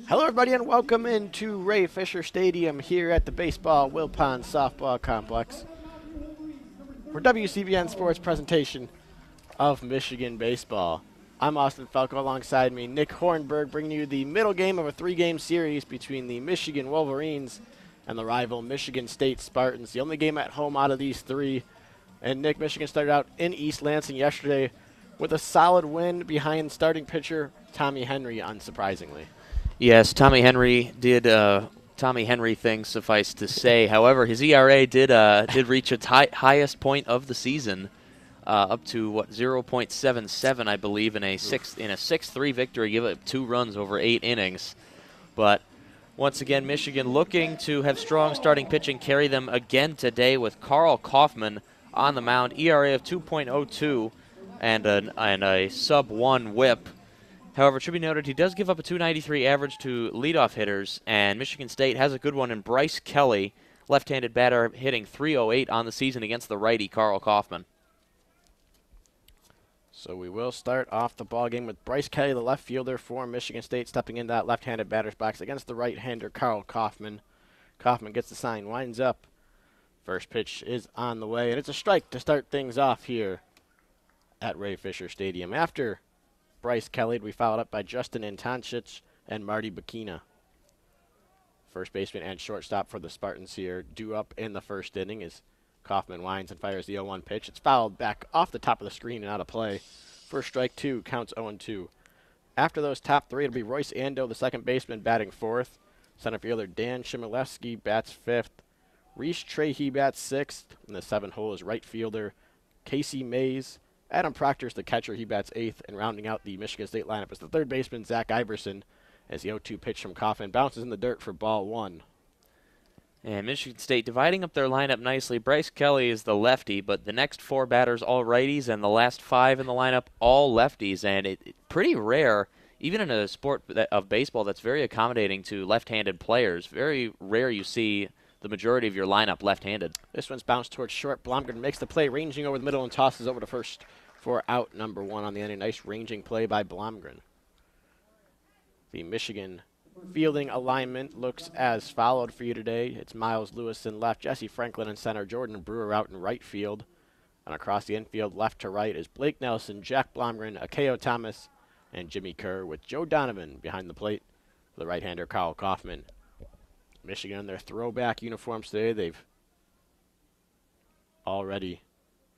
Hello, everybody, and welcome into Ray Fisher Stadium here at the Baseball Wilpon Softball Complex for WCBN Sports presentation of Michigan Baseball. I'm Austin Falco. Alongside me, Nick Hornberg, bringing you the middle game of a three-game series between the Michigan Wolverines and the rival Michigan State Spartans. The only game at home out of these three. And Nick, Michigan started out in East Lansing yesterday with a solid win behind starting pitcher Tommy Henry, unsurprisingly. Yes, Tommy Henry did Tommy Henry things, suffice to say. However, his ERA did reach its highest point of the season, up to 0.77, I believe, in a 6-3 victory. Give it 2 runs over 8 innings. But once again, Michigan looking to have strong starting pitching carry them again today with Karl Kaufman on the mound. ERA of 2.02 and a sub-1 WHIP. However, it should be noted he does give up a 293 average to leadoff hitters, and Michigan State has a good one in Bryce Kelly, left-handed batter, hitting 308 on the season against the righty Karl Kaufman. So we will start off the ball game with Bryce Kelly, the left fielder for Michigan State, stepping into that left-handed batter's box against the right-hander Karl Kaufman. Kaufman gets the sign, winds up. First pitch is on the way, and it's a strike to start things off here at Ray Fisher Stadium. After Bryce Kelly, we followed up by Justin Antoncic and Marty Bikina. First baseman and shortstop for the Spartans here, due up in the first inning as Kaufman winds and fires the 0-1 pitch. It's fouled back off the top of the screen and out of play. First strike 2, counts 0-2. After those top 3, it'll be Royce Ando, the second baseman, batting 4th. Center fielder Dan Shimilewski bats 5th. Reese Trahey bats 6th. In the 7th hole is right fielder Casey Mays. Adam Proctor's the catcher, he bats 8th, and rounding out the Michigan State lineup is the third baseman, Zach Iverson, as the 0-2 pitch from Kaufman bounces in the dirt for ball 1. And Michigan State dividing up their lineup nicely. Bryce Kelly is the lefty, but the next 4 batters all righties, and the last 5 in the lineup all lefties, and it's pretty rare, even in a sport of baseball that's very accommodating to left-handed players. Very rare you see the majority of your lineup left-handed. This one's bounced towards short. Blomgren makes the play, ranging over the middle and tosses over to first for out number 1 on the inning. Nice ranging play by Blomgren. The Michigan fielding alignment looks as followed for you today. It's Miles Lewis in left, Jesse Franklin in center, Jordan Brewer out in right field. And across the infield, left to right, is Blake Nelson, Jack Blomgren, Akeo Thomas, and Jimmy Kerr, with Joe Donovan behind the plate for the right-hander Karl Kaufman. Michigan in their throwback uniforms today. They've already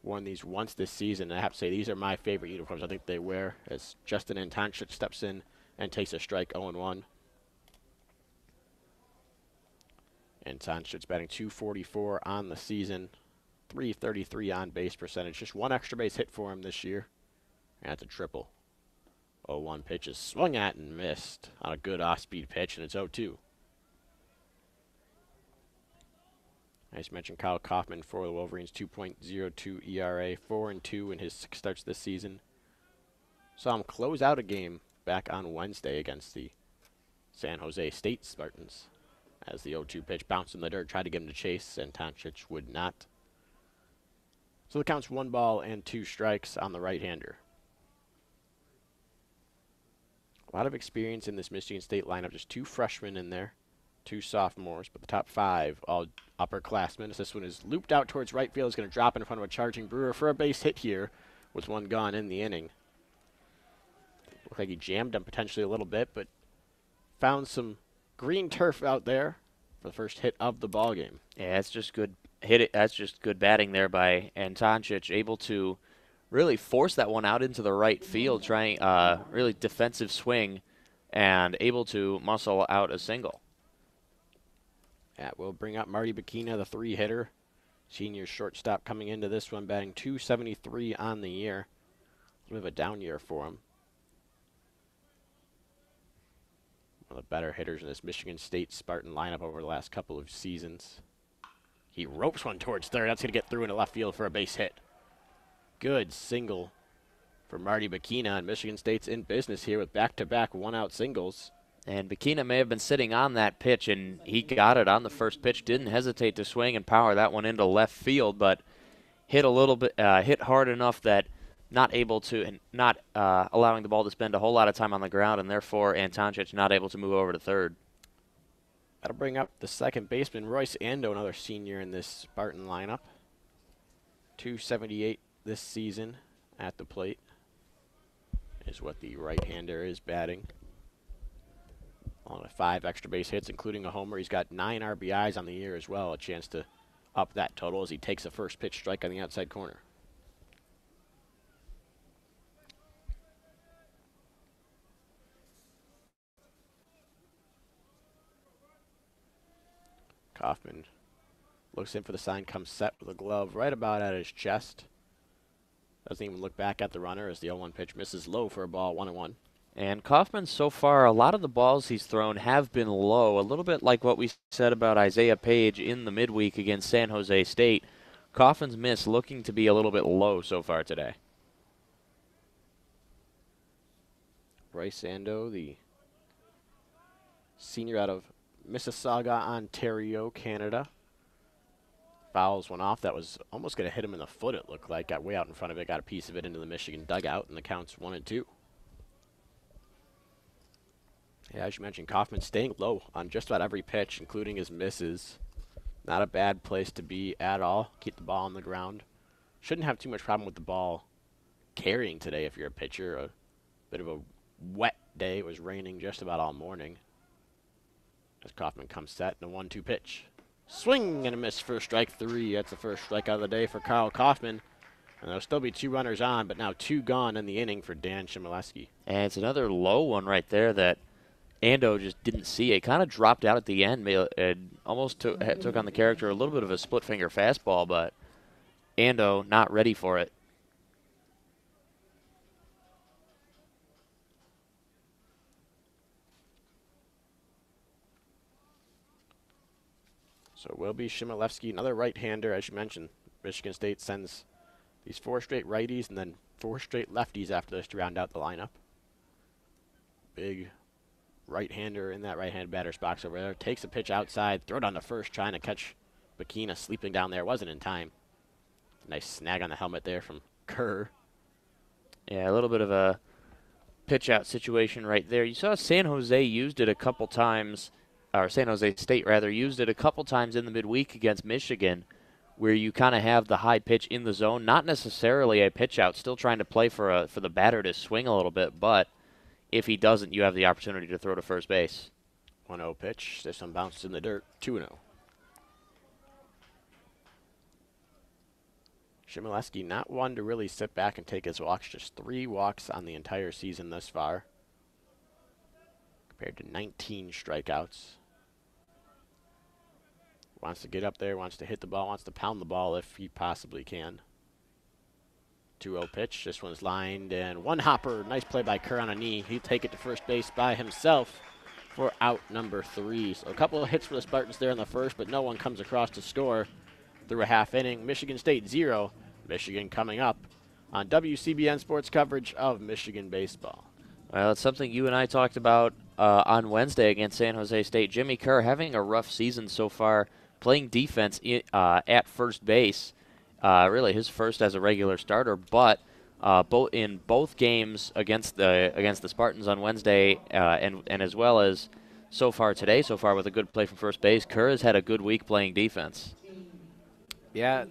worn these once this season. I have to say, these are my favorite uniforms I think they wear, as Justin Antoncic steps in and takes a strike 0-1. Antoncic batting .244 on the season, .333 on base percentage. Just 1 extra base hit for him this year. And that's a triple. 0-1 pitch is swung at and missed on a good off-speed pitch, and it's 0-2. I just mentioned Karl Kaufman for the Wolverines, 2.02 ERA, 4-2 in his 6 starts this season. Saw him close out a game back on Wednesday against the San Jose State Spartans, as the 0-2 pitch bounced in the dirt, tried to get him to chase, and Antoncic would not. So the count's 1 ball and 2 strikes on the right-hander. A lot of experience in this Michigan State lineup, just 2 freshmen in there. 2 sophomores, but the top 5 all upperclassmen. As this one is looped out towards right field, is going to drop in front of a charging Brewer for a base hit here, with 1 gone in the inning. Looked like he jammed him potentially a little bit, but found some green turf out there for the first hit of the ball game. Yeah, it's just good hit. That's just good batting there by Antoncic, able to really force that one out into the right field, trying really defensive swing, and able to muscle out a single. That will bring up Marty Bikina, the 3-hitter. Senior shortstop coming into this one, batting .273 on the year. A bit of a down year for him. One of the better hitters in this Michigan State Spartan lineup over the last couple of seasons. He ropes one towards third. That's going to get through into left field for a base hit. Good single for Marty Bikina, and Michigan State's in business here with back-to-back one-out singles. And Bikina may have been sitting on that pitch, and he got it on the first pitch. Didn't hesitate to swing and power that one into left field, but hit a little bit, hit hard enough that not able to, and not allowing the ball to spend a whole lot of time on the ground, and therefore Antoncic not able to move over to third. That'll bring up the second baseman, Royce Ando, another senior in this Spartan lineup. 278 this season at the plate is what the right-hander is batting. On with 5 extra base hits, including a homer. He's got 9 RBIs on the year as well, a chance to up that total as he takes a first pitch strike on the outside corner. Kaufman looks in for the sign, comes set with a glove right about at his chest. Doesn't even look back at the runner as the 0-1 pitch misses low for a ball, 1-1. And Kaufman, so far, a lot of the balls he's thrown have been low, a little bit like what we said about Isaiah Page in the midweek against San Jose State. Kaufman's miss looking to be a little bit low so far today. Bryce Ando, the senior out of Mississauga, Ontario, Canada. Fouls one off. That was almost going to hit him in the foot, it looked like. Got way out in front of it, got a piece of it into the Michigan dugout, and the count's 1-2. Yeah, as you mentioned, Kaufman staying low on just about every pitch, including his misses. Not a bad place to be at all. Keep the ball on the ground. Shouldn't have too much problem with the ball carrying today if you're a pitcher. A bit of a wet day. It was raining just about all morning. As Kaufman comes set in a 1-2 pitch. Swing and a miss for strike 3. That's the first strikeout of the day for Kyle Kaufman. And there'll still be 2 runners on, but now 2 gone in the inning for Dan Chmielewski. And it's another low one right there that Ando just didn't see. It kind of dropped out at the end. It almost took on the character a little bit of a split-finger fastball, but Ando not ready for it. So it will be Chmielewski, another right-hander. As you mentioned, Michigan State sends these 4 straight righties and then 4 straight lefties after this to round out the lineup. Big right-hander in that right-hand batter's box over there. Takes a pitch outside, throw it on the first, trying to catch Bakina sleeping down there. Wasn't in time. Nice snag on the helmet there from Kerr. Yeah, a little bit of a pitch-out situation right there. You saw San Jose used it a couple times, or San Jose State, rather, used it a couple times in the midweek against Michigan, where you kind of have the high pitch in the zone, not necessarily a pitch-out, still trying to play for the batter to swing a little bit, but if he doesn't, you have the opportunity to throw to first base. 1-0 pitch. This one bounces in the dirt. 2-0. Chmielewski not one to really sit back and take his walks. Just 3 walks on the entire season thus far, compared to 19 strikeouts. Wants to get up there, wants to hit the ball, wants to pound the ball if he possibly can. 2-0 pitch. This one's lined, and one hopper. Nice play by Kerr on a knee. He'll take it to first base by himself for out number 3. So a couple of hits for the Spartans there in the first, but no one comes across to score through a half inning. Michigan State 0. Michigan coming up on WCBN Sports coverage of Michigan baseball. Well, it's something you and I talked about on Wednesday against San Jose State. Jimmy Kerr having a rough season so far, playing defense at first base. Really his first as a regular starter, but in both games against the Spartans on Wednesday and as well as so far today, so far with a good play from first base, Kerr has had a good week playing defense. Yeah,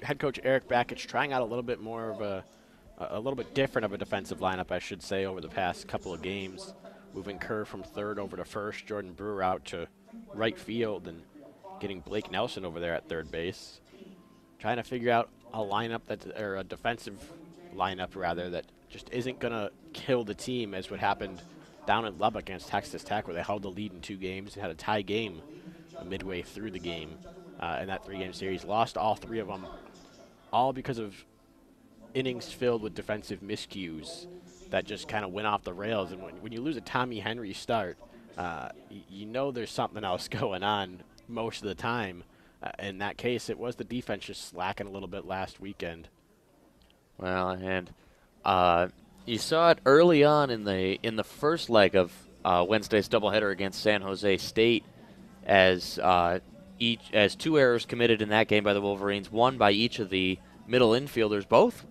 head coach Eric Bakich trying out a little bit more of a little bit different of a defensive lineup, I should say, over the past couple of games, moving Kerr from third over to first, Jordan Brewer out to right field, and getting Blake Nelson over there at third base. Trying to figure out a lineup or a defensive lineup rather, that just isn't going to kill the team, as what happened down in Lubbock against Texas Tech, where they held the lead in 2 games and had a tie game midway through the game in that 3-game series. Lost all 3 of them, all because of innings filled with defensive miscues that just kind of went off the rails. And when you lose a Tommy Henry start, you know there's something else going on most of the time. In that case, it was the defense just slacking a little bit last weekend. Well, and you saw it early on in the first leg of Wednesday's doubleheader against San Jose State, as 2 errors committed in that game by the Wolverines, one by each of the middle infielders, both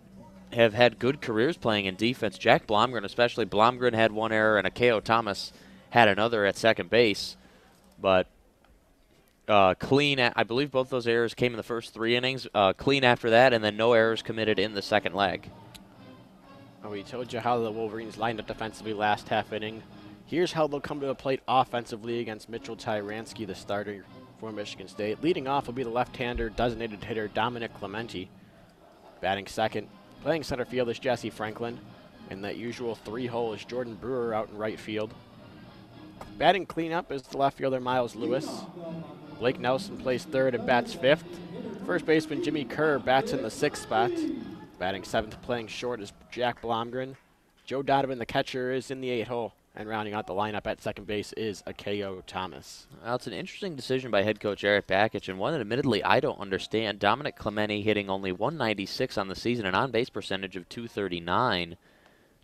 have had good careers playing in defense. Jack Blomgren, especially. Blomgren had one error, and Akeo Thomas had another at second base. But clean, I believe both those errors came in the first 3 innings. Clean after that, and then no errors committed in the second leg. We told you how the Wolverines lined up defensively last half inning. Here's how they'll come to the plate offensively against Mitchell Tyransky, the starter for Michigan State. Leading off will be the left-hander designated hitter Dominic Clementi. Batting second, playing center field is Jesse Franklin. In that usual 3-hole is Jordan Brewer out in right field. Batting cleanup is the left fielder Miles Lewis. Blake Nelson plays third and bats fifth. First baseman Jimmy Kerr bats in the 6th spot. Batting seventh, playing short, is Jack Blomgren. Joe Donovan, the catcher, is in the 8-hole. And rounding out the lineup at second base is Akeo Thomas. Well, it's an interesting decision by head coach Eric Bakich, and one that admittedly I don't understand. Dominic Clementi hitting only 196 on the season, an on-base percentage of 239.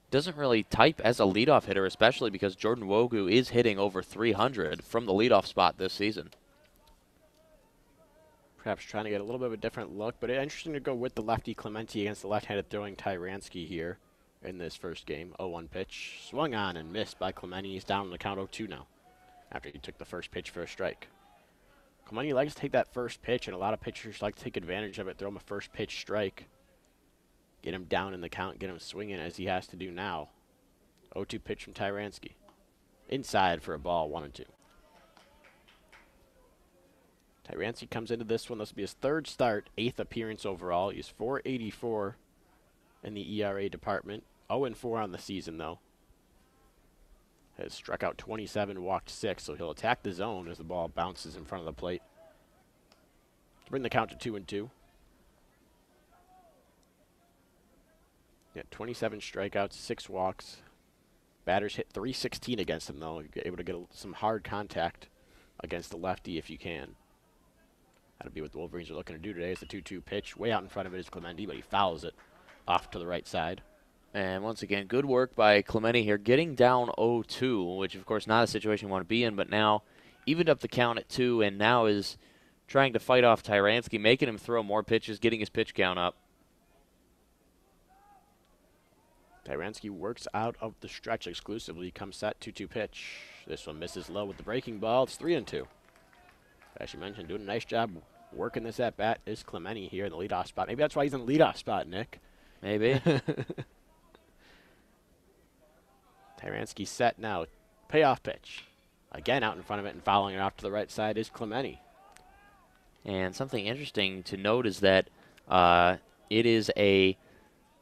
Doesn't really type as a leadoff hitter, especially because Jordan Wogu is hitting over 300 from the leadoff spot this season. Perhaps trying to get a little bit of a different look, but it's interesting to go with the lefty Clementi against the left-handed throwing Tyransky here in this first game. 0-1 pitch, swung on and missed by Clementi. He's down on the count 0-2 now after he took the first pitch for a strike. Clementi likes to take that first pitch, and a lot of pitchers like to take advantage of it, throw him a first pitch strike, get him down in the count, get him swinging as he has to do now. 0-2 pitch from Tyransky. Inside for a ball, 1-2. Tyransky comes into this one. This will be his 3rd start, 8th appearance overall. He's .484 in the ERA department. 0-4 on the season, though. Has struck out 27, walked 6, so he'll attack the zone as the ball bounces in front of the plate. To bring the count to 2-2. Yeah, 27 strikeouts, 6 walks. Batters hit .316 against him, though. You're able to get some hard contact against the lefty if you can. That'll be what the Wolverines are looking to do today. It's a 2-2 pitch. Way out in front of it is Clementi, but he fouls it off to the right side. And once again, good work by Clementi here, getting down 0-2, which of course not a situation you want to be in, but now evened up the count at 2 and now is trying to fight off Tyransky, making him throw more pitches, getting his pitch count up. Tyransky works out of the stretch exclusively. Comes set, 2-2 pitch. This one misses low with the breaking ball. It's 3-2. As you mentioned, doing a nice job working this at bat is Clementi here in the leadoff spot. Maybe that's why he's in the leadoff spot, Nick. Maybe. Tyransky set now. Payoff pitch. Again out in front of it and following it off to the right side is Clementi. And something interesting to note is that it is a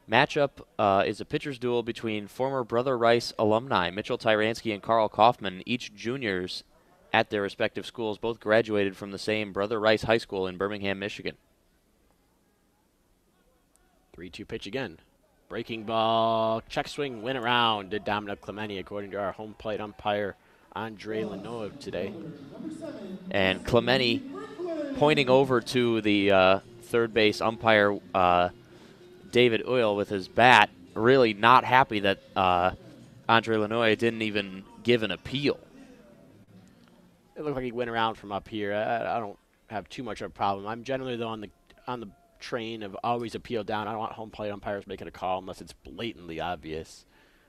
matchup, is a pitcher's duel between former Brother Rice alumni, Mitchell Tyransky and Carl Kaufman, each juniors at their respective schools, both graduated from the same Brother Rice High School in Birmingham, Michigan. 3-2 pitch again. Breaking ball, check swing, went around, did Dominic Clementi, according to our home plate umpire, Andre Lenov today. And Clementi pointing over to the third base umpire, David Oil, with his bat, really not happy that Andre Lenov didn't even give an appeal. It looked like he went around from up here. I don't have too much of a problem. I'm generally, though, on the train of always appeal down. I don't want home plate umpires making a call unless it's blatantly obvious.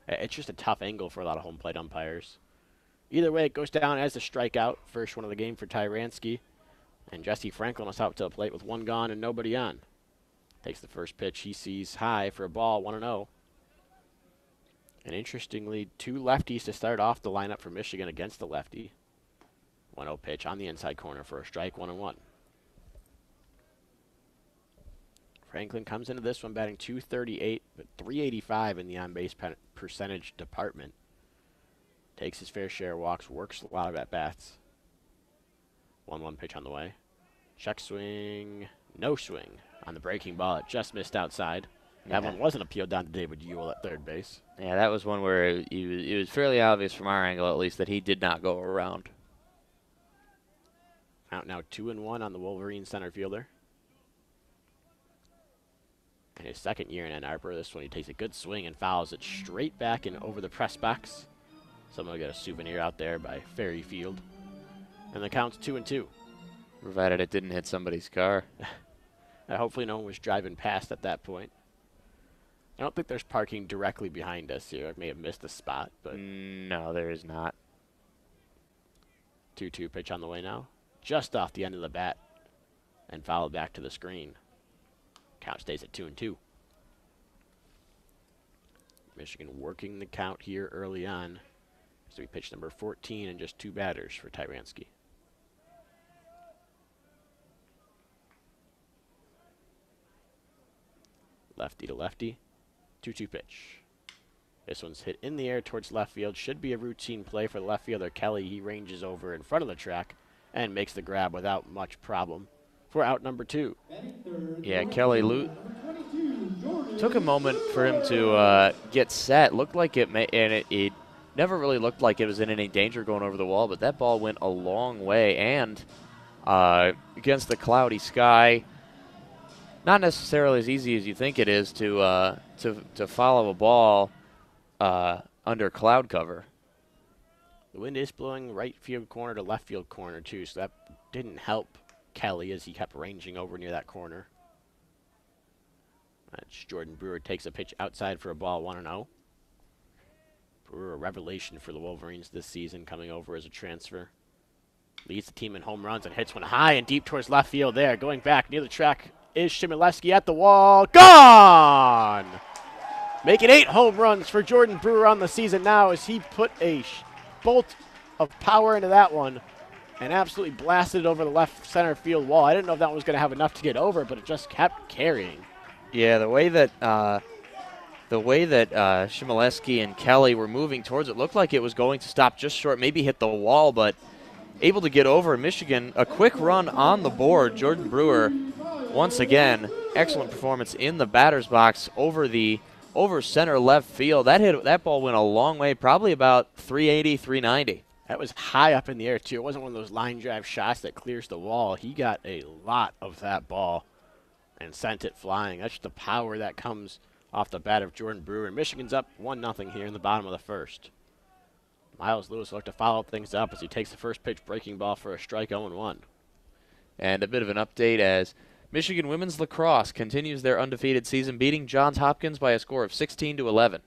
It's just a tough angle for a lot of home plate umpires. Either way, it goes down as a strikeout. First one of the game for Tyransky. And Jesse Franklin is out to the plate with 1 gone and nobody on. Takes the first pitch he sees high for a ball, 1-0. And interestingly, 2 lefties to start off the lineup for Michigan against the lefty. 1-0 pitch on the inside corner for a strike, 1-1. Franklin comes into this one batting .238, but .385 in the on-base percentage department. Takes his fair share of walks, works a lot of at-bats. 1-1 pitch on the way. Check swing, no swing on the breaking ball. It just missed outside. That one wasn't appealed down to David Ewell at third base. Yeah, that was one where it was fairly obvious from our angle, at least, that he did not go around. Out now 2-1 on the Wolverine center fielder. In his second year in Ann Arbor, this one he takes a good swing and fouls it straight back and over the press box. Someone will get a souvenir out there by Ferry Field. And the count's 2-2. Provided it didn't hit somebody's car. Hopefully no one was driving past at that point. I don't think there's parking directly behind us here. I may have missed a spot, but No, there is not. 2-2 pitch on the way now. Just off the end of the bat and fouled back to the screen. Count stays at 2-2. Michigan working the count here early on. So we pitch number 14 and just 2 batters for Tyranski. Lefty to lefty. 2-2 pitch. This one's hit in the air towards left field. Should be a routine play for the left fielder, Kelly. He ranges over in front of the track and makes the grab without much problem for out number 2. Yeah, Kelly took a moment for him to get set. Looked like it never really looked like it was in any danger going over the wall, but that ball went a long way, and against the cloudy sky, not necessarily as easy as you think it is to follow a ball under cloud cover. The wind is blowing right field corner to left field corner too, so that didn't help Kelly as he kept ranging over near that corner. That's Jordan Brewer takes a pitch outside for a ball, 1-0. Brewer, a revelation for the Wolverines this season, coming over as a transfer. Leads the team in home runs and hits one high and deep towards left field there. Going back near the track is Shimileski at the wall. Gone! Making 8 home runs for Jordan Brewer on the season now as he put a bolt of power into that one and absolutely blasted it over the left center field wall. I didn't know if that one was going to have enough to get over, but it just kept carrying. Yeah, the way that Shimileski and Kelly were moving towards it looked like it was going to stop just short, maybe hit the wall, but able to get over. Michigan, a quick run on the board. Jordan Brewer, once again, excellent performance in the batter's box over center left field. That ball went a long way, probably about 380, 390. That was high up in the air, too. It wasn't one of those line drive shots that clears the wall. He got a lot of that ball and sent it flying. That's just the power that comes off the bat of Jordan Brewer. Michigan's up 1-0 here in the bottom of the first. Miles Lewis will look to follow things up as he takes the first pitch breaking ball for a strike 0-1. And a bit of an update as Michigan women's lacrosse continues their undefeated season, beating Johns Hopkins by a score of 16-11.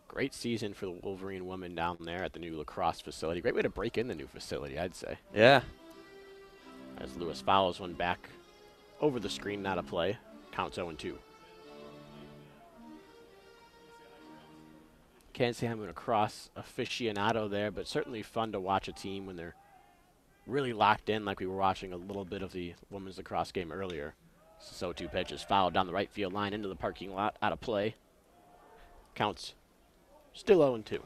Great season for the Wolverine women down there at the new lacrosse facility. Great way to break in the new facility, I'd say. Yeah. As Lewis follows one back over the screen, not a play. Counts 0-2. Can't say I'm a lacrosse aficionado there, but certainly fun to watch a team when they're really locked in, like we were watching a little bit of the women's lacrosse game earlier. So 2 pitches fouled down the right field line into the parking lot, out of play. Counts still 0-2.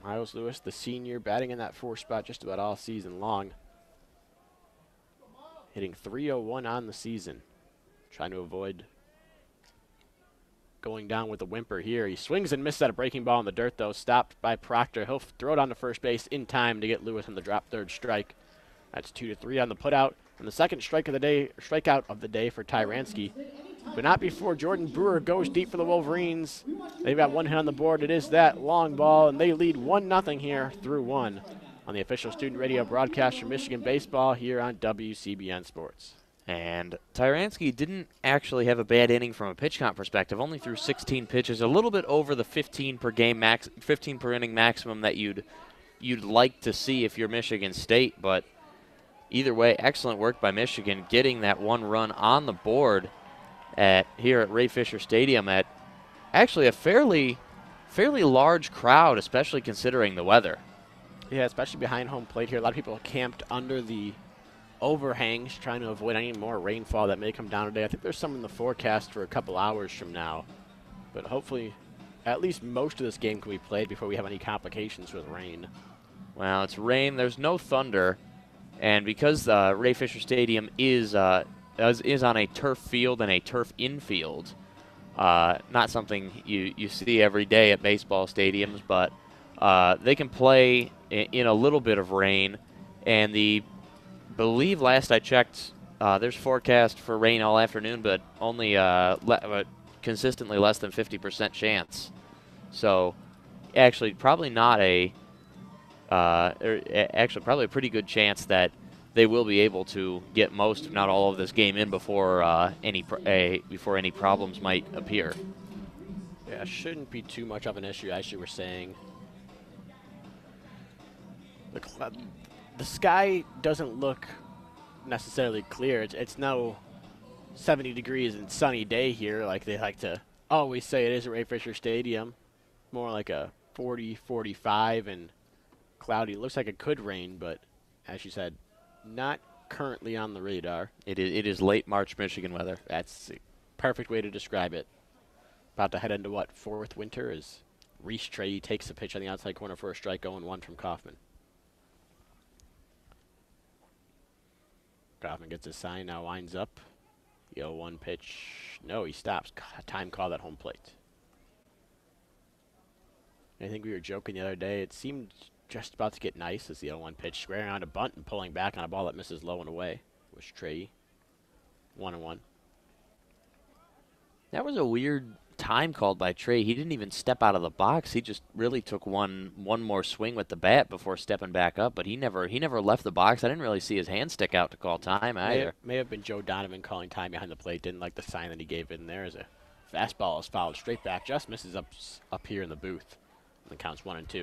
Miles Lewis, the senior, batting in that 4 spot just about all season long. Hitting .301 on the season. Trying to avoid going down with a whimper here. He swings and misses at a breaking ball in the dirt, though. Stopped by Proctor. He'll throw it on to first base in time to get Lewis on the drop third strike. That's 2-3 on the putout. And the second strikeout of the day for Tyranski. But not before Jordan Brewer goes deep for the Wolverines. They've got 1 hit on the board. It is that long ball, and they lead 1-0 here through 1 on the official student radio broadcast for Michigan baseball here on WCBN Sports. And Tyranski didn't actually have a bad inning from a pitch count perspective. Only threw 16 pitches, a little bit over the 15 per inning maximum that you'd like to see if you're Michigan State. But either way, excellent work by Michigan, getting that 1 run on the board here at Ray Fisher Stadium at actually a fairly large crowd, especially considering the weather. Yeah, especially behind home plate here. A lot of people camped under the overhangs, trying to avoid any more rainfall that may come down today. I think there's some in the forecast for a couple hours from now. But hopefully, at least most of this game can be played before we have any complications with rain. Well, it's rain. There's no thunder. And because Ray Fisher Stadium is on a turf field and a turf infield, not something you see every day at baseball stadiums, but they can play in a little bit of rain. And believe last I checked, there's forecast for rain all afternoon, but only consistently less than 50% chance. So actually probably not actually probably a pretty good chance that they will be able to get most, if not all, of this game in before before any problems might appear. Yeah, shouldn't be too much of an issue, as you were saying. The sky doesn't look necessarily clear. It's no 70 degrees and sunny day here like they like to always say it is at Ray Fisher Stadium. More like a 40, 45 and cloudy. It looks like it could rain, but as you said, not currently on the radar. It is late March Michigan weather. That's the perfect way to describe it. About to head into what, fourth winter as Reese Trey takes the pitch on the outside corner for a strike, 0-1 from Kaufman. Kaufman gets his sign, now winds up. The 0-1 pitch. No, he stops. God, time call at home plate. I think we were joking the other day. It seemed just about to get nice as the 0-1 pitch, squaring on a bunt and pulling back on a ball that misses low and away. It was Trey. 1-1. That was a weird time called by Trey. He didn't even step out of the box. He just really took one more swing with the bat before stepping back up. But he never left the box. I didn't really see his hand stick out to call time either. May have been Joe Donovan calling time behind the plate. Didn't like the sign that he gave in there as a fastball is fouled straight back. Just misses up here in the booth. And the count's 1-2.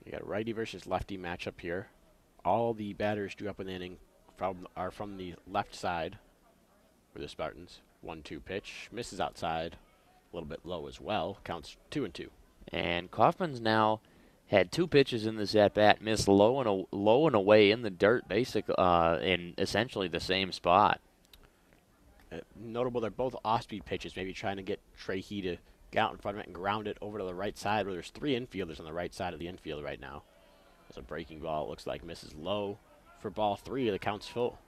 You got a righty versus lefty matchup here. All the batters due up in the inning are from the left side for the Spartans. 1-2 pitch. Misses outside. A little bit low as well. Counts 2-2. And Kaufman's now had 2 pitches in this at-bat. Missed low and away in the dirt, in essentially the same spot. Notable, they're both off-speed pitches. Maybe trying to get Trahey to get out in front of it and ground it over to the right side where there's 3 infielders on the right side of the infield right now. There's a breaking ball. It looks like misses low for ball 3. The count's full.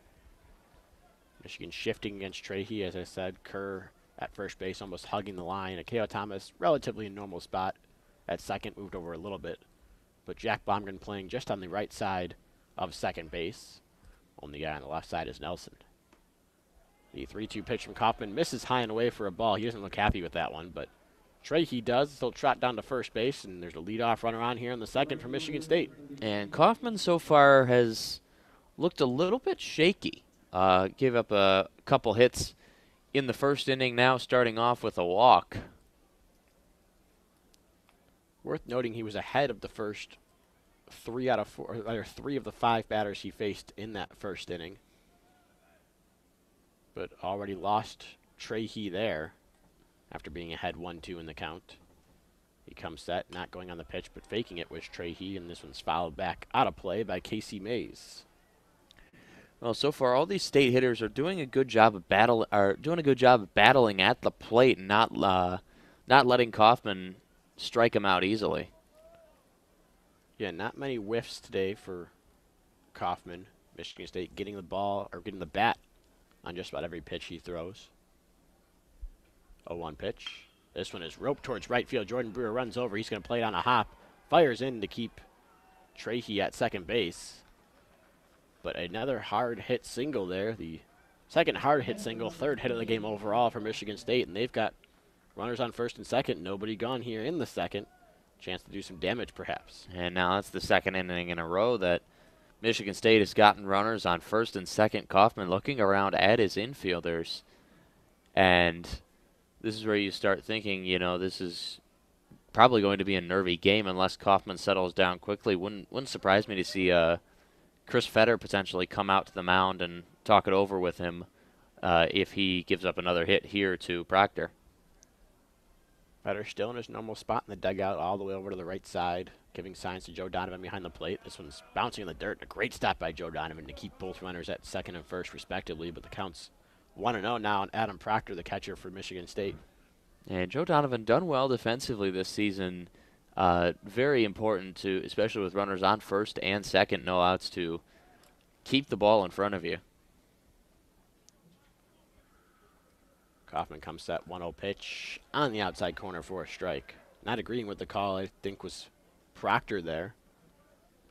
Michigan shifting against Trahey, as I said. Kerr at first base, almost hugging the line. Akeo Thomas, relatively in normal spot at second, moved over a little bit. But Jack Blomgren playing just on the right side of second base. Only guy on the left side is Nelson. The 3-2 pitch from Kaufman misses high and away for a ball. He doesn't look happy with that one, but Trahey does. He'll trot down to first base, and there's a leadoff runner on here in the second for Michigan State. And Kaufman so far has looked a little bit shaky. Gave up a couple hits in the first inning, now starting off with a walk. Worth noting he was ahead of the first 3 out of 4, or 3 of the 5 batters he faced in that first inning. But already lost Trahey there after being ahead 1-2 in the count. He comes set, not going on the pitch, but faking it was Trahey, and this one's fouled back out of play by Casey Mays. Well, so far all these state hitters are doing a good job of battling at the plate, and not letting Kaufman strike him out easily. Yeah, not many whiffs today for Kaufman. Michigan State getting the ball or getting the bat on just about every pitch he throws. 0-1 pitch. This one is roped towards right field. Jordan Brewer runs over. He's going to play it on a hop. Fires in to keep Trahey at second base. But another hard hit single there. The second hard hit single, 3rd hit of the game overall for Michigan State. And they've got runners on first and second. Nobody gone here in the second. Chance to do some damage perhaps. And now that's the 2nd inning in a row that Michigan State has gotten runners on first and second. Kaufman looking around at his infielders. And this is where you start thinking, this is probably going to be a nervy game unless Kaufman settles down quickly. Wouldn't surprise me to see Chris Fetter potentially come out to the mound and talk it over with him if he gives up another hit here to Proctor. Fetter still in his normal spot in the dugout all the way over to the right side, giving signs to Joe Donovan behind the plate. This one's bouncing in the dirt. A great stop by Joe Donovan to keep both runners at second and first respectively, but the count's 1-0 now on Adam Proctor, the catcher for Michigan State. And Joe Donovan done well defensively this season. Very important to, especially with runners on first and second, no outs, to keep the ball in front of you. Kaufman comes set, 1-0 pitch on the outside corner for a strike. Not agreeing with the call, I think was Proctor there.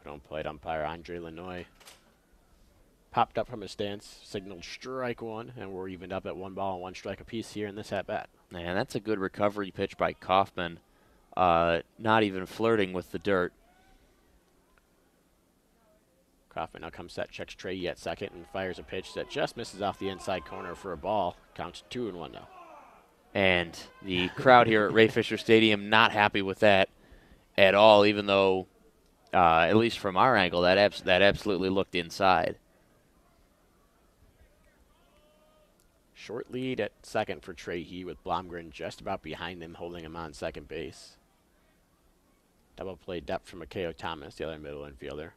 But on plate umpire Andre Lanoy. popped up from his stance, signaled strike one, and we're evened up at 1 ball and 1 strike apiece here in this at-bat. And that's a good recovery pitch by Kaufman. Not even flirting with the dirt. Kaufman now comes set, checks Trey at second, and fires a pitch that just misses off the inside corner for a ball. Counts 2-1 now. And the crowd here at Ray Fisher Stadium not happy with that at all, even though, at least from our angle, that absolutely looked inside. Short lead at second for Trahey with Blomgren just about behind him, holding him on second base. Double play depth from Makeo Thomas, the other middle infielder.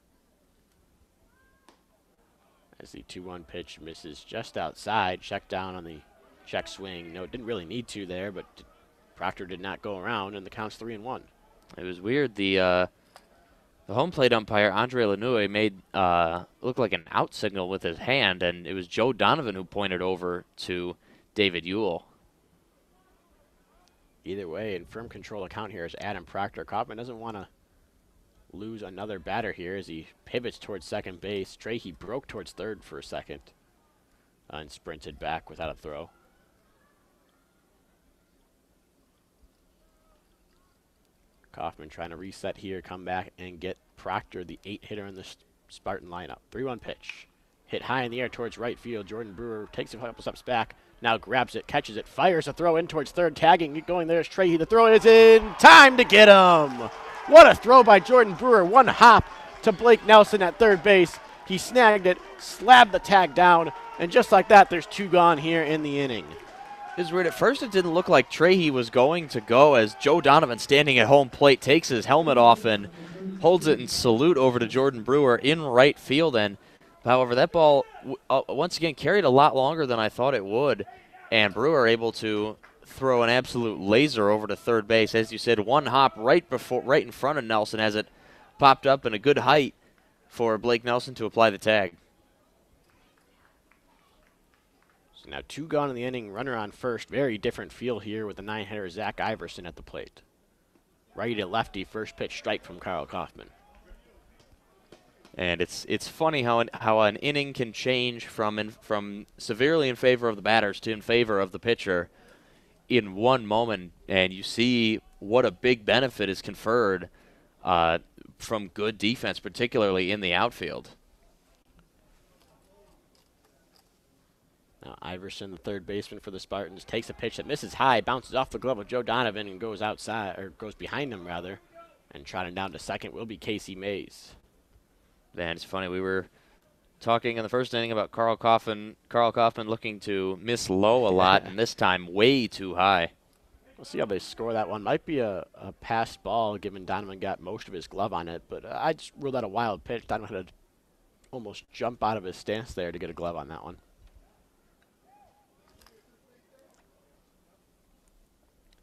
As the 2-1 pitch misses just outside, check down on the check swing. No, it didn't really need to there, but Proctor did not go around, and the count's 3-1. It was weird. The home plate umpire, Andre Lanouille, made look like an out signal with his hand, and it was Joe Donovan who pointed over to David Ewell. Either way, in firm control account here is Adam Proctor. Kaufman doesn't want to lose another batter here as he pivots towards second base. Trahey broke towards third for a second and sprinted back without a throw. Kaufman trying to reset here, come back and get Proctor, the 8-hitter in the Spartan lineup. 3-1 pitch. Hit high in the air towards right field. Jordan Brewer takes a couple steps back, now grabs it, catches it, fires a throw in towards third, tagging, going there is Trahey. The throw is in time to get him. What a throw by Jordan Brewer. One hop to Blake Nelson at third base. He snagged it, slabbed the tag down, and just like that, there's 2 gone here in the inning. It was weird. At first, it didn't look like Trahey was going to go as Joe Donovan, standing at home plate, takes his helmet off and holds it in salute over to Jordan Brewer in right field. And however, that ball once again carried a lot longer than I thought it would, and Brewer able to throw an absolute laser over to third base. As you said, one hop right in front of Nelson as it popped up in a good height for Blake Nelson to apply the tag. So now 2 gone in the inning, runner on first. Very different feel here with the 9-hitter Zach Iverson at the plate. Righty to lefty, first pitch strike from Karl Kaufman. And it's funny how an inning can change from severely in favor of the batters to in favor of the pitcher in one moment, and you see what a big benefit is conferred from good defense, particularly in the outfield. Now Iverson, the third baseman for the Spartans, takes a pitch that misses high, bounces off the glove of Joe Donovan and goes outside, or goes behind him rather, and trotting down to second will be Casey Mays. Man, it's funny. We were talking in the first inning about Karl Kaufman looking to miss low a lot, and this time way too high. We'll see how they score that one. Might be a passed ball, given Donovan got most of his glove on it, but I just ruled out a wild pitch. Donovan had to almost jump out of his stance there to get a glove on that one.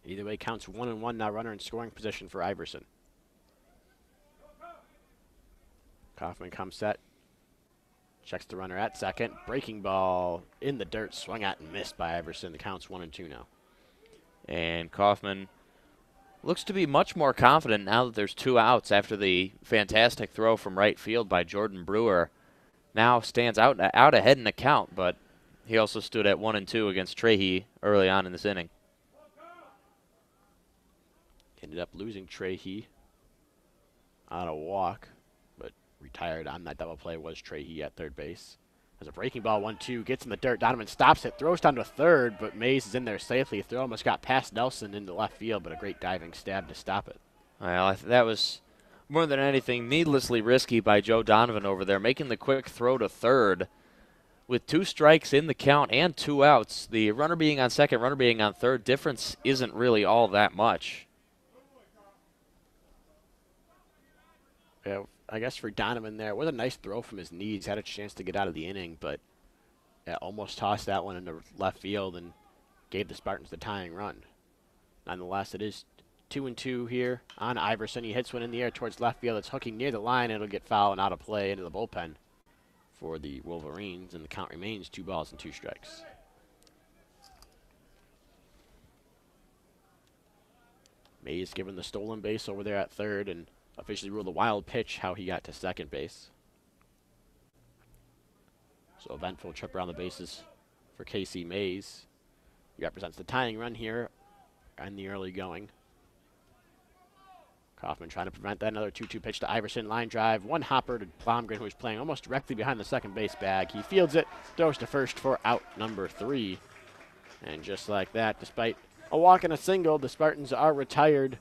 Either way, counts 1-1 now. Runner in scoring position for Iverson. Kaufman comes set. Checks the runner at second. Breaking ball in the dirt, swung at and missed by Iverson. The count's 1-2 now. And Kaufman looks to be much more confident now that there's 2 outs after the fantastic throw from right field by Jordan Brewer. Now stands out ahead in the count, but he also stood at 1-2 against Trahey early on in this inning. Ended up losing Trahey on a walk, but retired on that double play was Trahey at third base. There's a breaking ball, 1-2, gets in the dirt. Donovan stops it, throws down to third, but Mays is in there safely. Throw almost got past Nelson into left field, but a great diving stab to stop it. Well, that was more than anything needlessly risky by Joe Donovan over there, making the quick throw to third. With 2 strikes in the count and 2 outs, the runner being on second, runner being on third, difference isn't really all that much. Yeah, I guess for Donovan there, it was a nice throw from his knees. Had a chance to get out of the inning, but almost tossed that one into left field and gave the Spartans the tying run. Nonetheless, it is 2-2 here on Iverson. He hits one in the air towards left field. It's hooking near the line. It'll get fouled and out of play into the bullpen for the Wolverines, and the count remains 2 balls and 2 strikes. Mays given the stolen base over there at third and officially ruled the wild pitch how he got to second base. So eventful trip around the bases for Casey Mays. He represents the tying run here in the early going. Kaufman trying to prevent that. Another 2-2 pitch to Iverson. Line drive. One hopper to Blomgren, who is playing almost directly behind the second base bag. He fields it, throws to first for out number 3. And just like that, despite a walk and a single, the Spartans are retired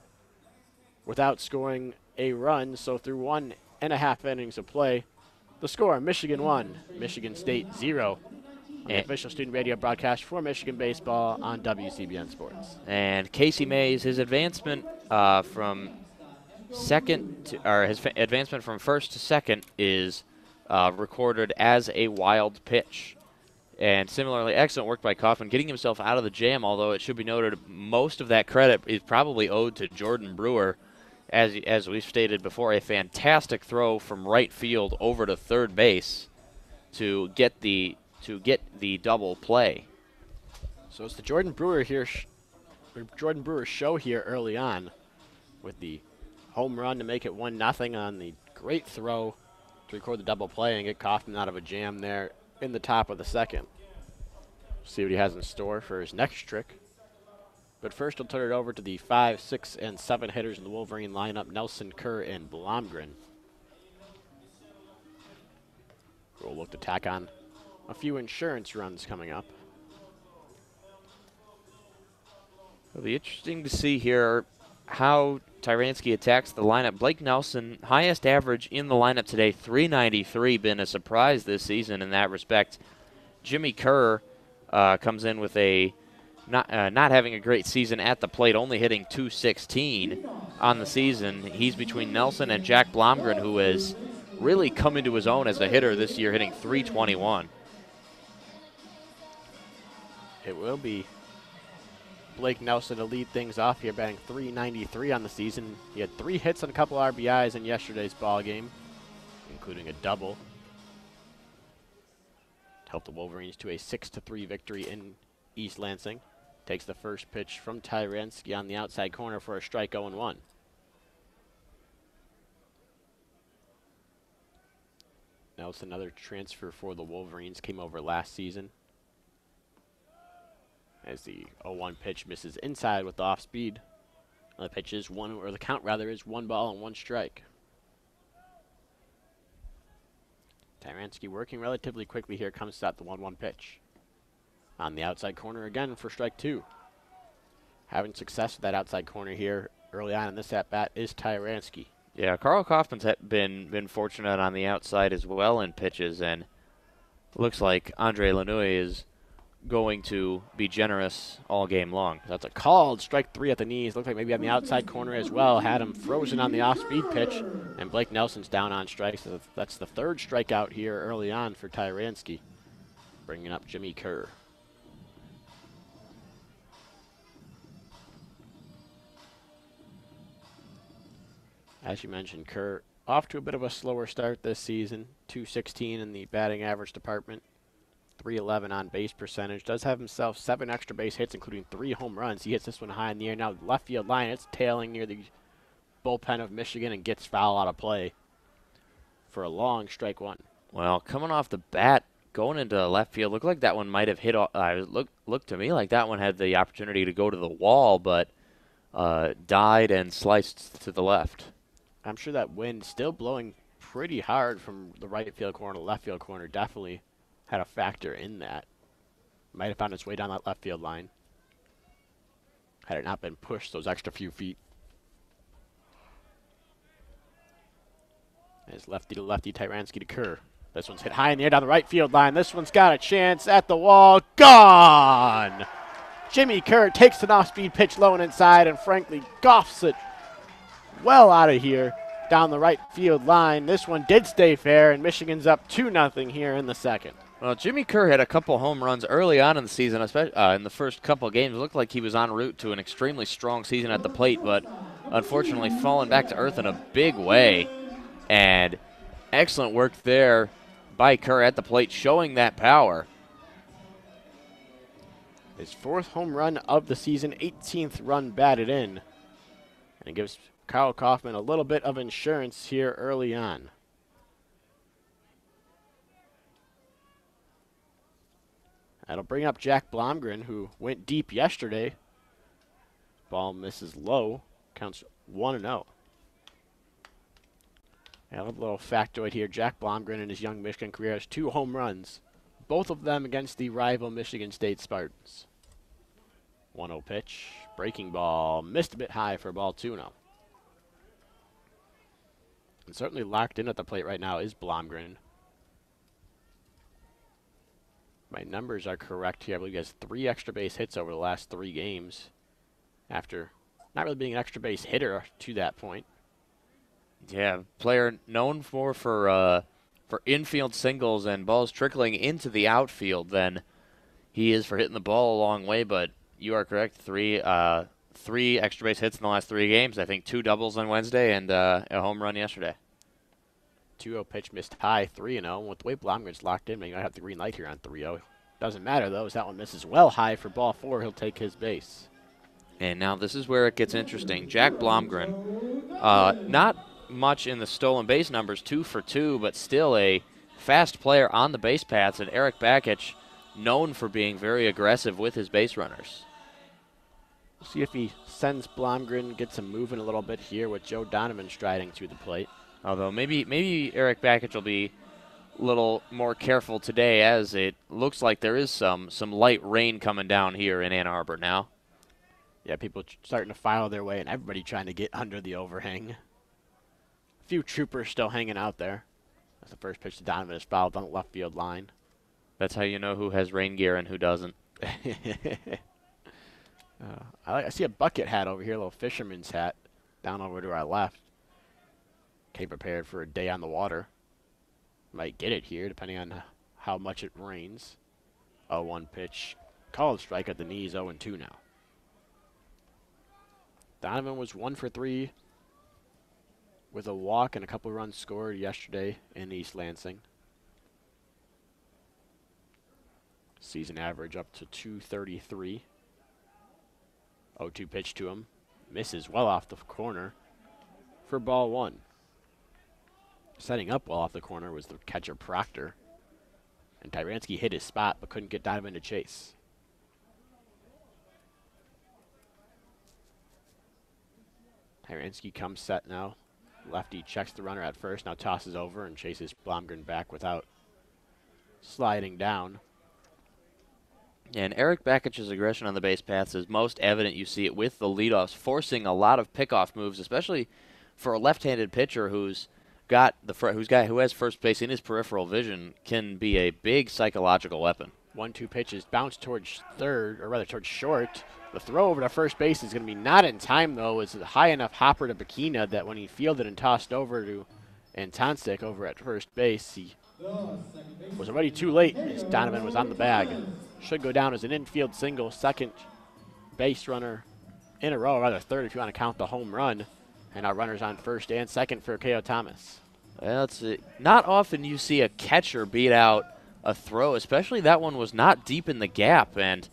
without scoring a run. So through 1.5 innings of play, the score, Michigan 1, Michigan State 0. On the official student radio broadcast for Michigan baseball on WCBN Sports. And Casey Mays, his advancement from second to, or his advancement from first to second is recorded as a wild pitch. And similarly, excellent work by Kaufman, getting himself out of the jam, although it should be noted most of that credit is probably owed to Jordan Brewer. As we've stated before, a fantastic throw from right field over to third base to get the double play. So it's the Jordan Brewer show here early on with the home run to make it 1-0 on the great throw to record the double play and get Kaufman out of a jam there in the top of the second. See what he has in store for his next trick. But first, I'll turn it over to the 5, 6, and 7 hitters in the Wolverine lineup, Nelson, Kerr, and Blomgren. We'll look to tack on a few insurance runs coming up. It'll be interesting to see here how Tyranski attacks the lineup. Blake Nelson, highest average in the lineup today, 393, been a surprise this season in that respect. Jimmy Kerr comes in with a not having a great season at the plate, only hitting .216 on the season. He's between Nelson and Jack Blomgren, who has really come into his own as a hitter this year, hitting .321. It will be Blake Nelson to lead things off here, batting .393 on the season. He had 3 hits and a couple RBIs in yesterday's ball game, including a double. Helped the Wolverines to a 6-3 victory in East Lansing. Takes the first pitch from Tyranski on the outside corner for a strike 0-1. Nelson, another transfer for the Wolverines, came over last season. As the 0-1 pitch misses inside with the off speed. The pitch is the count rather is 1 ball and 1 strike. Tyranski working relatively quickly here, comes out the 1-1 pitch. On the outside corner again for strike 2. Having success with that outside corner here early on in this at-bat is Tyranski. Yeah, Carl Kaufman's been fortunate on the outside as well in pitches, and looks like Andre Lanouille is going to be generous all game long. That's a called strike 3 at the knees. Looked like maybe on the outside corner as well. Had him frozen on the off-speed pitch, and Blake Nelson's down on strikes. So that's the 3rd strikeout here early on for Tyranski. Bringing up Jimmy Kerr. As you mentioned, Kerr off to a bit of a slower start this season. .216 in the batting average department. .311 on base percentage. Does have himself 7 extra base hits, including 3 home runs. He hits this one high in the air. Now left field line. It's tailing near the bullpen of Michigan and gets foul out of play for a long strike 1. Well, coming off the bat, going into left field, looked like that one might have hit. Looked to me like that one had the opportunity to go to the wall, but died and sliced to the left. I'm sure that wind still blowing pretty hard from the right field corner to left field corner definitely had a factor in that. Might have found its way down that left field line had it not been pushed those extra few feet. As lefty to lefty, Tyranski to Kerr. This one's hit high in the air down the right field line. This one's got a chance at the wall. Gone! Jimmy Kerr takes an off-speed pitch low and inside and frankly golfs it well out of here down the right field line. This one did stay fair, and Michigan's up 2-0 here in the second. Well, Jimmy Kerr had a couple home runs early on in the season, especially in the first couple games. It looked like he was en route to an extremely strong season at the plate, but unfortunately fallen back to earth in a big way. And excellent work there by Kerr at the plate, showing that power. His 4th home run of the season, 18th run batted in. And it gives Kyle Kaufman a little bit of insurance here early on. That'll bring up Jack Blomgren, who went deep yesterday. Ball misses low. Counts 1-0. A little factoid here. Jack Blomgren in his young Michigan career has 2 home runs, both of them against the rival Michigan State Spartans. 1-0 pitch. Breaking ball. Missed a bit high for ball 2-0. And certainly locked in at the plate right now is Blomgren. My numbers are correct here. I believe he has 3 extra base hits over the last 3 games after not really being an extra base hitter to that point. Yeah, player known for infield singles and balls trickling into the outfield than he is for hitting the ball a long way, but you are correct. 3 extra base hits in the last 3 games. I think 2 doubles on Wednesday and a home run yesterday. 2-0 pitch missed high, 3-0. With the way Blomgren's locked in, maybe I have the green light here on 3-0. Doesn't matter, though, as that one misses well high for ball 4. He'll take his base. And now this is where it gets interesting. Jack Blomgren, not much in the stolen base numbers, 2 for 2, but still a fast player on the base paths, and Eric Bakich known for being very aggressive with his base runners. We'll see if he sends Blomgren, gets him moving a little bit here with Joe Donovan striding to the plate. Although maybe Eric Bakich will be a little more careful today, as it looks like there is some light rain coming down here in Ann Arbor now. Yeah, people starting to file their way, and everybody trying to get under the overhang. A few troopers still hanging out there. That's the first pitch to Donovan is fouled on the left field line. That's how you know who has rain gear and who doesn't. I see a bucket hat over here, a little fisherman's hat, down over to our left. Came prepared for a day on the water. Might get it here, depending on how much it rains. 0-1 pitch. Called strike at the knees, 0-2 now. Donovan was 1 for 3 with a walk and a couple runs scored yesterday in East Lansing. Season average up to 233. 0-2 pitch to him. Misses well off the corner for ball 1. Setting up well off the corner was the catcher Proctor. And Tyranski hit his spot but couldn't get Donovan to chase. Tyranski comes set now. Lefty checks the runner at first, now tosses over and chases Blomgren back without sliding down. And Eric Bakich's aggression on the base paths is most evident. You see it with the leadoffs, forcing a lot of pickoff moves, especially for a left-handed pitcher who has first base in his peripheral vision, can be a big psychological weapon. 1-2 pitches bounced towards third, or rather towards short. The throw over to first base is going to be not in time, though. It's a high enough hopper to Bakina that when he fielded and tossed over to Antonsic over at first base, he was already too late as Donovan was on the bag. Should go down as an infield single, second base runner in a row, or rather third if you want to count the home run. And our runners on first and second for K.O. Thomas. Well, it's not often you see a catcher beat out a throw, especially that one was not deep in the gap, and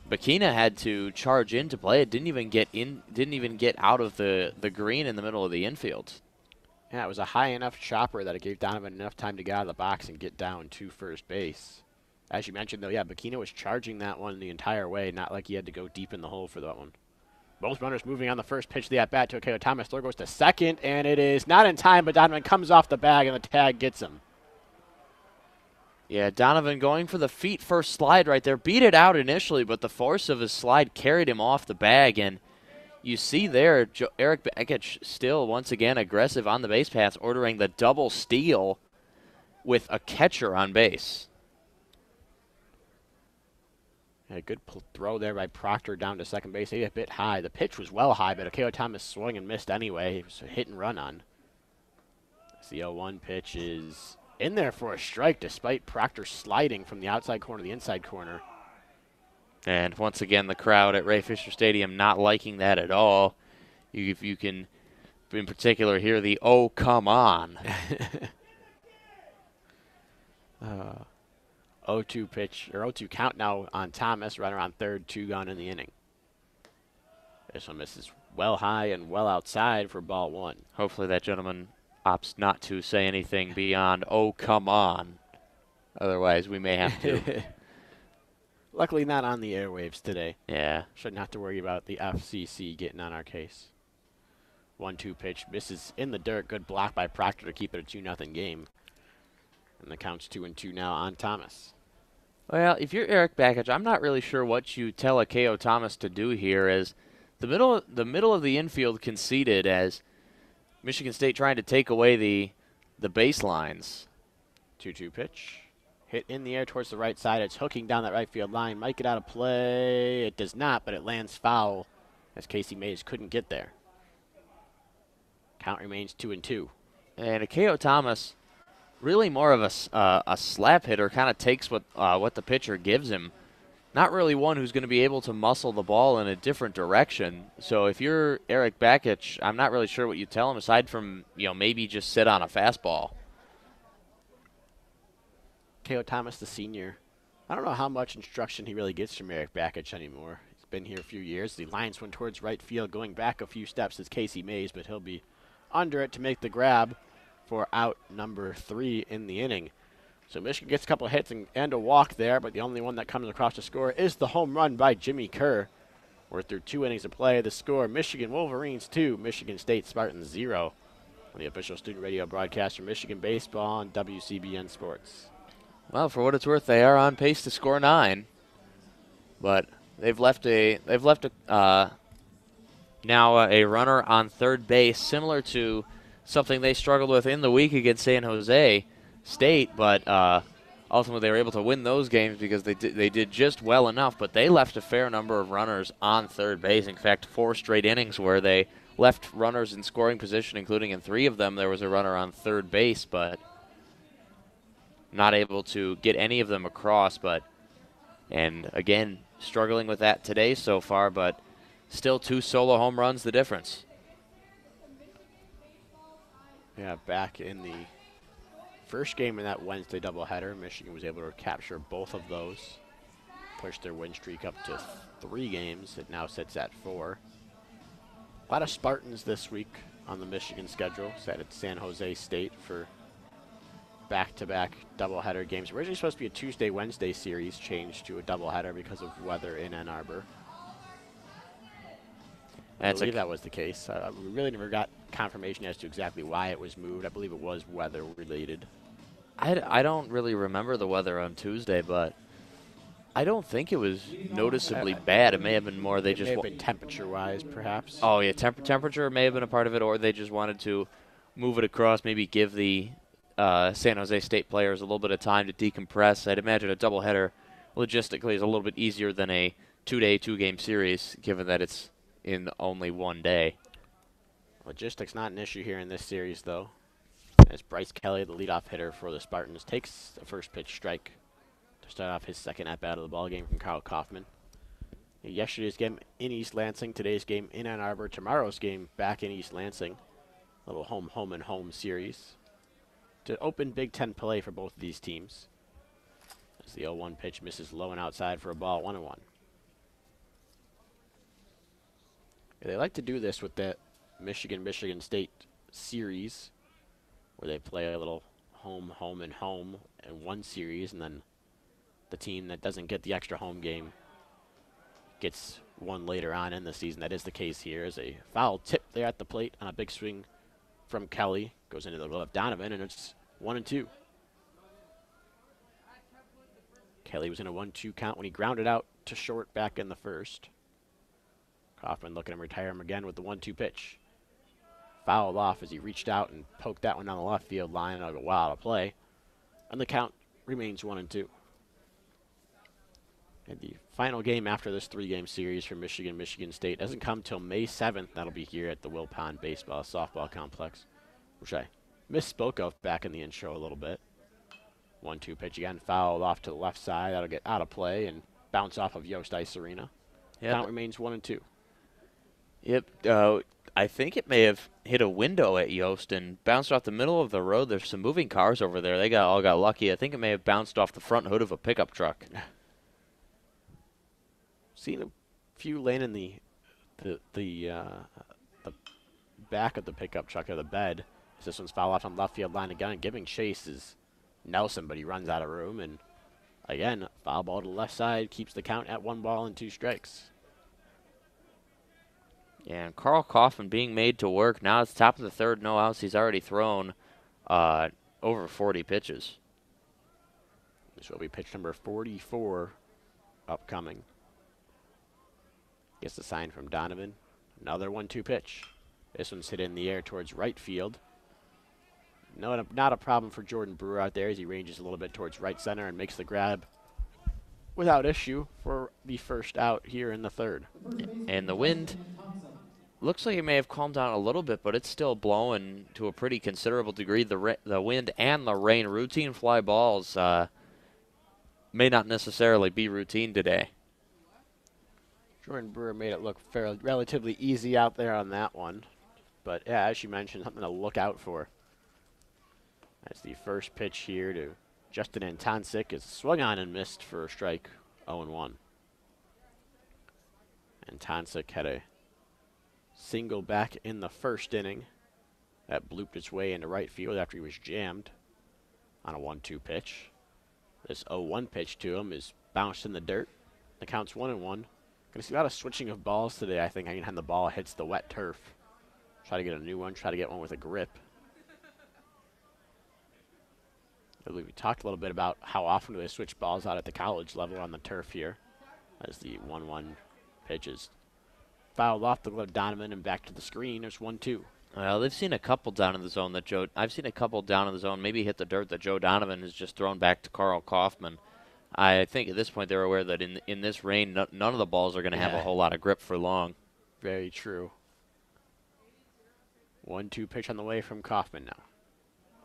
Bakina had to charge in to play it. Didn't even get out of the green in the middle of the infield. Yeah, it was a high enough chopper that it gave Donovan enough time to get out of the box and get down to first base. As you mentioned, though, yeah, Bakina was charging that one the entire way, not like he had to go deep in the hole for that one. Both runners moving on the first pitch of the at-bat to K.O. Thomas. Throw goes to second, and it is not in time, but Donovan comes off the bag, and the tag gets him. Yeah, Donovan going for the feet first slide right there. Beat it out initially, but the force of his slide carried him off the bag, and you see there Eric Bakich still once again aggressive on the base paths, ordering the double steal with a catcher on base. A good throw there by Proctor down to second base. Maybe a bit high. The pitch was well high, but K.O. Thomas swung and missed anyway. It was a hit and run on. The 0-1 pitch is in there for a strike despite Proctor sliding from the outside corner to the inside corner. And once again, the crowd at Ray Fisher Stadium not liking that at all. If you can, in particular, hear the "Oh, come on." 0-2 pitch, or 0-2 count now on Thomas, runner on third, 2 gone in the inning. This one misses well high and well outside for ball 1. Hopefully that gentleman opts not to say anything beyond "Oh, come on." Otherwise, we may have to. Luckily not on the airwaves today. Yeah. Shouldn't have to worry about the FCC getting on our case. 1-2 pitch. Misses in the dirt. Good block by Proctor to keep it a 2-0 game. And the count's 2-2 now on Thomas. Well, if you're Eric Bakich, I'm not really sure what you tell a K.O. Thomas to do here, as the middle of the infield conceded as Michigan State trying to take away the baselines. 2-2 pitch. Hit in the air towards the right side. It's hooking down that right field line. Might get out of play. It does not, but it lands foul as Casey Mays couldn't get there. Count remains 2-2. And a K.O. Thomas, really more of a slap hitter, kind of takes what the pitcher gives him. Not really one who's going to be able to muscle the ball in a different direction. So if you're Eric Bakich, I'm not really sure what you tell him aside from, maybe just sit on a fastball. K.O. Thomas, the senior. I don't know how much instruction he really gets from Eric Bakich anymore. He's been here a few years. The lines went towards right field, going back a few steps is Casey Mays, but he'll be under it to make the grab for out number 3 in the inning. So Michigan gets a couple of hits and a walk there, but the only one that comes across the score is the home run by Jimmy Kerr. We're through 2 innings of play. The score, Michigan Wolverines 2, Michigan State Spartans 0. On the official student radio broadcast for Michigan Baseball on WCBN Sports. Well, for what it's worth, they are on pace to score 9, but they've left now a runner on third base, similar to something they struggled with in the week against San Jose State, but ultimately they were able to win those games because they did just well enough. But they left a fair number of runners on third base. In fact, 4 straight innings where they left runners in scoring position, including in 3 of them there was a runner on third base, but not able to get any of them across. And again, struggling with that today so far, but still 2 solo home runs the difference. Yeah, back in the first game in that Wednesday doubleheader, Michigan was able to capture both of those, push their win streak up to 3 games. It now sits at 4. A lot of Spartans this week on the Michigan schedule. Set at San Jose State for back-to-back doubleheader games. Originally supposed to be a Tuesday-Wednesday series, changed to a doubleheader because of weather in Ann Arbor. I believe that was the case. We really never got confirmation as to exactly why it was moved. I believe it was weather-related. I don't really remember the weather on Tuesday, but I don't think it was noticeably bad. It may have been more they just... It may have been temperature-wise, perhaps. Oh, yeah, temperature may have been a part of it, or they just wanted to move it across, maybe give the San Jose State players a little bit of time to decompress. I'd imagine a doubleheader logistically is a little bit easier than a 2-day, 2-game series, given that it's in only 1 day. Logistics not an issue here in this series, though, as Bryce Kelly, the leadoff hitter for the Spartans, takes the first pitch strike to start off his second at-bat of the ballgame from Kyle Kaufman. Yesterday's game in East Lansing, today's game in Ann Arbor, tomorrow's game back in East Lansing. A little home series to open Big Ten play for both of these teams. As the 0-1 pitch misses low and outside for a ball, 1-1. They like to do this with that Michigan State series, where they play a little home in one series, and then the team that doesn't get the extra home game gets one later on in the season. That is the case here. As a foul tip there at the plate on a big swing from Kelly, goes into the glove of Donovan, and it's 1-2. Kelly was in a 1-2 count when he grounded out to short back in the first. Kaufman looking to retire him again with the 1-2 pitch. Fouled off as he reached out and poked that one down the left field line, and it'll go wild to play. And the count remains 1-2. And the final game after this 3-game series for Michigan State doesn't come till May 7th. That'll be here at the Will Pond Baseball Softball Complex, which I misspoke of back in the intro a little bit. 1-2 pitch again, fouled off to the left side. That'll get out of play and bounce off of Yost Ice Arena. Yep. Count remains 1-2. Yep. I think it may have hit a window at Yost and bounced off the middle of the road. There's some moving cars over there. They all got lucky. I think it may have bounced off the front hood of a pickup truck. Seen a few laying in the back of the pickup truck or the bed. This one's fouled off on left field line again, and giving chase is Nelson, but he runs out of room, and Again, foul ball to the left side keeps the count at 1 ball and 2 strikes. Yeah, and Carl Kaufman being made to work. Now it's top of the third, no outs. He's already thrown over 40 pitches. This will be pitch number 44 upcoming. Gets the sign from Donovan. Another 1-2 pitch. This one's hit in the air towards right field. No, not a problem for Jordan Brewer out there as he ranges a little bit towards right center and makes the grab without issue for the first out here in the third. And the wind looks like it may have calmed down a little bit, but it's still blowing to a pretty considerable degree. The wind and the rain. Routine fly balls may not necessarily be routine today. Jordan Brewer made it look relatively easy out there on that one. But, yeah, as you mentioned, something to look out for. That's the first pitch here to Justin Antonsic. Is swung on and missed for a strike, 0-1. Antonsic had a single back in the first inning that blooped its way into right field after he was jammed on a 1-2 pitch. This 0-1 pitch to him is bounced in the dirt. The count's 1-1. Going to see a lot of switching of balls today, I think, anytime the ball hits the wet turf. Try to get a new one, try to get one with a grip. We talked a little bit about how often do they switch balls out at the college level on the turf here. As the 1-1 pitch is fouled off the glove of Donovan and back to the screen. There's 1-2. Well, they've seen a couple down in the zone that I've seen a couple down in the zone, maybe hit the dirt that Joe Donovan has just thrown back to Carl Kaufman. I think at this point they're aware that in this rain, none of the balls are going to have a whole lot of grip for long. Very true. 1-2 pitch on the way from Kaufman now.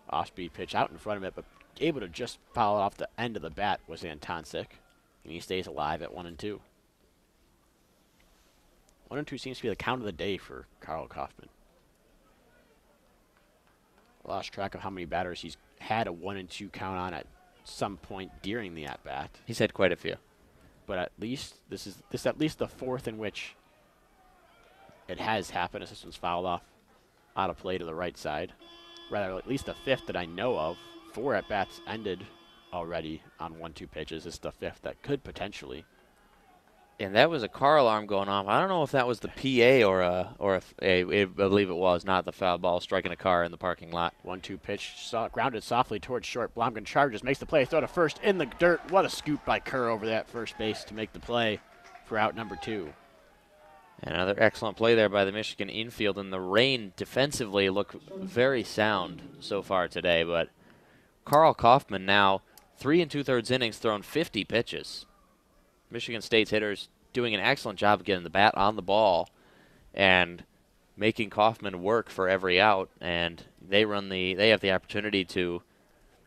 Off-speed pitch out in front of it, but able to just foul off the end of the bat was Antonsic, and he stays alive at 1-2. 1-2 seems to be the count of the day for Carl Kaufman. Lost track of how many batters he's had a 1-2 count on at some point during the at-bat. He's had quite a few. But at least this is at least the fourth in which it has happened as this one's fouled off out of play to the right side. Rather, at least the fifth that I know of. 4 at-bats ended already on 1-2 pitches. This is the fifth that could potentially. And that was a car alarm going off. I don't know if that was the PA or I believe it was, not the foul ball striking a car in the parking lot. 1-2 pitch, grounded softly towards short. Blomgren charges, makes the play, throw to first in the dirt. What a scoop by Kerr over that first base to make the play for out number 2. Another excellent play there by the Michigan infield, and the rain defensively looked very sound so far today. But Carl Kaufman now 3 2/3 innings, thrown 50 pitches. Michigan State's hitters doing an excellent job of getting the bat on the ball and making Kaufman work for every out. And they have the opportunity to,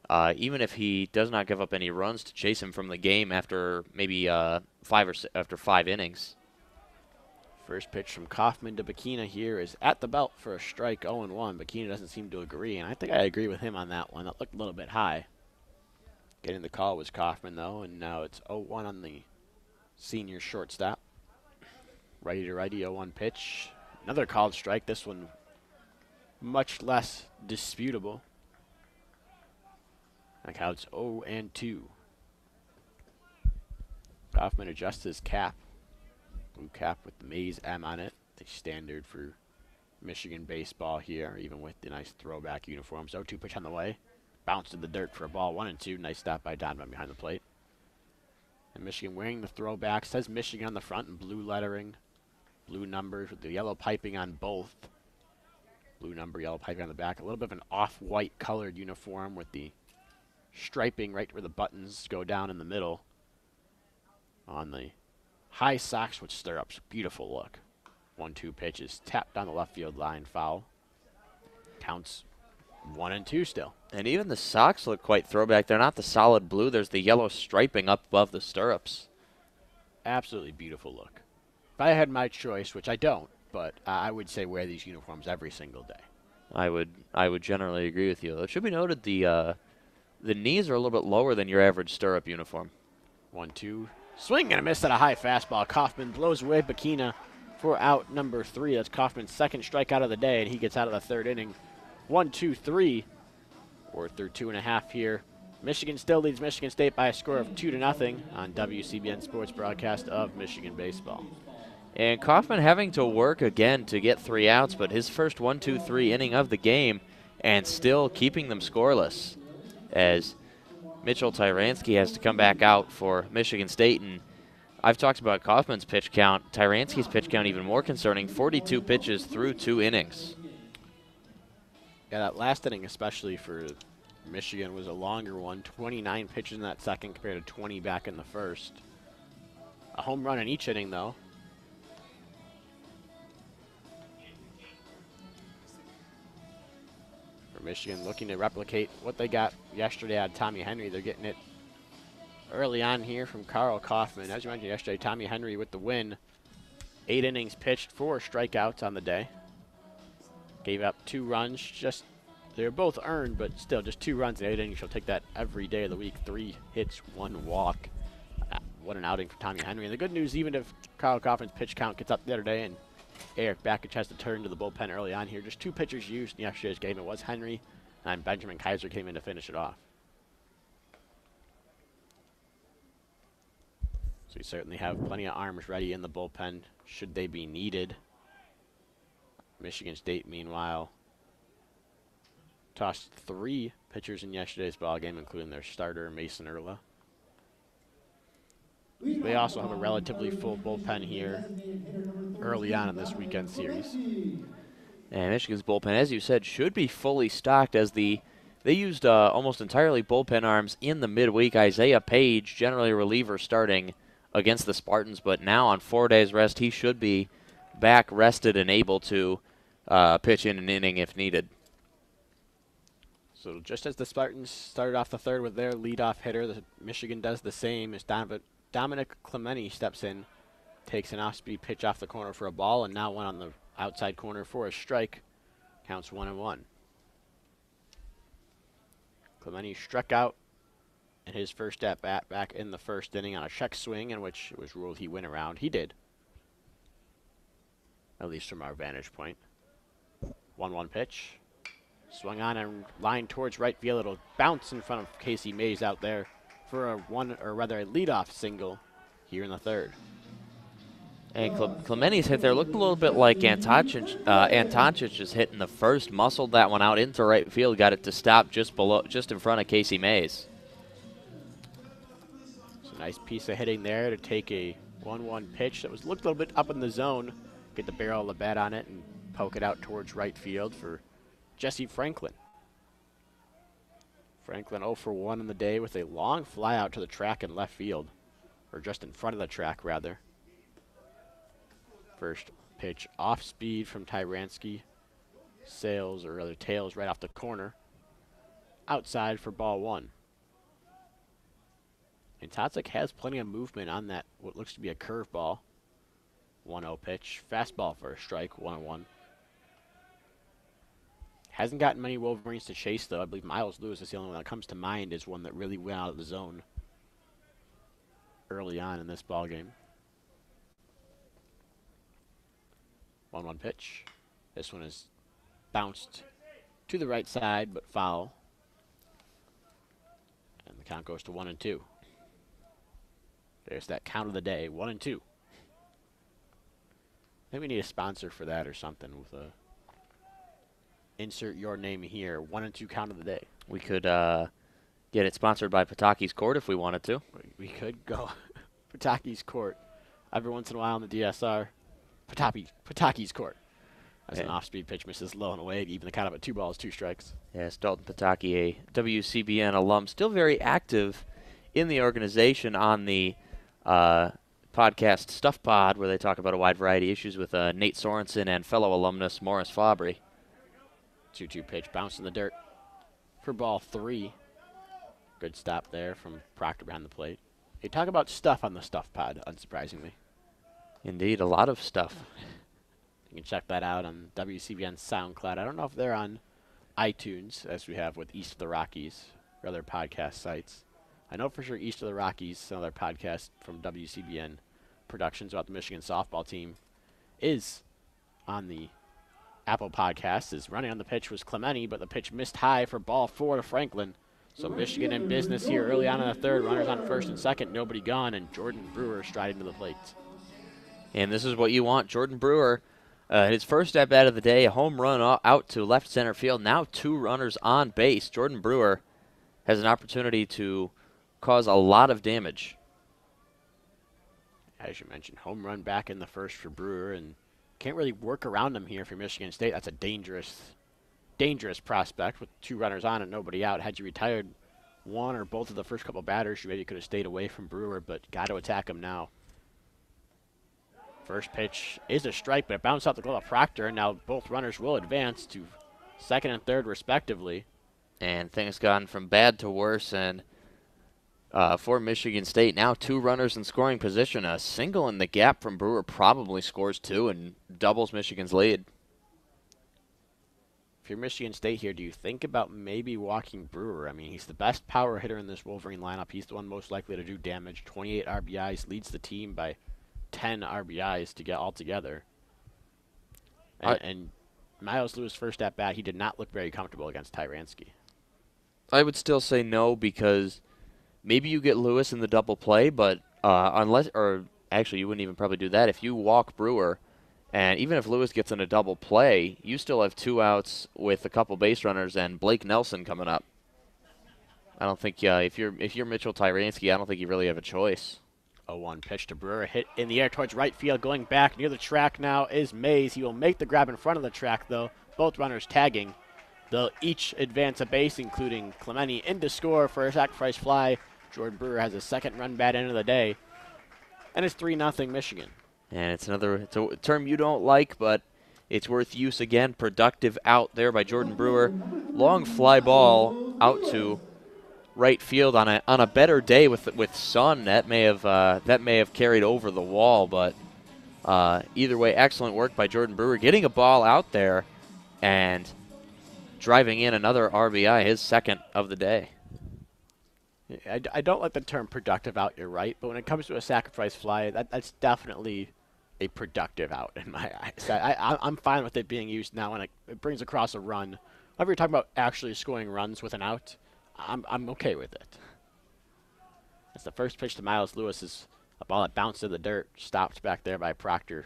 even if he does not give up any runs, to chase him from the game after maybe after 5 innings. First pitch from Kaufman to Bakina here is at the belt for a strike, 0-1. Bakina doesn't seem to agree, and I think I agree with him on that one. That looked a little bit high. Getting the call was Kaufman, though, and now it's 0-1 on the senior shortstop. Righty to righty, 0-1 pitch. Another called strike. This one much less disputable. That counts 0-2. Kaufman adjusts his cap. Blue cap with the Maze M on it. The standard for Michigan baseball here, even with the nice throwback uniforms. 0-2 pitch on the way. Bounced in the dirt for a ball, 1-2. Nice stop by Donovan behind the plate. And Michigan wearing the throwback. Says Michigan on the front in blue lettering. Blue numbers with the yellow piping on both. Blue number, yellow piping on the back. A little bit of an off-white colored uniform with the striping right where the buttons go down in the middle. On the high socks with stirrups. Beautiful look. 1-2 pitch is tapped down the left field line, foul. Counts 1-2 still. And even the socks look quite throwback. They're not the solid blue. There's the yellow striping up above the stirrups. Absolutely beautiful look. If I had my choice, which I don't, but I would say wear these uniforms every single day. I would generally agree with you. It should be noted the knees are a little bit lower than your average stirrup uniform. 1-2. Swing and a miss at a high fastball. Kaufman blows away Bakina for out number 3. That's Kaufman's second strikeout of the day, and he gets out of the third inning. 1-2-3. We're through 2.5 here Michigan still leads Michigan State by a score of 2-0 on WCBN Sports broadcast of Michigan baseball. And Kaufman having to work again to get 3 outs, but his first 1-2-3 inning of the game and still keeping them scoreless as Mitchell Tyransky has to come back out for Michigan State. And I've talked about Kaufman's pitch count. Tyransky's pitch count even more concerning, 42 pitches through 2 innings. Yeah, that last inning, especially for Michigan, was a longer one. 29 pitches in that second compared to 20 back in the first. A home run in each inning, though. For Michigan, looking to replicate what they got yesterday out of Tommy Henry. They're getting it early on here from Carl Kaufman. As you mentioned yesterday, Tommy Henry with the win. 8 innings pitched, 4 strikeouts on the day. Gave up 2 runs. They were both earned, but still just 2 runs in 8 innings. She'll take that every day of the week. 3 hits, 1 walk. What an outing for Tommy Henry. And the good news, even if Carl Kaufman's pitch count gets up the other day and Eric Bakich has to turn to the bullpen early on here, just 2 pitchers used in yesterday's game. It was Henry, and Benjamin Kaiser came in to finish it off. So we certainly have plenty of arms ready in the bullpen should they be needed. Michigan State, meanwhile, tossed 3 pitchers in yesterday's ballgame, including their starter, Mason Erla. They also have a relatively full bullpen here early on in this weekend series. And Michigan's bullpen, as you said, should be fully stocked as they used almost entirely bullpen arms in the midweek. Isaiah Page, generally a reliever, starting against the Spartans, but now on 4 days rest, he should be back rested and able to pitch in an inning if needed. So just as the Spartans started off the third with their leadoff hitter, Michigan does the same as Dominic Clementi steps in, takes an off-speed pitch off the corner for a ball, and now one on the outside corner for a strike. Counts 1-1. Clementi struck out in his first at-bat back in the first inning on a check swing in which it was ruled he went around. He did, at least from our vantage point. 1-1 pitch. Swung on and lined towards right field. It'll bounce in front of Casey Mays out there for a leadoff single here in the third. And Clementi's hit there looked a little bit like Antoncic's hit in the first. Muscled that one out into right field, got it to stop just in front of Casey Mays. So nice piece of hitting there to take a 1-1 pitch that looked a little bit up in the zone. Get the barrel of the bat on it and poke it out towards right field for Jesse Franklin. Franklin 0 for 1 in the day with a long fly out to the track in left field, or just in front of the track, rather. First pitch off speed from Tyransky. Tails right off the corner. Outside for ball 1. And Totzik has plenty of movement on that, what looks to be a curveball. 1-0 pitch. Fastball for a strike, 1-1. Hasn't gotten many Wolverines to chase, though. I believe Miles Lewis is the only one that comes to mind as one that really went out of the zone early on in this ballgame. 1-1 pitch. This one is bounced to the right side, but foul. And the count goes to 1-2. There's that count of the day, 1-2. I think we need a sponsor for that or something with a insert your name here. 1-2 count of the day. We could get it sponsored by Pataki's Court if we wanted to. We could go Pataki's Court. Every once in a while on the DSR, Pataki's Court. That's an off-speed pitch, misses low and away, even the count up at 2 balls, 2 strikes. Yes, Dalton Pataki, a WCBN alum, still very active in the organization on the podcast Stuff Pod, where they talk about a wide variety of issues with Nate Sorensen and fellow alumnus Morris Fabry. 2-2 pitch, bounce in the dirt for ball 3. Good stop there from Proctor behind the plate. Hey, talk about stuff on the Stuff Pod, unsurprisingly. Indeed, a lot of stuff. You can check that out on WCBN SoundCloud. I don't know if they're on iTunes, as we have with East of the Rockies, or other podcast sites. I know for sure East of the Rockies, another podcast from WCBN Productions about the Michigan softball team, is on the Apple Podcasts. Is running on the pitch was Clementi, but the pitch missed high for ball 4 to Franklin. So Michigan in business here early on in the third. Runners on first and second, nobody gone, and Jordan Brewer striding to the plate. And this is what you want. Jordan Brewer, his first at bat of the day, a home run out to left center field. Now 2 runners on base. Jordan Brewer has an opportunity to cause a lot of damage. As you mentioned, home run back in the first for Brewer, and can't really work around him here for Michigan State. That's a dangerous prospect with 2 runners on and nobody out. Had you retired one or both of the first couple batters, you maybe could have stayed away from Brewer, but got to attack him now. First pitch is a strike, but it bounced out the glove of Proctor, and now both runners will advance to second and third respectively. And things gone from bad to worse, and for Michigan State, now 2 runners in scoring position. A single in the gap from Brewer probably scores 2 and doubles Michigan's lead. If you're Michigan State here, do you think about maybe walking Brewer? I mean, he's the best power hitter in this Wolverine lineup. He's the one most likely to do damage. 28 RBIs, leads the team by 10 RBIs to get all together. And Miles Lewis first at bat, he did not look very comfortable against Tyranski. I would still say no, because maybe you get Lewis in the double play, but actually you wouldn't even probably do that. If you walk Brewer, and even if Lewis gets in a double play, you still have 2 outs with a couple base runners and Blake Nelson coming up. I don't think if you're Mitchell Tyranski, I don't think you really have a choice. 0-1 pitch to Brewer, hit in the air towards right field, going back near the track now is Mays. He will make the grab in front of the track, though. Both runners tagging. They'll each advance a base, including Clemente in to score for a sacrifice fly. Jordan Brewer has a second run bat end of the day, and it's 3-0 Michigan. And it's a term you don't like, but it's worth use again. Productive out there by Jordan Brewer. Long fly ball out to right field on a better day with sun that may have carried over the wall, but either way, excellent work by Jordan Brewer, getting a ball out there and driving in another RBI, his second of the day. I don't like the term productive out, you're right, but when it comes to a sacrifice fly, that's definitely a productive out in my eyes. I'm fine with it being used now, and it brings across a run. Whenever you're talking about actually scoring runs with an out, I'm okay with it. As the first pitch to Miles Lewis is a ball that bounced in the dirt, stopped back there by Proctor.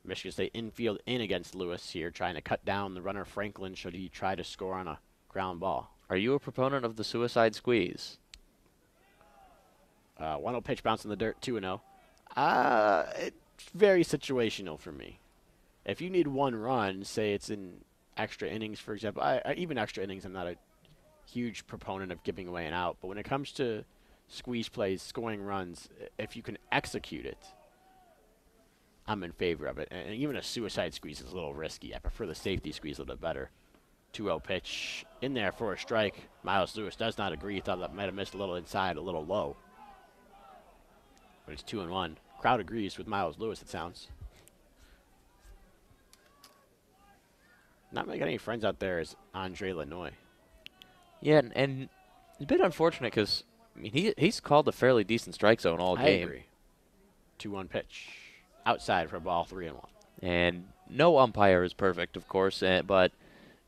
Michigan State infield in against Lewis here, trying to cut down the runner Franklin should he try to score on a ground ball. Are you a proponent of the suicide squeeze? 1-0 pitch bounce in the dirt, 2-0. It's very situational for me. If you need 1 run, say it's in extra innings, for example, even extra innings, I'm not a huge proponent of giving away an out. But when it comes to squeeze plays, scoring runs, if you can execute it, I'm in favor of it. And even a suicide squeeze is a little risky. I prefer the safety squeeze a little bit better. 2-0 pitch in there for a strike. Miles Lewis does not agree. He thought that might have missed a little inside, a little low. But it's 2-1. Crowd agrees with Miles Lewis, it sounds. Not really got any friends out there is Andre Lanois. Yeah, and it's a bit unfortunate because I mean, he's called a fairly decent strike zone all game. I agree. 2-1 pitch. Outside for a ball, 3-1. And no umpire is perfect, of course, but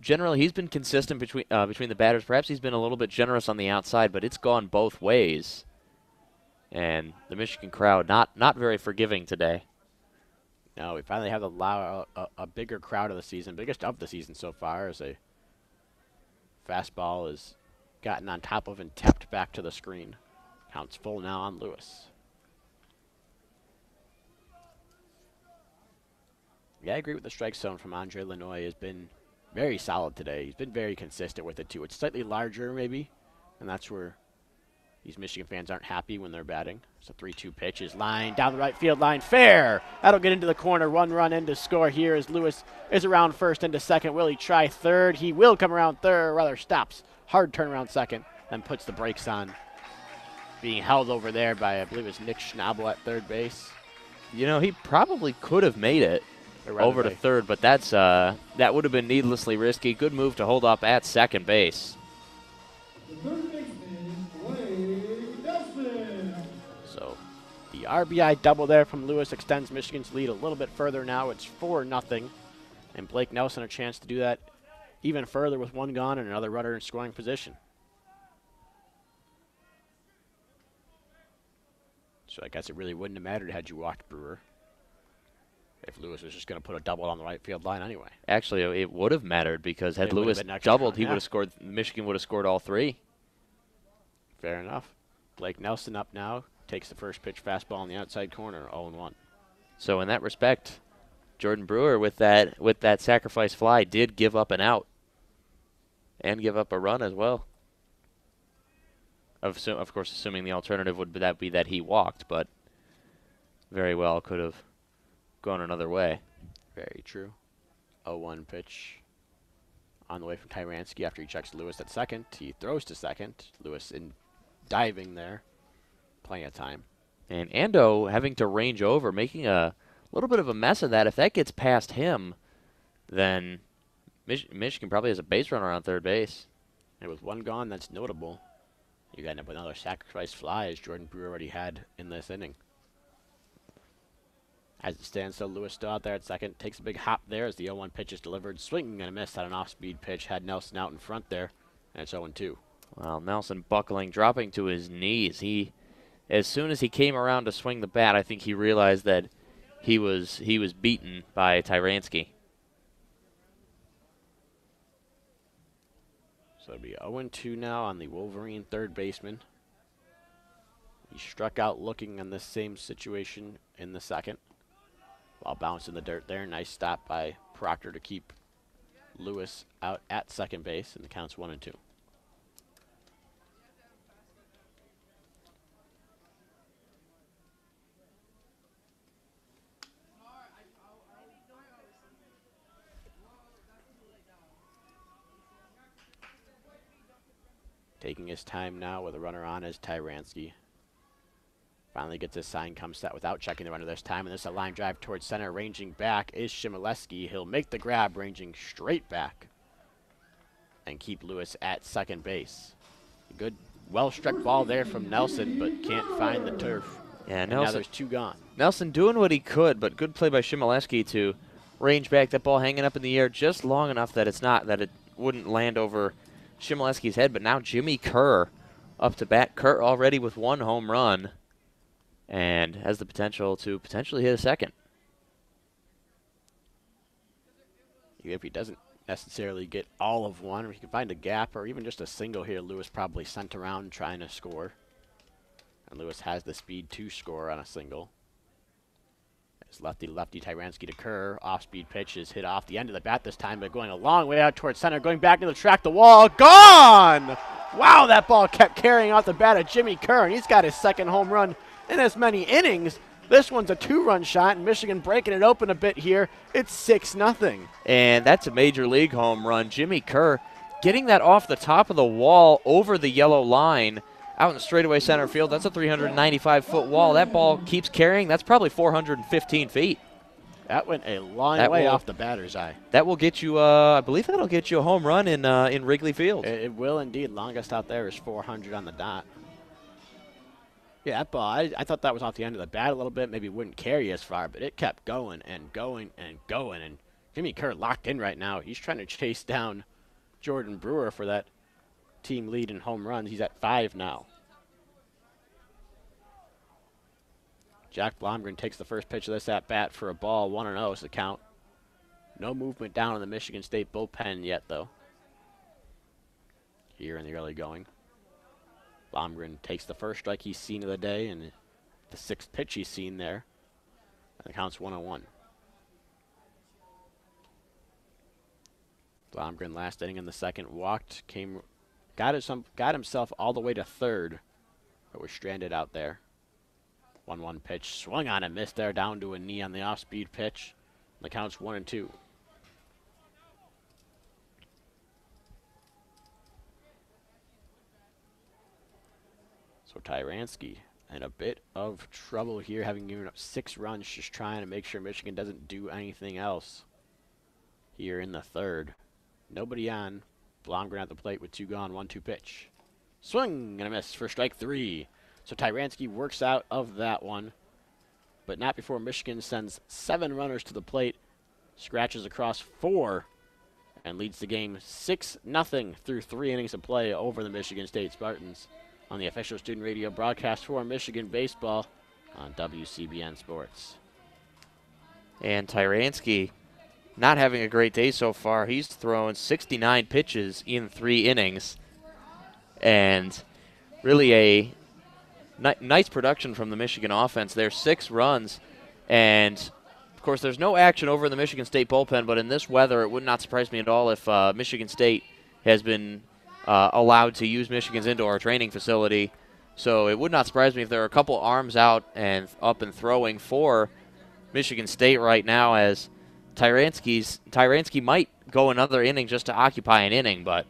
generally he's been consistent between the batters. Perhaps he's been a little bit generous on the outside, but it's gone both ways. And the Michigan crowd not very forgiving today. No, we finally have a bigger crowd of the season, biggest of the season so far, as a fastball is gotten on top of and tapped back to the screen. Counts full now on Lewis. Yeah, I agree with the strike zone from Andre Lanois. Has been very solid today. He's been very consistent with it, too. It's slightly larger, maybe, and that's where these Michigan fans aren't happy when they're batting. So 3-2 pitch is lined down the right field line. Fair! That'll get into the corner. 1 run in to score here as Lewis is around first into second. Will he try third? He will come around third, or rather stops. Hard turnaround second, then puts the brakes on. Being held over there by, I believe it's Nick Schnabel at third base. You know, he probably could have made it over to third, but that would have been needlessly risky. Good move to hold up at second base. So the RBI double there from Lewis extends Michigan's lead a little bit further now. It's 4-0, and Blake Nelson a chance to do that even further with 1 gone and another runner in scoring position. So I guess it really wouldn't have mattered had you walked Brewer, if Lewis was just going to put a double on the right field line anyway. Actually, it would have mattered because had It would have Lewis been extra, doubled, he yeah. would have scored. Michigan would have scored all 3. Fair enough. Blake Nelson up now, takes the first pitch fastball on the outside corner, 0-1. So in that respect, Jordan Brewer with that sacrifice fly did give up an out and give up a run as well. Of course, assuming the alternative would be that he walked, but very well could have gone another way. Very true. 0-1 pitch on the way from Tyranski after he checks Lewis at second. He throws to second. Lewis in diving there. Plenty of time. And Ando having to range over, making a little bit of a mess of that. If that gets past him, then Michigan probably has a base runner on third base. And with one gone, that's notable. You got to end up with another sacrifice fly, as Jordan Brewer already had in this inning. As it stands, so Lewis still out there at second. Takes a big hop there as the 0-1 pitch is delivered. Swinging and a miss on an off-speed pitch. Had Nelson out in front there, and it's 0-2. Well, Nelson buckling, dropping to his knees. As soon as he came around to swing the bat, I think he realized that he was beaten by Tyranski. So it'll be 0-2 now on the Wolverine third baseman. He struck out looking on this same situation in the second. While bouncing the dirt there. Nice stop by Proctor to keep Lewis out at second base, and the count's 1-2. Taking his time now with a runner on is Tyranski. Finally gets his sign, comes set without checking the runner this time, and this is a line drive towards center. Ranging back is Shimoleski. He'll make the grab, ranging straight back, and keep Lewis at second base. A good, well-struck ball there from Nelson, but can't find the turf. Yeah, and Nelson. now there's 2 gone. Nelson doing what he could, but good play by Shimoleski to range back that ball, hanging up in the air just long enough that it wouldn't land over Shimoleski's head. But now Jimmy Kerr up to bat. Kerr already with 1 home run, and has the potential to potentially hit a second. If he doesn't necessarily get all of one, or if he can find a gap, or even just a single here, Lewis probably sent around trying to score. And Lewis has the speed to score on a single. It's lefty Tyranski to Kerr. Off-speed pitch is hit off the end of the bat this time, but going a long way out towards center, going back to the track, the wall, gone! Wow, that ball kept carrying off the bat of Jimmy Kerr, and he's got his second home run in as many innings. This one's a 2-run shot, and Michigan breaking it open a bit here. It's 6-0. And that's a major league home run. Jimmy Kerr getting that off the top of the wall over the yellow line out in straightaway center field. That's a 395-foot wall. That ball keeps carrying. That's probably 415 feet. That went a long way off the batter's eye. That will get you, I believe that'll get you a home run in Wrigley Field. It will indeed. Longest out there is 400 on the dot. Yeah, that ball, I thought that was off the end of the bat a little bit. Maybe it wouldn't carry as far, but it kept going and going and going. And Jimmy Kerr locked in right now. He's trying to chase down Jordan Brewer for that team lead in home runs. He's at 5 now. Jack Blomgren takes the first pitch of this at bat for a ball. 1-0 is the count. No movement down in the Michigan State bullpen yet, though. Here in the early going. Blomgren takes the first strike he's seen of the day and the 6th pitch he's seen there. And the count's 1-1. Blomgren last inning in the second walked, got himself all the way to third, but was stranded out there. 1-1 pitch, swung on and missed there, down to a knee on the off-speed pitch. And the count's 1-2. So Tyranski in a bit of trouble here, having given up 6 runs, just trying to make sure Michigan doesn't do anything else here in the third. Nobody on. Blomgren at the plate with 2 gone, 1-2 pitch. Swing and a miss for strike 3. So Tyranski works out of that one, but not before Michigan sends 7 runners to the plate, scratches across 4, and leads the game 6-0 through 3 innings of play over the Michigan State Spartans. On the official student radio broadcast for Michigan baseball, on WCBN Sports. And Tyranski not having a great day so far. He's thrown 69 pitches in 3 innings. And really a nice production from the Michigan offense. There's 6 runs. And, of course, there's no action over in the Michigan State bullpen, but in this weather, it would not surprise me at all if Michigan State has been allowed to use Michigan's indoor training facility. So it would not surprise me if there are a couple arms out and up and throwing for Michigan State right now, as Tyranski might go another inning just to occupy an inning, but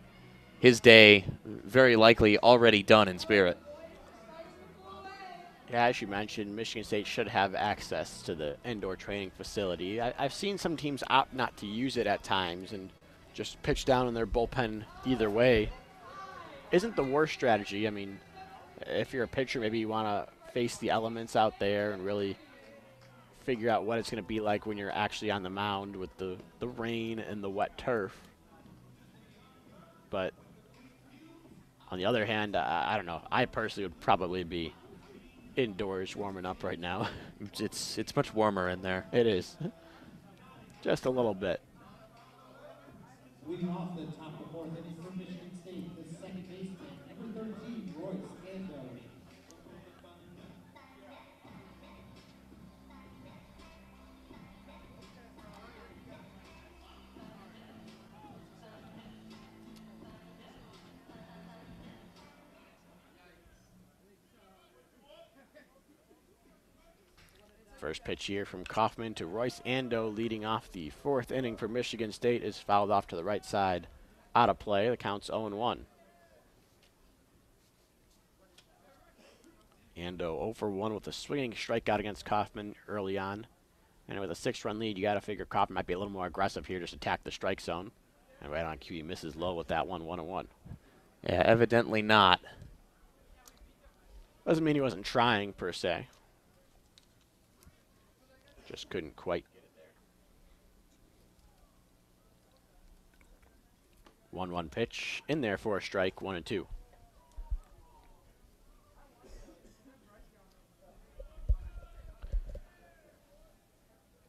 his day very likely already done in spirit. Yeah, as you mentioned, Michigan State should have access to the indoor training facility. I've seen some teams opt not to use it at times and just pitch down in their bullpen either way. Isn't the worst strategy. I mean, if you're a pitcher, maybe you want to face the elements out there and really figure out what it's going to be like when you're actually on the mound with the rain and the wet turf. But on the other hand, I don't know. I personally would probably be indoors warming up right now. It's much warmer in there. It is. Just a little bit. Leading off the top of the fourth inning for Michigan State, the second baseman, number 13, Royce Ando. First pitch here from Kaufman to Royce Ando, leading off the 4th inning for Michigan State, is fouled off to the right side. Out of play. The count's 0-1. Ando 0 for 1 with a swinging strikeout against Kaufman early on. And with a 6-run lead, you got to figure Kaufman might be a little more aggressive here, just attack the strike zone. And right on cue, he misses low with that one, 1-1. Yeah, evidently not. Doesn't mean he wasn't trying, per se. Just couldn't quite get it there. 1-1 pitch in there for a strike, 1-2.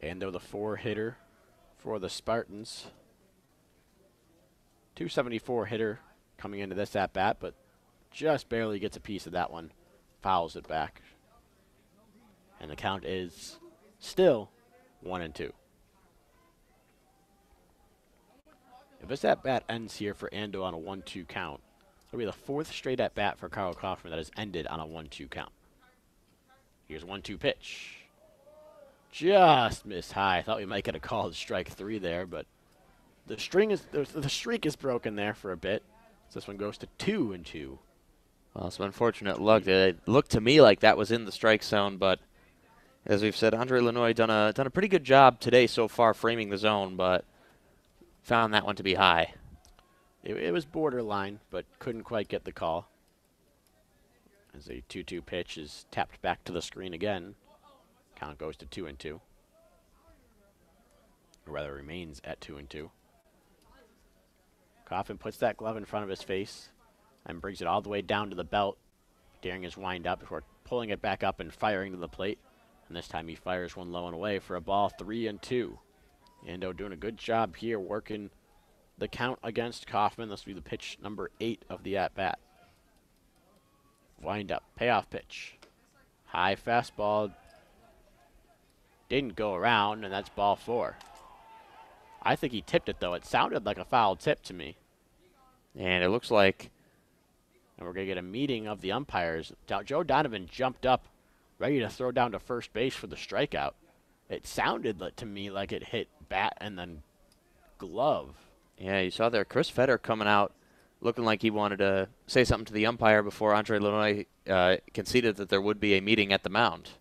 Ando, the 4-hitter for the Spartans. 274 hitter coming into this at bat, but just barely gets a piece of that one. Fouls it back. And the count is still 1-2. If this at bat ends here for Ando on a 1-2 count, it'll be the 4th straight at bat for Kyle Kaufman that has ended on a 1-2 count. Here's 1-2 pitch. Just missed high. I thought we might get a called strike 3 there, but the streak is broken there for a bit. So this one goes to 2-2. Well, some unfortunate luck. It looked to me like that was in the strike zone, but as we've said, Andre Lanois done a pretty good job today so far framing the zone, but found that one to be high. It was borderline, but couldn't quite get the call. As a 2-2 pitch is tapped back to the screen again. Count goes to 2-2. Or rather, remains at 2-2. Kaufman puts that glove in front of his face and brings it all the way down to the belt during his wind-up before pulling it back up and firing to the plate. And this time he fires one low and away for a ball, 3-2. Ando doing a good job here working the count against Kaufman. This will be the pitch number 8 of the at-bat. Wind-up, payoff pitch. High fastball. Didn't go around, and that's ball 4. I think he tipped it, though. It sounded like a foul tip to me. And it looks like... And we're going to get a meeting of the umpires. Joe Donovan jumped up, ready to throw down to first base for the strikeout. It sounded to me like it hit bat and then glove. Yeah, you saw there Chris Fetter coming out looking like he wanted to say something to the umpire before Andre Lanois conceded that there would be a meeting at the mound.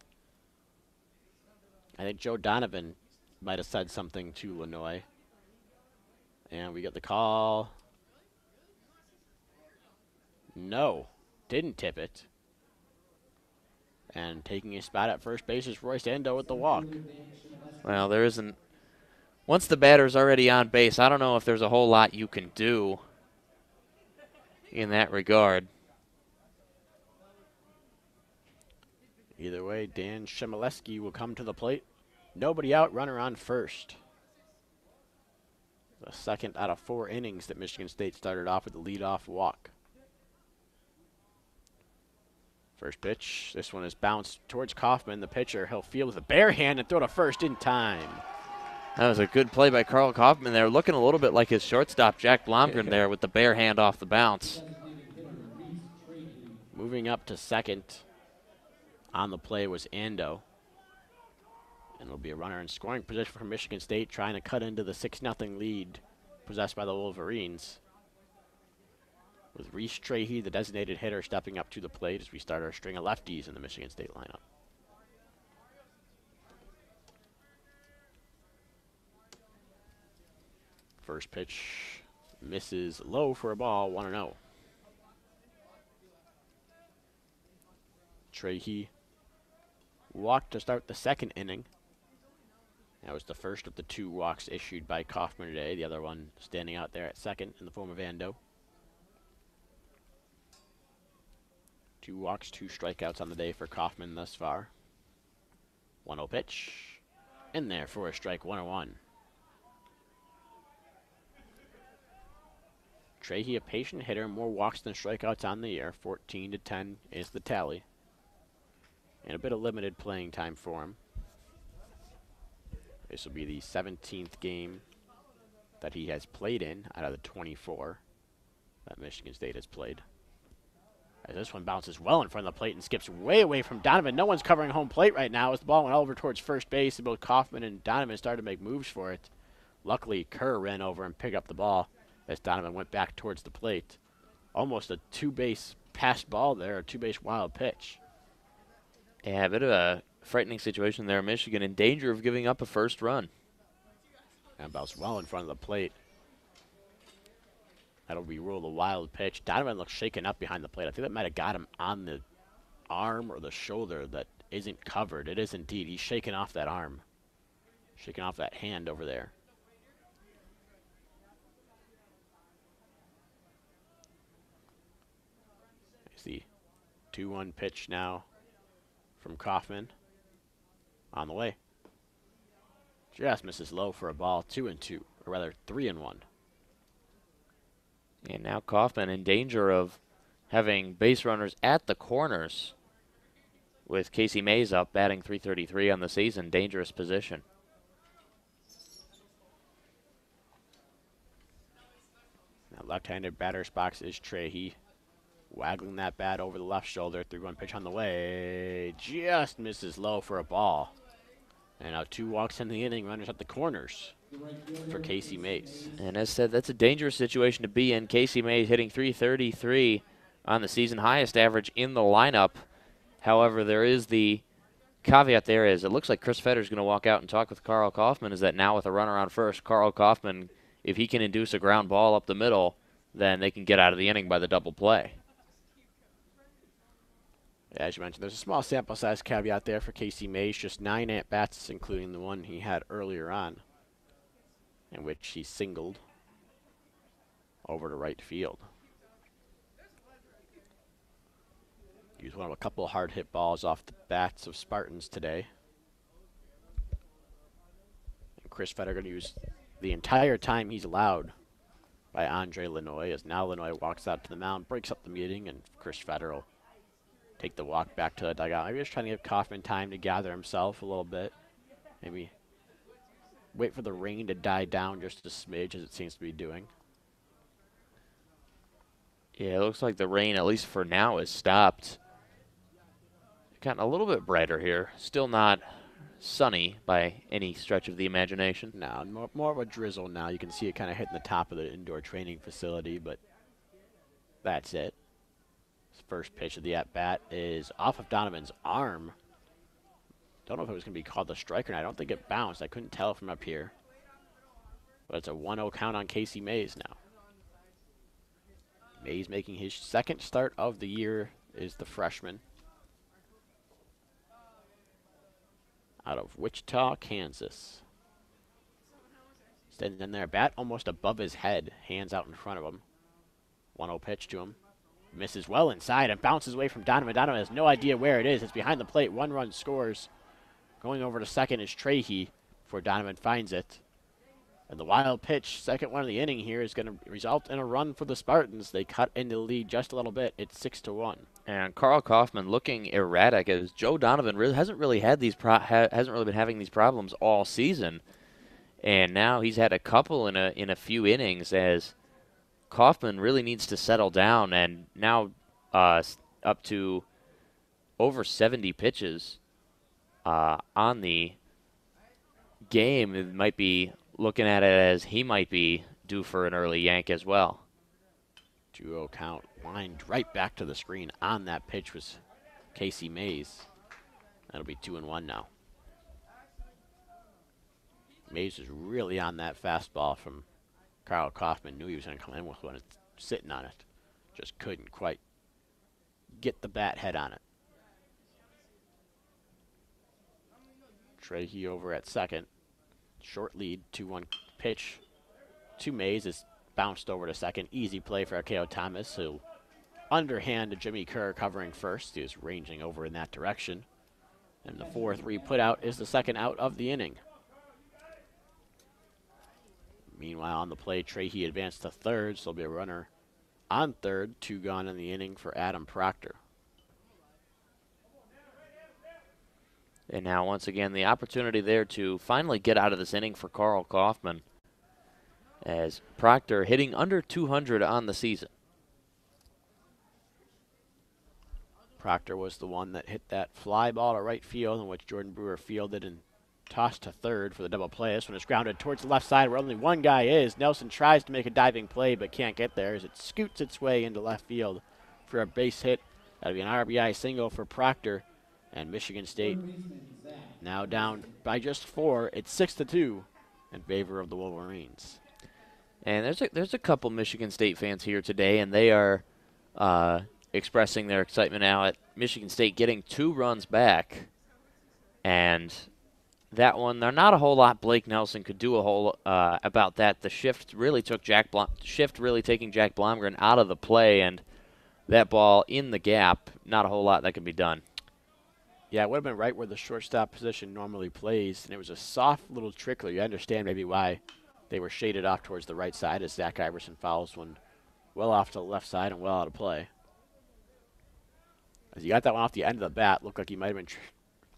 I think Joe Donovan might have said something to Lanois. And we get the call. No, didn't tip it. And taking a spot at first base is Royce Ando with the walk. Well, there isn't. Once the batter's already on base, I don't know if there's a whole lot you can do in that regard. Either way, Dan Shemileski will come to the plate. Nobody out, runner on first. The second out of 4 innings that Michigan State started off with the leadoff walk. First pitch, this one is bounced towards Kaufman, the pitcher. He'll field with a bare hand and throw to first in time. That was a good play by Carl Kaufman there, looking a little bit like his shortstop, Jack Blomgren, there with the bare hand off the bounce. Moving up to second on the play was Ando. And it'll be a runner in scoring position for Michigan State, trying to cut into the 6-0 lead possessed by the Wolverines. With Reese Trahey, the designated hitter, stepping up to the plate as we start our string of lefties in the Michigan State lineup. First pitch misses low for a ball, 1-0. Trahey walked to start the second inning. That was the first of the 2 walks issued by Kaufman today, the other one standing out there at second in the form of Ando. 2 walks, 2 strikeouts on the day for Kaufman thus far. 1-0 pitch. In there for a strike, 1-1. Trahey, a patient hitter, more walks than strikeouts on the year. 14-10 is the tally. And a bit of limited playing time for him. This will be the 17th game that he has played in out of the 24 that Michigan State has played. As this one bounces well in front of the plate and skips way away from Donovan. No one's covering home plate right now as the ball went over towards first base, and both Kaufman and Donovan started to make moves for it. Luckily, Kerr ran over and picked up the ball as Donovan went back towards the plate. Almost a 2-base pass ball there, a 2-base wild pitch. Yeah, a bit of a frightening situation there. Michigan in danger of giving up a first run. And bounced well in front of the plate. That'll be ruled a wild pitch. Donovan looks shaken up behind the plate. I think that might have got him on the arm or the shoulder that isn't covered. It is indeed. He's shaking off that arm. Shaking off that hand over there. It's the 2-1 pitch now from Kaufman. On the way. Just misses low for a ball. 2-2, or rather 3-1. And now Kaufman in danger of having base runners at the corners with Casey Mays up, batting .333 on the season. Dangerous position. Now left-handed batter's box is Trahey. Waggling that bat over the left shoulder. 3-1 pitch on the way. Just misses low for a ball. And now 2 walks in the inning, runners at the corners for Casey Mays. And as said, that's a dangerous situation to be in. Casey Mays hitting .333 on the season, highest average in the lineup. However, there is the caveat there is it looks like Chris Fetter's going to walk out and talk with Carl Kaufman, is that now with a runner on first, Carl Kaufman, if he can induce a ground ball up the middle, then they can get out of the inning by the double play. As you mentioned, there's a small sample size caveat there for Casey Mays, just 9 at-bats, including the one he had earlier on, in which he singled over to right field. Used one of a couple of hard-hit balls off the bats of Spartans today. And Chris Fetter going to use the entire time he's allowed by Andre Lanoy, as now Lanoy walks out to the mound, breaks up the meeting, and Chris Fetter will take the walk back to the dugout. Maybe just trying to give Kaufman time to gather himself a little bit. Maybe wait for the rain to die down just a smidge, as it seems to be doing. Yeah, it looks like the rain, at least for now, is stopped. Gotten a little bit brighter here. Still not sunny by any stretch of the imagination. No, more of a drizzle now. You can see it kind of hitting the top of the indoor training facility, but that's it. First pitch of the at-bat is off of Donovan's arm. Don't know if it was going to be called a strike or not. I don't think it bounced. I couldn't tell from up here. But it's a 1-0 count on Casey Mays now. Mays making his second start of the year is the freshman. Out of Wichita, Kansas. Standing in there, bat almost above his head, hands out in front of him. 1-0 pitch to him. Misses well inside and bounces away from Donovan. Donovan has no idea where it is. It's behind the plate. 1 run scores. Going over to second is Trahey before Donovan finds it. And the wild pitch, second one of the inning here, is going to result in a run for the Spartans. They cut into the lead just a little bit. It's 6-1. And Carl Kaufman looking erratic as Joe Donovan hasn't really been having these problems all season, and now he's had a couple in a few innings as Kaufman really needs to settle down. And now up to over 70 pitches on the game. It might be looking at it as he might be due for an early yank as well. 2-0 count. Lined right back to the screen on that pitch was Casey Mays. That'll be 2-1 now. Mays was really on that fastball from Carl Kaufman. Knew he was going to come in with one sitting on it. Just couldn't quite get the bat head on it. Trahey over at second. Short lead, 2-1 pitch to Mays is bounced over to second. Easy play for Akeo Thomas, who underhand to Jimmy Kerr covering first. He was ranging over in that direction. And the 4-3 put out is the second out of the inning. Meanwhile, on the play, Trahey advanced to third, so there'll be a runner on third. 2 gone in the inning for Adam Proctor. And now, once again, the opportunity there to finally get out of this inning for Carl Kaufman, as Proctor hitting under 200 on the season. Proctor was the one that hit that fly ball to right field, in which Jordan Brewer fielded and tossed to third for the double play. This one is grounded towards the left side where only one guy is. Nelson tries to make a diving play but can't get there as it scoots its way into left field for a base hit. That'll be an RBI single for Proctor. And Michigan State now down by just 4. It's 6-2 in favor of the Wolverines. And there's a couple Michigan State fans here today, and they are expressing their excitement now at Michigan State getting 2 runs back. And that one, they're not a whole lot Blake Nelson could do a whole about that. The shift really took taking Jack Blomgren out of the play, and that ball in the gap, not a whole lot that could be done. Yeah, it would have been right where the shortstop position normally plays, and it was a soft little trickler. You understand maybe why they were shaded off towards the right side as Zach Iverson fouls one well off to the left side and well out of play. As he got that one off the end of the bat, looked like he might have been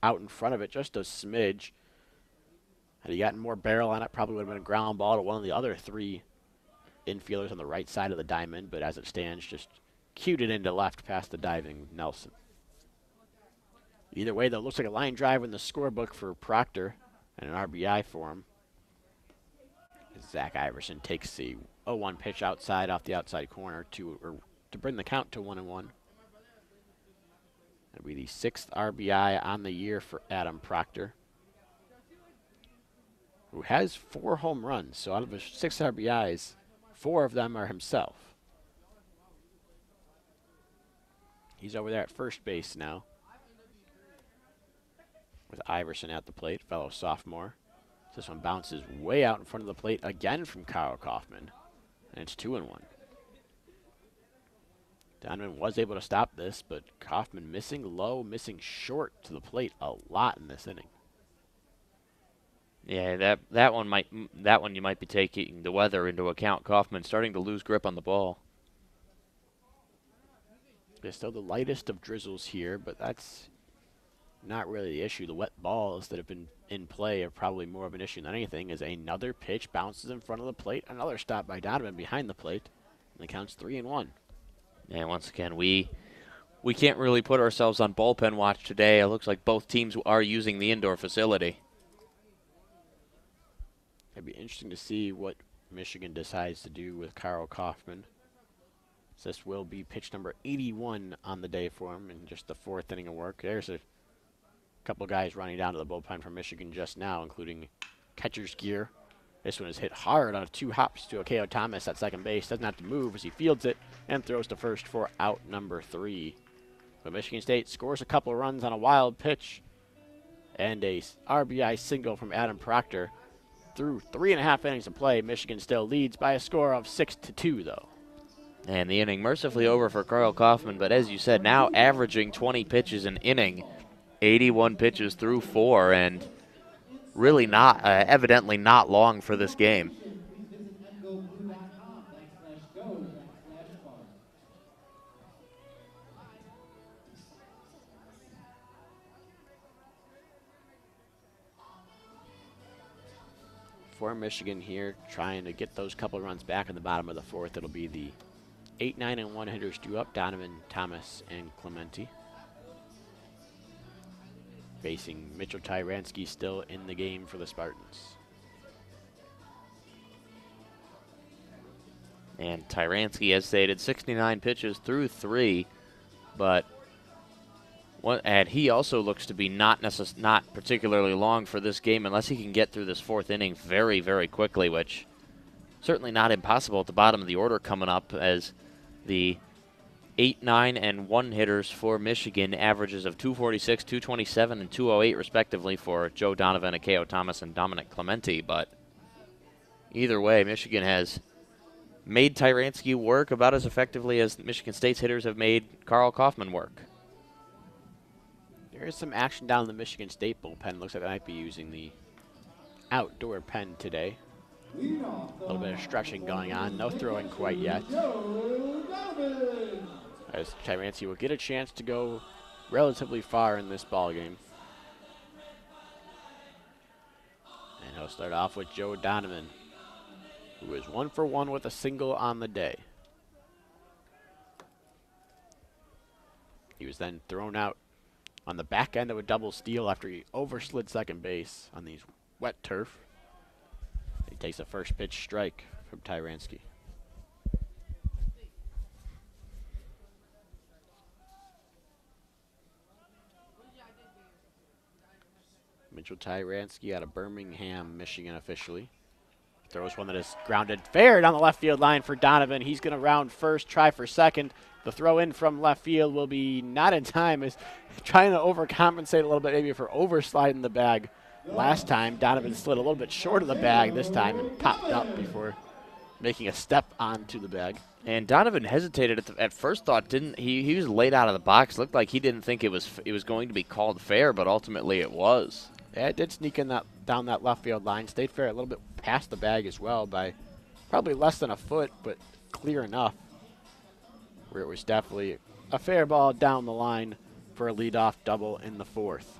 out in front of it just a smidge. Had he gotten more barrel on it, probably would have been a ground ball to one of the other 3 infielders on the right side of the diamond, but as it stands, just cued it into left past the diving Nelson. Either way, though, it looks like a line drive in the scorebook for Proctor and an RBI for him. Zach Iverson takes the 0-1 pitch outside off the outside corner to bring the count to 1-1. That'll be the 6th RBI on the year for Adam Proctor, who has 4 home runs. So out of his 6 RBIs, 4 of them are himself. He's over there at first base now, with Iverson at the plate, fellow sophomore. This one bounces way out in front of the plate again from Carl Kaufman, and it's 2-1. Donovan was able to stop this, but Kaufman missing low, missing short to the plate a lot in this inning. Yeah, that one you might be taking the weather into account. Kaufman starting to lose grip on the ball. There's still the lightest of drizzles here, but that's not really the issue. The wet balls that have been in play are probably more of an issue than anything, as another pitch bounces in front of the plate. Another stop by Donovan behind the plate, and the count's 3-1. And once again, we can't really put ourselves on bullpen watch today. It looks like both teams are using the indoor facility. It'd be interesting to see what Michigan decides to do with Carl Kaufman. So this will be pitch number 81 on the day for him in just the 4th inning of work. There's a couple guys running down to the bullpen from Michigan just now, including catcher's gear. This one is hit hard on 2 hops to Akeo Thomas at second base. Doesn't have to move as he fields it and throws to first for out number 3. But Michigan State scores a couple of runs on a wild pitch and a RBI single from Adam Proctor. Through 3.5 innings of play, Michigan still leads by a score of 6-2, though. And the inning mercifully over for Carl Kaufman, but as you said, now averaging 20 pitches an inning, 81 pitches through 4, and really not, evidently not long for this game. Please visit mgoblue.com/go/farm. For Michigan here, trying to get those couple runs back in the bottom of the fourth. It'll be the 8, 9, and 1 hitters due up, Donovan, Thomas, and Clementi. Facing Mitchell Tyransky still in the game for the Spartans. And Tyransky, as stated, 69 pitches through 3, but and he also looks to be not particularly long for this game unless he can get through this fourth inning very, very quickly, which certainly not impossible at the bottom of the order coming up, as the 8, 9, and 1 hitters for Michigan, averages of 246, 227, and 208 respectively for Joe Donovan, Akeo Thomas, and Dominic Clementi. But either way, Michigan has made Tyransky work about as effectively as Michigan State's hitters have made Carl Kaufman work. There is some action down in the Michigan State bullpen. Looks like they might be using the outdoor pen today. A little bit of stretching going on. No throwing quite yet. As Tyransky will get a chance to go relatively far in this ball game. And he'll start off with Joe Donovan, who is 1 for 1 with a single on the day. He was then thrown out on the back end of a double steal after he overslid second base on these wet turf. He takes a first pitch strike from Tyransky. Mitchell Tyransky out of Birmingham, Michigan officially. Throws one that is grounded fair down the left field line for Donovan. He's going to round first, try for second. The throw in from left field will be not in time, as trying to overcompensate a little bit maybe for oversliding the bag last time. Donovan slid a little bit short of the bag this time and popped up before making a step onto the bag. And Donovan hesitated at first thought, didn't he was laid out of the box. Looked like he didn't think it was going to be called fair, but ultimately it was. Yeah, it did sneak in down that left field line. Stayed fair a little bit past the bag as well by probably less than a foot, but clear enough where it was definitely a fair ball down the line for a leadoff double in the fourth.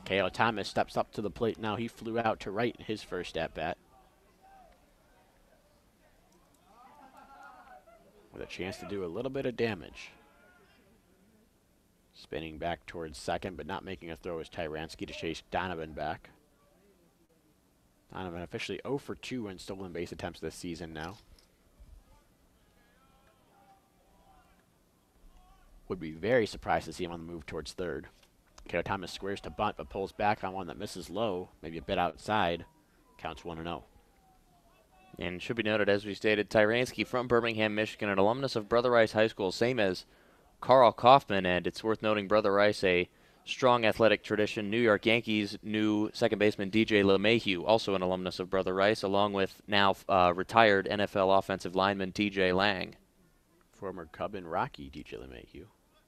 Akeo Thomas steps up to the plate now. He flew out to right in his first at-bat, with a chance to do a little bit of damage. Spinning back towards second, but not making a throw is Tyransky to chase Donovan back. Donovan officially 0 for 2 in stolen base attempts this season now. Would be very surprised to see him on the move towards third. Akeo Thomas squares to bunt, but pulls back on one that misses low, maybe a bit outside. Counts 1-0. And should be noted, as we stated, Tyransky from Birmingham, Michigan, an alumnus of Brother Rice High School, same as Carl Kaufman, and it's worth noting Brother Rice, a strong athletic tradition. New York Yankees new second baseman DJ LeMahieu, also an alumnus of Brother Rice, along with now retired NFL offensive lineman TJ Lang. Former Cub and Rocky DJ LeMahieu.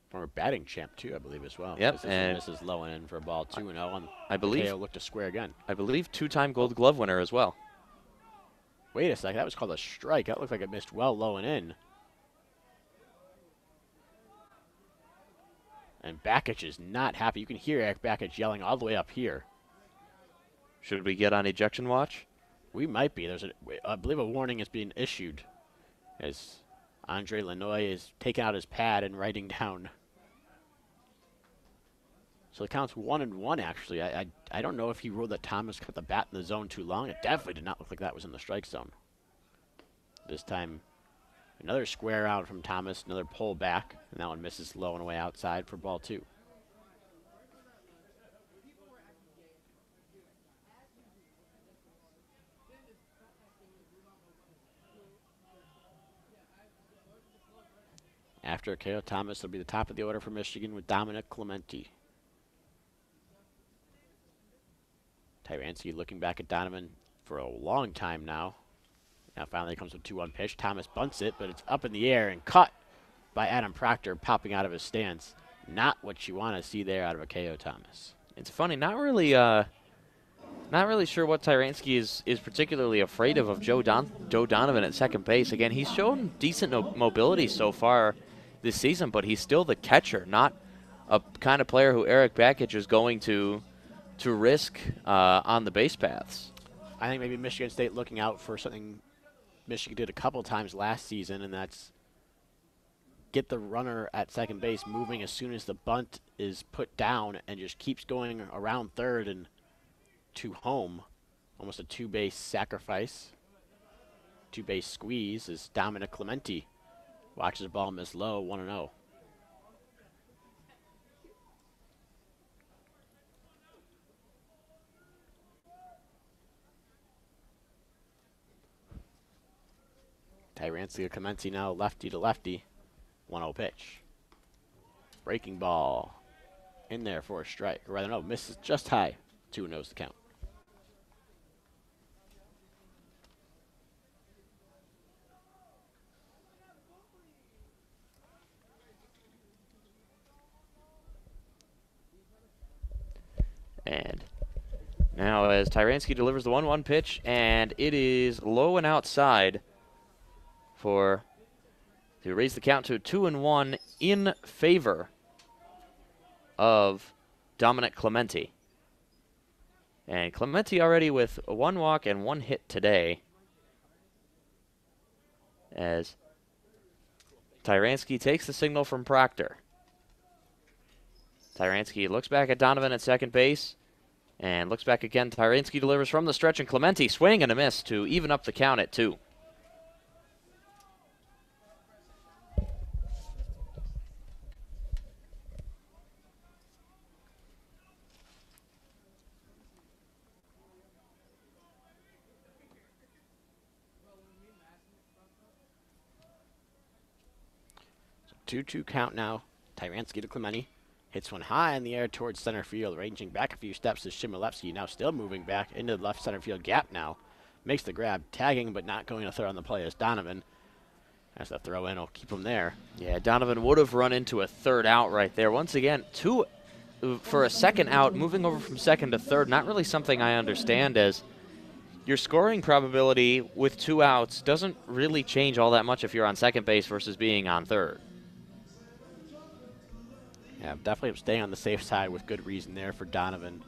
Former batting champ, too, I believe, as well. Yep, and this is low and in for a ball 2-0. And I believe Akeo looked to square again. I believe 2-time Gold Glove winner as well. Wait a second, that was called a strike. That looked like it missed well low and in. And Bakich is not happy. You can hear Eric Bakich yelling all the way up here. Should we get on ejection watch? We might be. I believe a warning is being issued as Andre Lanoy is taking out his pad and writing down. So the count's 1-1, actually. I don't know if he ruled that Thomas cut the bat in the zone too long. It definitely did not look like that was in the strike zone. This time, another square out from Thomas, another pull back, and that one misses low and away outside for ball 2. After Akeo Thomas, it'll be the top of the order for Michigan with Dominic Clementi. Tyransky looking back at Donovan for a long time now. Now finally comes with 2-1 pitch. Thomas bunts it, but it's up in the air and caught by Adam Proctor popping out of his stance. Not what you want to see there out of a KO Thomas. It's funny, not really sure what Tyranski is particularly afraid of Joe Donovan at second base. Again, he's shown decent mobility so far this season, but he's still the catcher, not a kind of player who Eric Bakich is going to risk on the base paths. I think maybe Michigan State looking out for something Michigan did a couple times last season, and that's get the runner at second base moving as soon as the bunt is put down and just keeps going around third and to home. Almost a two-base sacrifice. Two-base squeeze as Dominic Clementi watches the ball miss low, 1-0. Tyranski to Clementi now, lefty to lefty. 1-0 pitch. Breaking ball in there for a strike. Or rather, no, misses just high. 2-0's the count. And now as Tyranski delivers the 1-1 pitch, and it is low and outside to raise the count to 2-1 in favor of Dominic Clementi. And Clementi already with 1 walk and 1 hit today, as Tyranski takes the signal from Proctor. Tyranski looks back at Donovan at second base and looks back again. Tyranski delivers from the stretch, and Clementi swing and a miss to even up the count at 2. So 2-2 count now. Tyranski to Clementi. Hits one high in the air towards center field, ranging back a few steps is Shimilevsky, now still moving back into the left center field gap now. Makes the grab, tagging but not going to throw on the play as Donovan. As the throw in will keep him there. Yeah, Donovan would have run into a third out right there. Once again, for a second out, moving over from second to third, not really something I understand, as your scoring probability with 2 outs doesn't really change all that much if you're on second base versus being on third. Yeah, definitely staying on the safe side with good reason there for Donovan,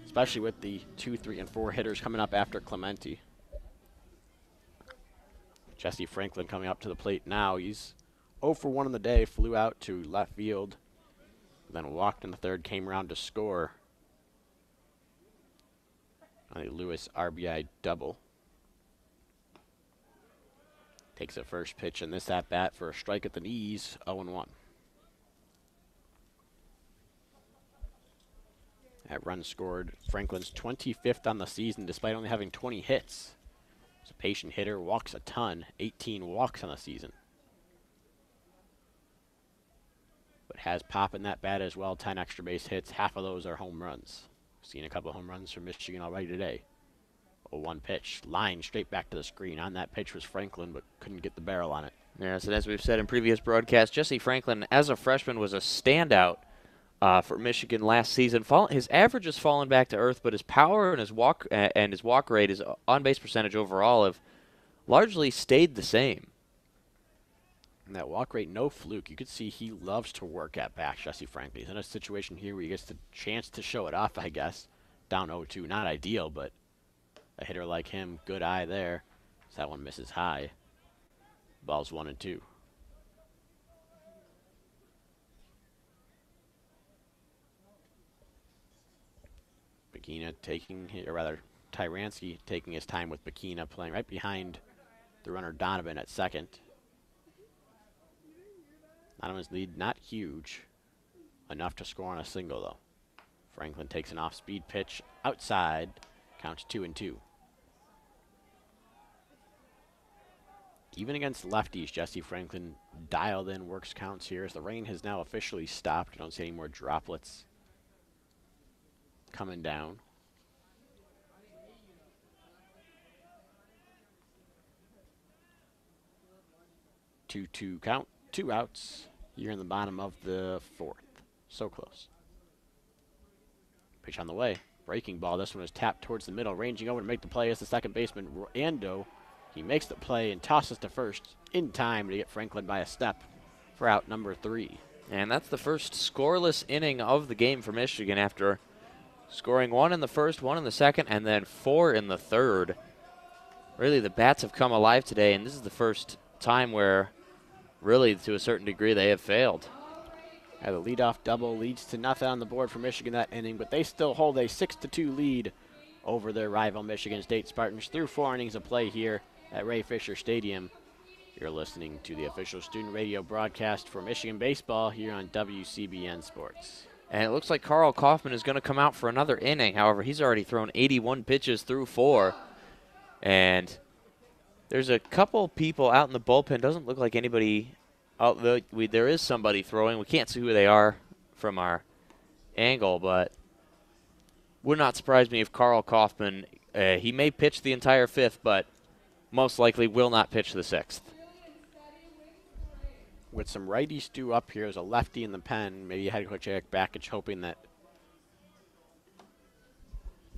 especially with the 2, 3, and 4 hitters coming up after Clementi. Jesse Franklin coming up to the plate now. He's 0 for 1 in the day, flew out to left field, then walked in the third, came around to score on a Lewis RBI double. Takes a first pitch in this at-bat for a strike at the knees, 0-1. That run scored Franklin's 25th on the season despite only having 20 hits. He's a patient hitter, walks a ton, 18 walks on the season. But has pop in that bat as well, 10 extra base hits, half of those are home runs. Seen a couple of home runs from Michigan already today. 0-1 pitch, line straight back to the screen. On that pitch was Franklin, but couldn't get the barrel on it. Yes, and as we've said in previous broadcasts, Jesse Franklin, as a freshman, was a standout for Michigan last season. His average has fallen back to earth, but his power and his walk rate, his on-base percentage overall, have largely stayed the same. And that walk rate, no fluke. You could see he loves to work at bat, Jesse Franklin. He's in a situation here where he gets the chance to show it off, I guess. Down 0-2, not ideal, but a hitter like him, good eye there. So that one misses high. Ball's 1-2. Bakina Tyranski taking his time with Bakina, playing right behind the runner Donovan at second. Donovan's lead not huge, enough to score on a single though. Franklin takes an off-speed pitch outside, counts 2-2. Even against lefties, Jesse Franklin dialed in works counts here as the rain has now officially stopped. You don't see any more droplets coming down. 2-2 count, 2 outs. Here in the bottom of the 4th. So close. Pitch on the way. Breaking ball. This one is tapped towards the middle. Ranging over to make the play as the second baseman, Ando. He makes the play and tosses to first in time to get Franklin by a step for out number 3. And that's the first scoreless inning of the game for Michigan after scoring 1 in the first, 1 in the second, and then 4 in the third. Really, the bats have come alive today, and this is the first time where, really, to a certain degree, they have failed. The leadoff double leads to nothing on the board for Michigan that inning, but they still hold a 6-2 lead over their rival Michigan State Spartans through 4 innings of play here at Ray Fisher Stadium. You're listening to the official student radio broadcast for Michigan baseball here on WCBN Sports. And it looks like Karl Kaufman is going to come out for another inning. However, he's already thrown 81 pitches through 4. And there's a couple people out in the bullpen. Doesn't look like anybody. There is somebody throwing. We can't see who they are from our angle, but would not surprise me if Karl Kaufman, he may pitch the entire 5th, but most likely will not pitch the 6th. With some righties due up here as a lefty in the pen, maybe head coach Eric Bakich hoping that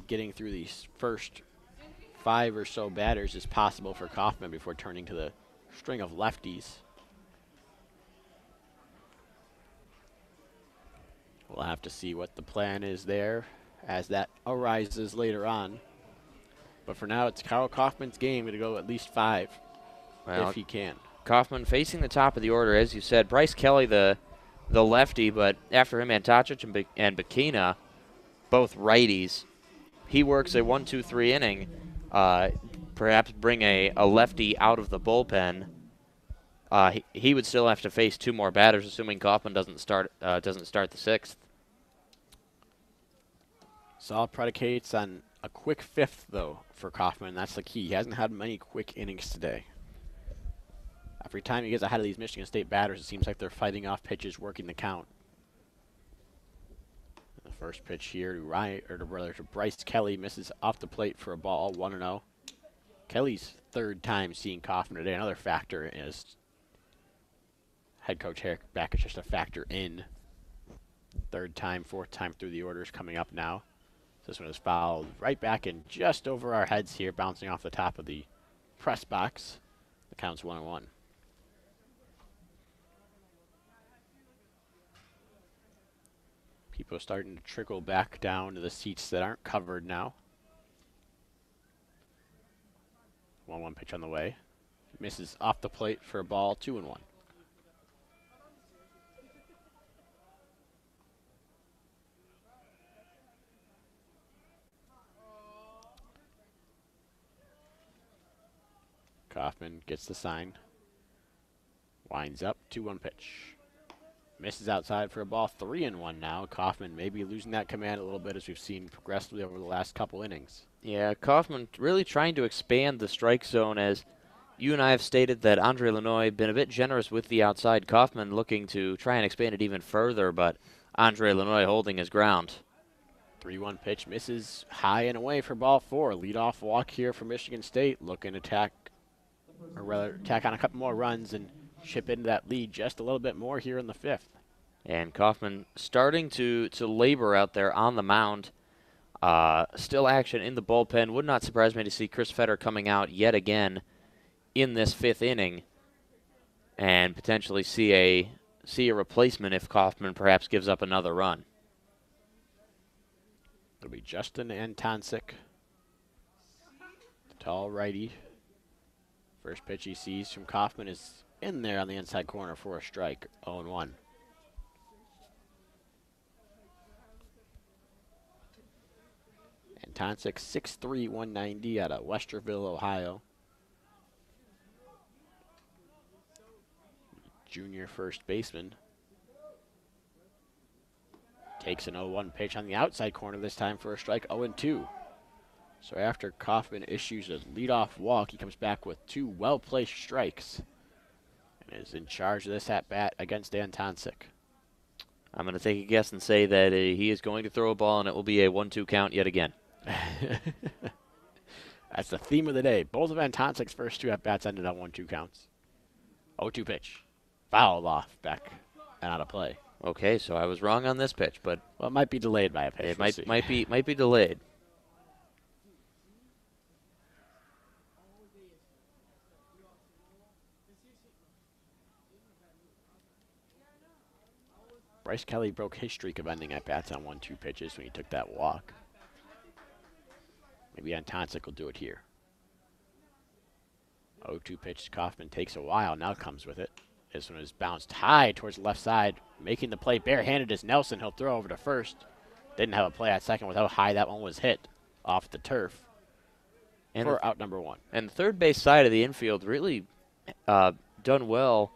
getting through these first 5 or so batters is possible for Kaufman before turning to the string of lefties. We'll have to see what the plan is there as that arises later on. But for now, it's Karl Kaufman's game to go at least 5 if he can. Kaufman facing the top of the order, as you said. Bryce Kelly, the lefty, but after him, Antacic and Bakina, both righties. He works a 1-2-3 inning, perhaps bring a lefty out of the bullpen. He would still have to face 2 more batters, assuming Kaufman doesn't start the 6th. This all predicates on a quick 5th, though, for Kaufman. That's the key. He hasn't had many quick innings today. Every time he gets ahead of these Michigan State batters, it seems like they're fighting off pitches, working the count. The first pitch here to Bryce Kelly misses off the plate for a ball, 1-0. Kelly's 3rd time seeing Kaufman today. Another factor is head coach Eric Bakich just a factor in. 3rd time, 4th time through the orders coming up now. This one is fouled right back in just over our heads here, bouncing off the top of the press box. The count's 1-1. People are starting to trickle back down to the seats that aren't covered now. 1-1 pitch on the way. Misses off the plate for a ball, 2-1. Kaufman gets the sign. Winds up, 2-1 pitch. Misses outside for a ball, 3-1 now. Kaufman maybe losing that command a little bit as we've seen progressively over the last couple innings. Yeah, Kaufman really trying to expand the strike zone, as you and I have stated that Andre Lanois been a bit generous with the outside. Kaufman looking to try and expand it even further, but Andre Lanois holding his ground. 3-1 pitch misses high and away for ball 4. Leadoff walk here for Michigan State, looking to tack on a couple more runs and chip into that lead just a little bit more here in the 5th. And Kaufman starting to labor out there on the mound. Still action in the bullpen. Would not surprise me to see Chris Fetter coming out yet again in this 5th inning and potentially see a replacement if Kaufman perhaps gives up another run. It'll be Justin Antancic, the tall righty. First pitch he sees from Kaufman is in there on the inside corner for a strike, 0-1. Antancic, 6'3", 190 out of Westerville, Ohio. Junior first baseman. Takes an 0-1 pitch on the outside corner this time for a strike, 0-2. So after Kaufman issues a leadoff walk, he comes back with 2 well-placed strikes and is in charge of this at-bat against Antancic. I'm going to take a guess and say that he is going to throw a ball and it will be a 1-2 count yet again. That's the theme of the day. Both of Antancic's first 2 at-bats ended on 1-2 counts. 0-2 pitch. Foul off back and out of play. Okay, so I was wrong on this pitch, but Well, it might be delayed by a pitch. it We'll see. might be delayed. Bryce Kelly broke his streak of ending at bats on 1-2 pitches when he took that walk. Maybe Antonsic will do it here. 0-2 pitch. Kaufman takes a while. Now comes with it. This one is bounced high towards the left side. Making the play barehanded is Nelson. He'll throw over to first. Didn't have a play at second with how high that one was hit off the turf. And for out number 1. And the third base side of the infield really done well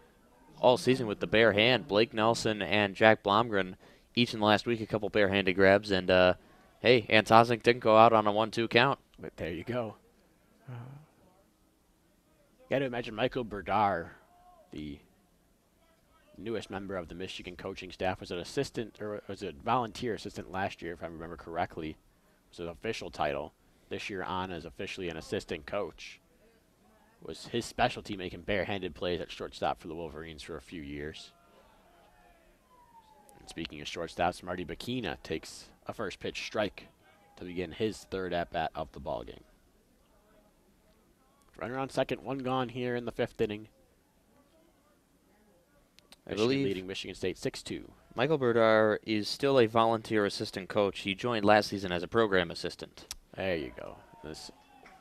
all season with the bare hand. Blake Nelson and Jack Blomgren each in the last week a couple barehanded grabs. And, hey, Antosnik didn't go out on a 1-2 count. But there you go. Got to imagine Michael Berdar, the newest member of the Michigan coaching staff, was an assistant, or was it volunteer assistant last year, if I remember correctly. It was an official title. This year on as officially an assistant coach. Was his specialty making barehanded plays at shortstop for the Wolverines for a few years. And speaking of shortstops, Marty Bikina takes a first pitch strike to begin his third at-bat of the ballgame. Runner on second, 1 gone here in the 5th inning. I believe leading Michigan State 6-2. Michael Berdar is still a volunteer assistant coach. He joined last season as a program assistant. There you go. This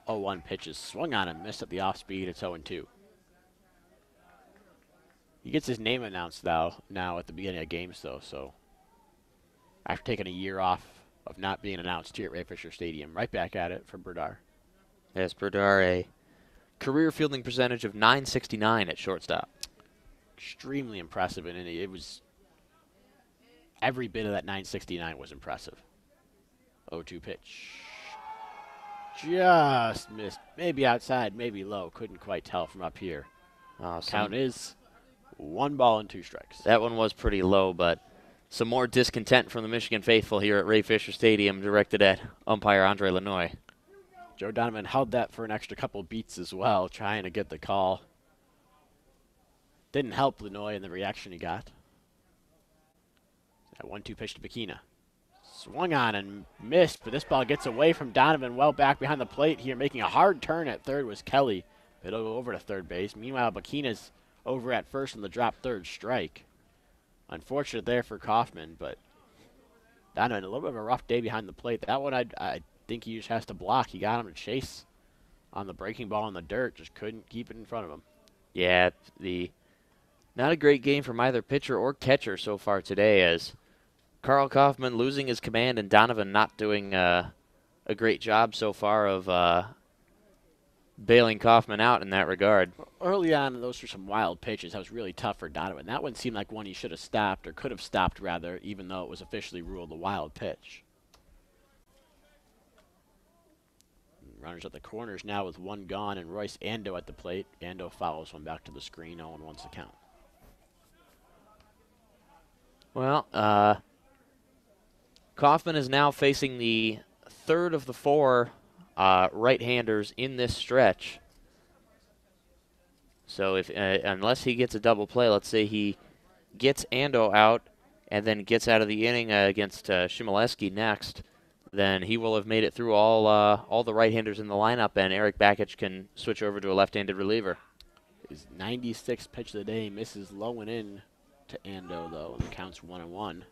0-1 pitch is swung on and missed at the off speed. It's 0-2. He gets his name announced now at the beginning of games, though. So after taking a year off of not being announced here at Ray Fisher Stadium, right back at it for Berdar. Yes, Berdar, a career fielding percentage of .969 at shortstop. Extremely impressive, and it was every bit of that .969 was impressive. 0-2 pitch. Just missed. Maybe outside, maybe low. Couldn't quite tell from up here. Count is 1 ball and 2 strikes. That one was pretty low, but some more discontent from the Michigan faithful here at Ray Fisher Stadium directed at umpire Andre Lanois. Joe Donovan held that for an extra couple beats as well, trying to get the call. Didn't help Lanois in the reaction he got. That 1-2 pitch to Bikina. Swung on and missed, but this ball gets away from Donovan well back behind the plate here. Making a hard turn at third was Kelly. It'll go over to third base. Meanwhile, Bikina's over at first on the drop third strike. Unfortunate there for Kaufman, but Donovan, a little bit of a rough day behind the plate. That one I think he just has to block. He got him to chase on the breaking ball in the dirt. Just couldn't keep it in front of him. Yeah, not a great game from either pitcher or catcher so far today, as Carl Kaufman losing his command and Donovan not doing a great job so far of bailing Kaufman out in that regard. Early on, those were some wild pitches. That was really tough for Donovan. That one seemed like one he should have stopped, or could have stopped rather, even though it was officially ruled a wild pitch. Runners at the corners now with 1 gone, and Royce Ando at the plate. Ando follows one back to the screen, 0-1 the count. Well, Kaufman is now facing the third of the 4 right-handers in this stretch. So if unless he gets a double play, let's say he gets Ando out and then gets out of the inning against Shimoleski next, then he will have made it through all the right-handers in the lineup, and Eric Bakich can switch over to a left-handed reliever. His 96th pitch of the day misses low and in to Ando, though, and the count's 1-1.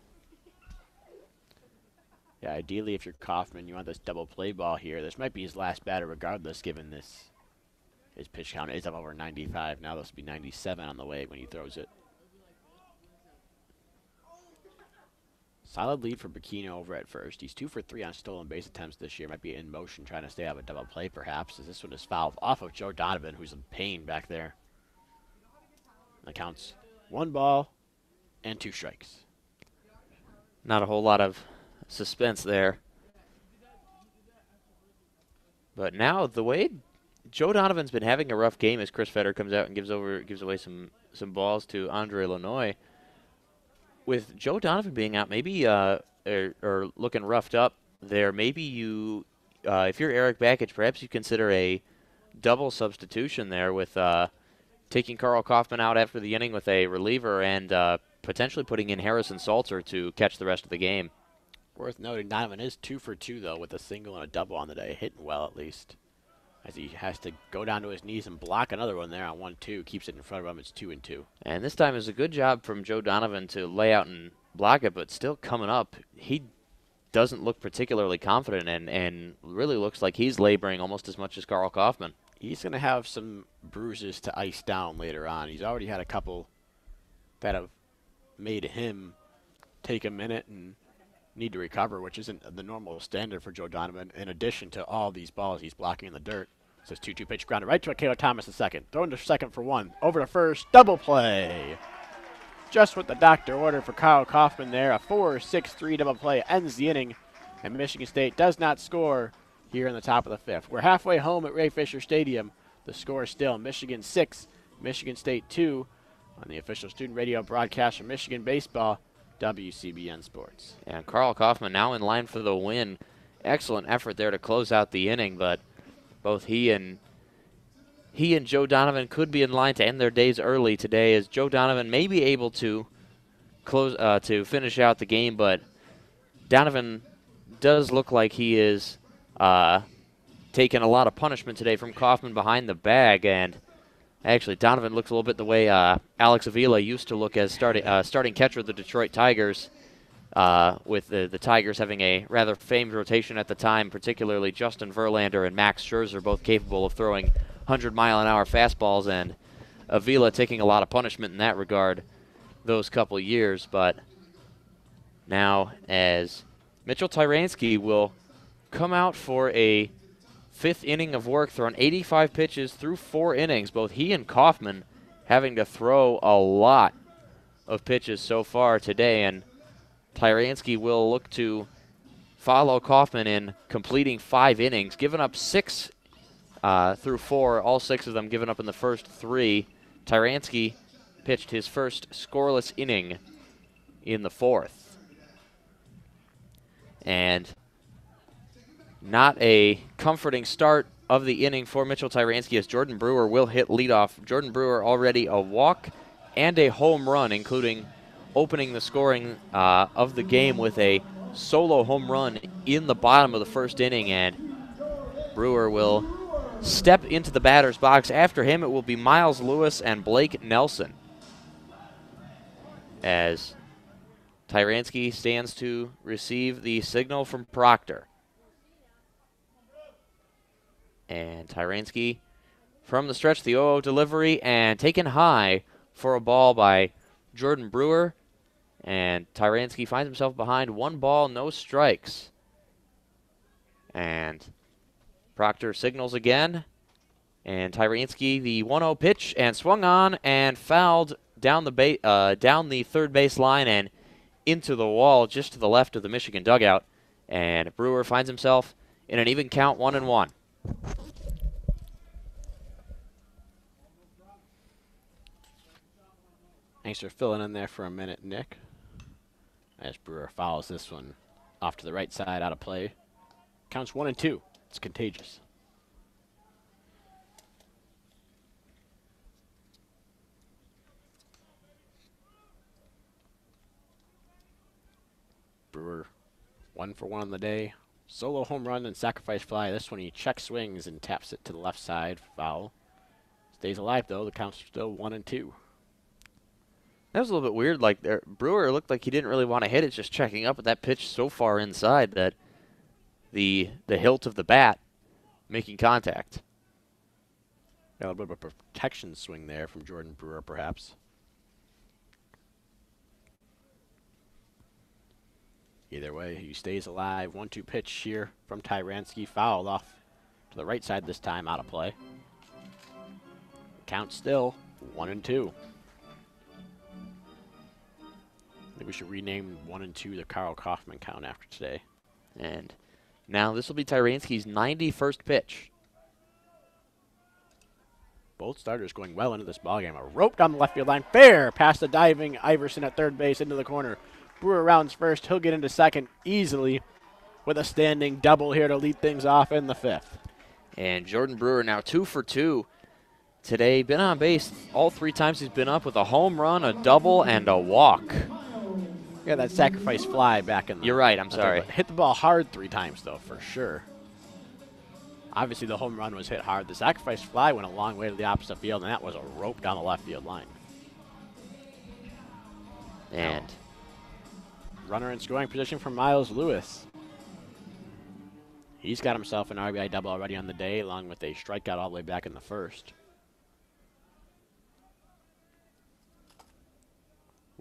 Yeah, ideally, if you're Kaufman, you want this double play ball here. This might be his last batter regardless, given this. His pitch count is up over 95. Now this will be 97 on the way when he throws it. Solid lead for Bikina over at first. He's 2 for 3 on stolen base attempts this year. Might be in motion trying to stay out of a double play perhaps, as this one is fouled off of Joe Donovan, who's in pain back there. The count's 1 ball and 2 strikes. Not a whole lot of suspense there. But now the way Joe Donovan's been having a rough game as Chris Fetter comes out and gives away some balls to Andre Lanois. With Joe Donovan being out, maybe or looking roughed up there, maybe you, if you're Eric Bakich, perhaps you consider a double substitution there with taking Carl Kaufman out after the inning with a reliever and potentially putting in Harrison Salter to catch the rest of the game. Worth noting, Donovan is 2 for 2, though, with a single and a double on the day, hitting well at least. As he has to go down to his knees and block another one there on 1-2. Keeps it in front of him. It's 2-2. And this time is a good job from Joe Donovan to lay out and block it, but still coming up, he doesn't look particularly confident and really looks like he's laboring almost as much as Carl Kaufman. He's going to have some bruises to ice down later on. He's already had a couple that have made him take a minute and need to recover, which isn't the normal standard for Joe Donovan, in addition to all these balls he's blocking in the dirt. This 2-2 pitch grounded right to Akela Thomas the second. Throwing to second for one. Over to first. Double play. Just what the doctor ordered for Kyle Kaufman there. A 4-6-3 double play ends the inning, and Michigan State does not score here in the top of the fifth. We're halfway home at Ray Fisher Stadium. The score is still Michigan 6, Michigan State 2 on the official student radio broadcast from Michigan Baseball, WCBN Sports. And Carl Kaufman now in line for the win. Excellent effort there to close out the inning, but both he and Joe Donovan could be in line to end their days early today, as Joe Donovan may be able to close to finish out the game, but Donovan does look like he is taking a lot of punishment today from Kaufman behind the bag, and actually Donovan looks a little bit the way Alex Avila used to look as starting catcher of the Detroit Tigers, with the Tigers having a rather famed rotation at the time, particularly Justin Verlander and Max Scherzer, both capable of throwing 100-mile-an-hour fastballs, and Avila taking a lot of punishment in that regard those couple years. But now, as Mitchell Tyranski will come out for a fifth inning of work, throwing 85 pitches through 4 innings, both he and Kaufman having to throw a lot of pitches so far today, and Tyranski will look to follow Kaufman in completing 5 innings, giving up 6 through 4, all 6 of them given up in the first 3. Tyranski pitched his first scoreless inning in the 4th. And not a comforting start of the inning for Mitchell Tyranski, as Jordan Brewer will hit leadoff. Jordan Brewer already a walk and a home run, including opening the scoring of the game with a solo home run in the bottom of the first inning, and Brewer will step into the batter's box. After him, it will be Miles Lewis and Blake Nelson, as Tyranski stands to receive the signal from Proctor. And Tyranski from the stretch, the 0-0 delivery, and taken high for a ball by Jordan Brewer. And Tyranski finds himself behind 1 ball, no strikes. And Proctor signals again. And Tyranski, the 1-0 pitch, and swung on and fouled down the third base line and into the wall just to the left of the Michigan dugout. And Brewer finds himself in an even count, 1-1. Thanks for filling in there for a minute, Nick. As Brewer fouls this one off to the right side, out of play. Counts 1-2. It's contagious. Brewer 1 for 1 on the day. Solo home run and sacrifice fly. This one he check swings and taps it to the left side. Foul. Stays alive though. The count's still 1-2. That was a little bit weird. Like Brewer looked like he didn't really want to hit it, just checking up, but that pitch so far inside that the hilt of the bat making contact. Got a little bit of a protection swing there from Jordan Brewer, perhaps. Either way, he stays alive. 1-2 pitch here from Tyranski. Fouled off to the right side this time, out of play. Count still 1-2. I think we should rename 1-2 the Carl Kaufman count after today. And now this will be Tyranski's 91st pitch. Both starters going well into this ballgame. A rope down the left field line. Fair past the diving Iverson at third base into the corner. Brewer rounds first. He'll get into second easily with a standing double here to lead things off in the 5th. And Jordan Brewer now 2 for 2 today. Been on base all 3 times he's been up with a home run, a double, and a walk. Yeah, that sacrifice fly back in the... You're right, I'm sorry. Hit the ball hard 3 times, though, for sure. Obviously, the home run was hit hard. The sacrifice fly went a long way to the opposite field, and that was a rope down the left field line. And runner in scoring position for Miles Lewis. He's got himself an RBI double already on the day, along with a strikeout all the way back in the first.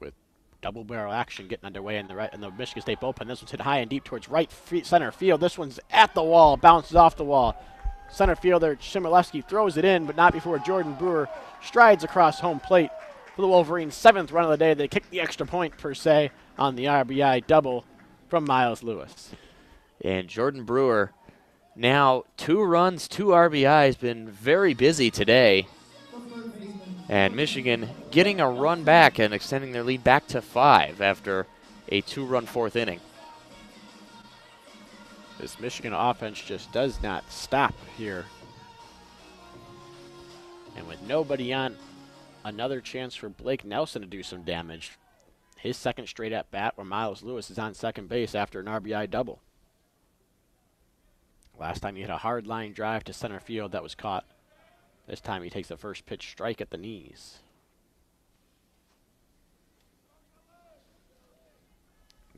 With double barrel action getting underway in the Michigan State bullpen. This one's hit high and deep towards center field. This one's at the wall, bounces off the wall. Center fielder Chmielewski throws it in, but not before Jordan Brewer strides across home plate for the Wolverines' 7th run of the day. They kick the extra point, per se, on the RBI double from Miles Lewis. And Jordan Brewer, now 2 runs, 2 RBIs, been very busy today. And Michigan getting a run back and extending their lead back to 5 after a 2-run 4th inning. This Michigan offense just does not stop here. And with nobody on, another chance for Blake Nelson to do some damage. His 2nd straight at bat where Miles Lewis is on second base after an RBI double. Last time he hit a hard line drive to center field that was caught. This time he takes a first pitch strike at the knees.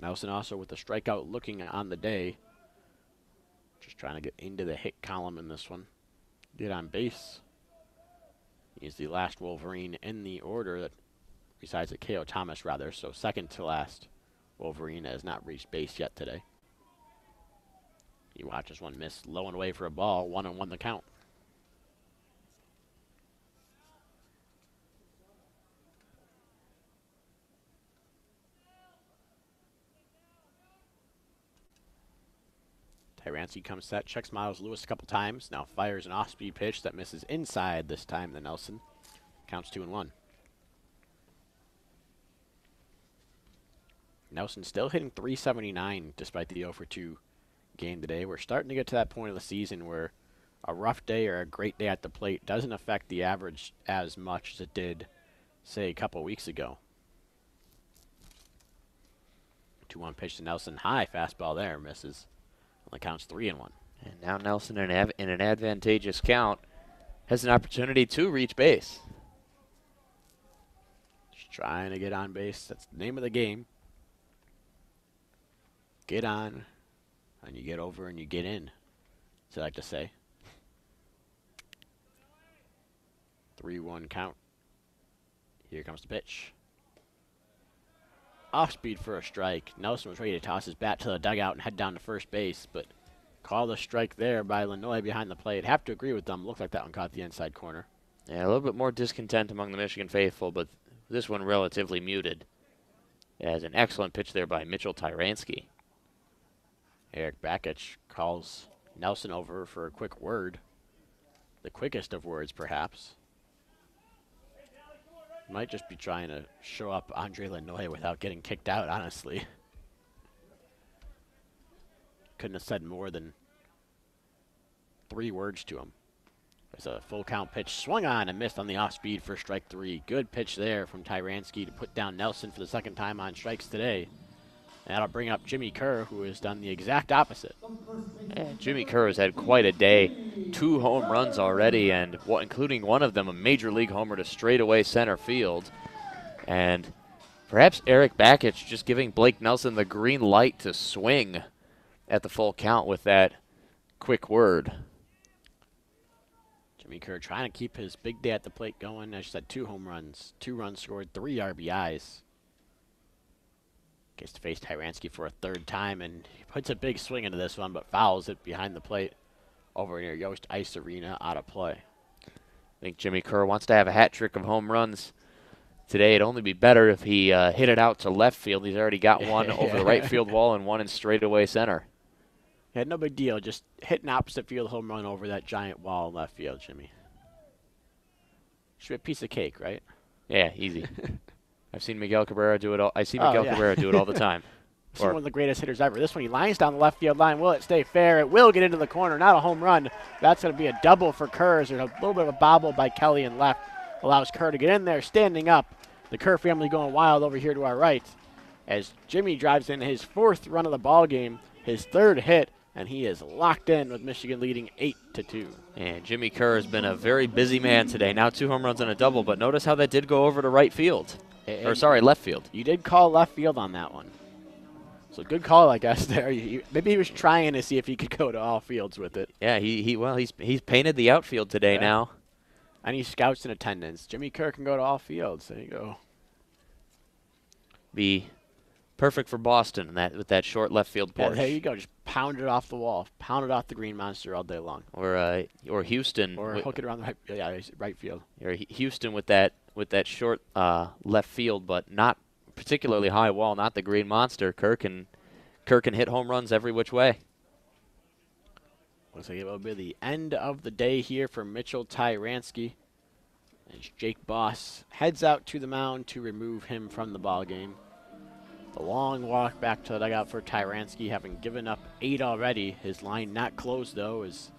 Nelson also with the strikeout looking on the day. Just trying to get into the hit column in this one. Get on base. He's the last Wolverine in the order that besides a K.O. Thomas rather, so second to last Wolverine has not reached base yet today. He watches one miss low and away for a ball, 1-1 the count. Tyranski comes set, checks Miles Lewis a couple times, now fires an off-speed pitch that misses inside this time to Nelson. Counts 2-1. Nelson still hitting .379 despite the 0-for-2 game today. We're starting to get to that point of the season where a rough day or a great day at the plate doesn't affect the average as much as it did, say, a couple weeks ago. 2-1 pitch to Nelson. High fastball there. Misses. Only counts 3-1. And now Nelson in an advantageous count has an opportunity to reach base. Just trying to get on base. That's the name of the game. Get on, and you get over and you get in, as I like to say. 3-1 count. Here comes the pitch. Off speed for a strike. Nelson was ready to toss his bat to the dugout and head down to first base, but called a strike there by Lanoy behind the plate. Have to agree with them. Looked like that one caught the inside corner. Yeah, a little bit more discontent among the Michigan faithful, but this one relatively muted. As an excellent pitch there by Mitchell Tyranski. Eric Bakich calls Nelson over for a quick word. The quickest of words, perhaps. Might just be trying to show up Andre Lanoy without getting kicked out, honestly. Couldn't have said more than 3 words to him. There's a full count pitch swung on and missed on the off speed for strike 3. Good pitch there from Tyranski to put down Nelson for the 2nd time on strikes today. And that'll bring up Jimmy Kerr, who has done the exact opposite. Yeah, Jimmy Kerr has had quite a day. 2 home runs already, and including one of them a major league homer to straightaway center field. And perhaps Eric Bakich just giving Blake Nelson the green light to swing at the full count with that quick word. Jimmy Kerr trying to keep his big day at the plate going. As you said, 2 home runs, 2 runs scored, 3 RBIs. Gets to face Tyranski for a 3rd time, and he puts a big swing into this one, but fouls it behind the plate over near Yost Ice Arena, out of play. I think Jimmy Kerr wants to have a hat trick of home runs today. It'd only be better if he hit it out to left field. He's already got one over the right field wall and one in straightaway center. Yeah, no big deal. Just hit an opposite field home run over that giant wall in left field, Jimmy. Should be a piece of cake, right? Yeah, easy. I've seen Miguel Cabrera do it all. I see Miguel Cabrera do it all the time. Seen one of the greatest hitters ever. This one, he lines down the left field line. Will it stay fair? It will get into the corner. Not a home run. That's going to be a double for Kerr. There's a little bit of a bobble by Kelly in left. Allows Kerr to get in there, standing up. The Kerr family going wild over here to our right as Jimmy drives in his 4th run of the ball game, his 3rd hit, and he is locked in with Michigan leading 8-2. And Jimmy Kerr has been a very busy man today. Now 2 home runs and a double, but notice how that did go over to right field. Left field. You did call left field on that one. So good call, I guess, there. Maybe he was trying to see if he could go to all fields with it. Yeah, he's painted the outfield today now. Any scouts in attendance. Jimmy Kerr can go to all fields. There you go. Be perfect for Boston with that short left field porch. Yeah, there you go. Just pound it off the wall. Pound it off the green monster all day long. Or Houston. Or hook it around the right field. Or Houston with that short left field, but not particularly high wall, not the green monster. Kerr can hit home runs every which way. Looks like it will be the end of the day here for Mitchell Tyransky. As Jake Boss heads out to the mound to remove him from the ball game. The long walk back to the dugout for Tyransky, having given up 8 already. His line not closed, though, as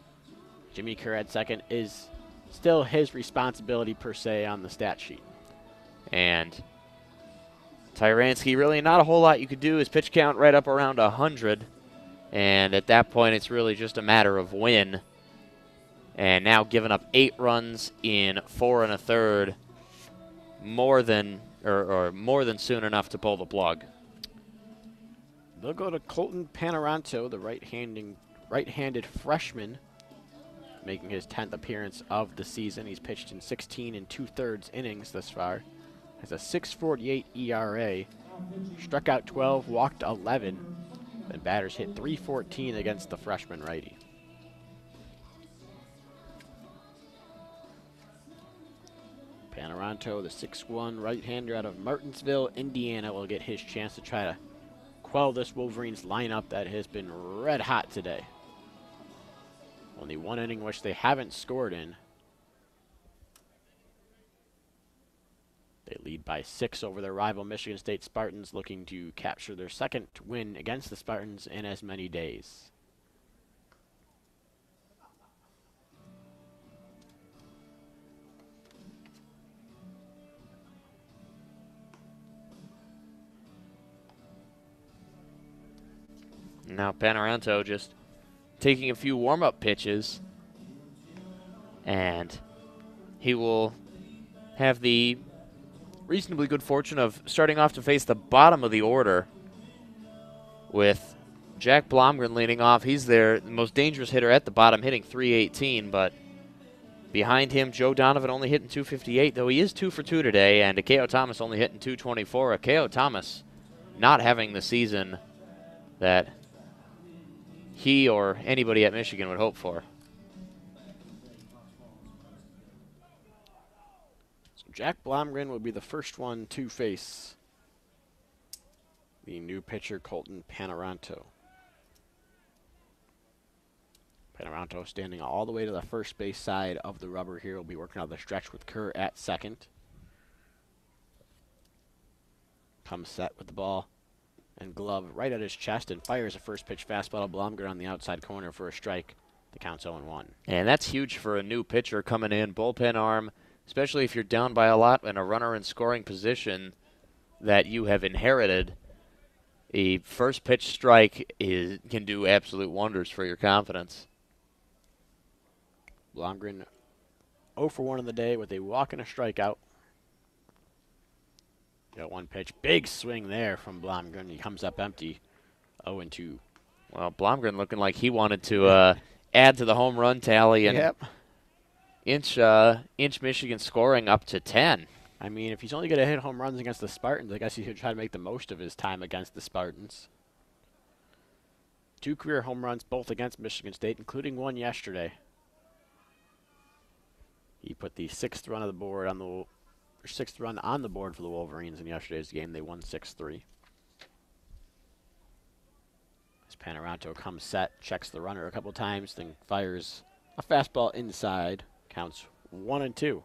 Jimmy Kerr at second is still his responsibility, per se, on the stat sheet. And Tyransky, really not a whole lot you could do. His pitch count right up around 100. And at that point, it's really just a matter of win. And now giving up 8 runs in 4 1/3, more than soon enough to pull the plug. They'll go to Colton Panaranto, the right-handed freshman, making his 10th appearance of the season. He's pitched in 16 2/3 innings thus far. Has a 6.48 ERA. Struck out 12, walked 11. And batters hit .314 against the freshman righty. Panaranto, the 6'1" right-hander out of Martinsville, Indiana, will get his chance to try to quell this Wolverines lineup that has been red hot today. Only one inning which they haven't scored in. They lead by 6 over their rival Michigan State Spartans, looking to capture their 2nd win against the Spartans in as many days. Now Panaranto just taking a few warm-up pitches, and he will have the reasonably good fortune of starting off to face the bottom of the order with Jack Blomgren leading off. He's the most dangerous hitter at the bottom, hitting .318, but behind him, Joe Donovan only hitting .258, though he is 2 for 2 today, and Akeo Thomas only hitting .224. Akeo Thomas not having the season that he or anybody at Michigan would hope for. Jack Blomgren will be the first one to face the new pitcher, Colton Panaranto. Panaranto standing all the way to the first base side of the rubber here. Will be working out the stretch with Kerr at second. Comes set with the ball and glove right at his chest and fires a first pitch fastball to Blomgren on the outside corner for a strike. The count's 0-1. And that's huge for a new pitcher coming in. Bullpen arm, especially if you're down by a lot and a runner in scoring position that you have inherited. A first pitch strike can do absolute wonders for your confidence. Blomgren 0 for 1 in the day with a walk and a strikeout. Got one pitch. Big swing there from Blomgren. He comes up empty. 0-2. Well, Blomgren looking like he wanted to add to the home run tally and inch Michigan scoring up to 10. I mean, if he's only going to hit home runs against the Spartans, I guess he should try to make the most of his time against the Spartans. 2 career home runs, both against Michigan State, including one yesterday. He put the 6th run on the board for the Wolverines in yesterday's game. They won 6-3. As Panaranto comes set, checks the runner a couple times, then fires a fastball inside. Counts 1-2.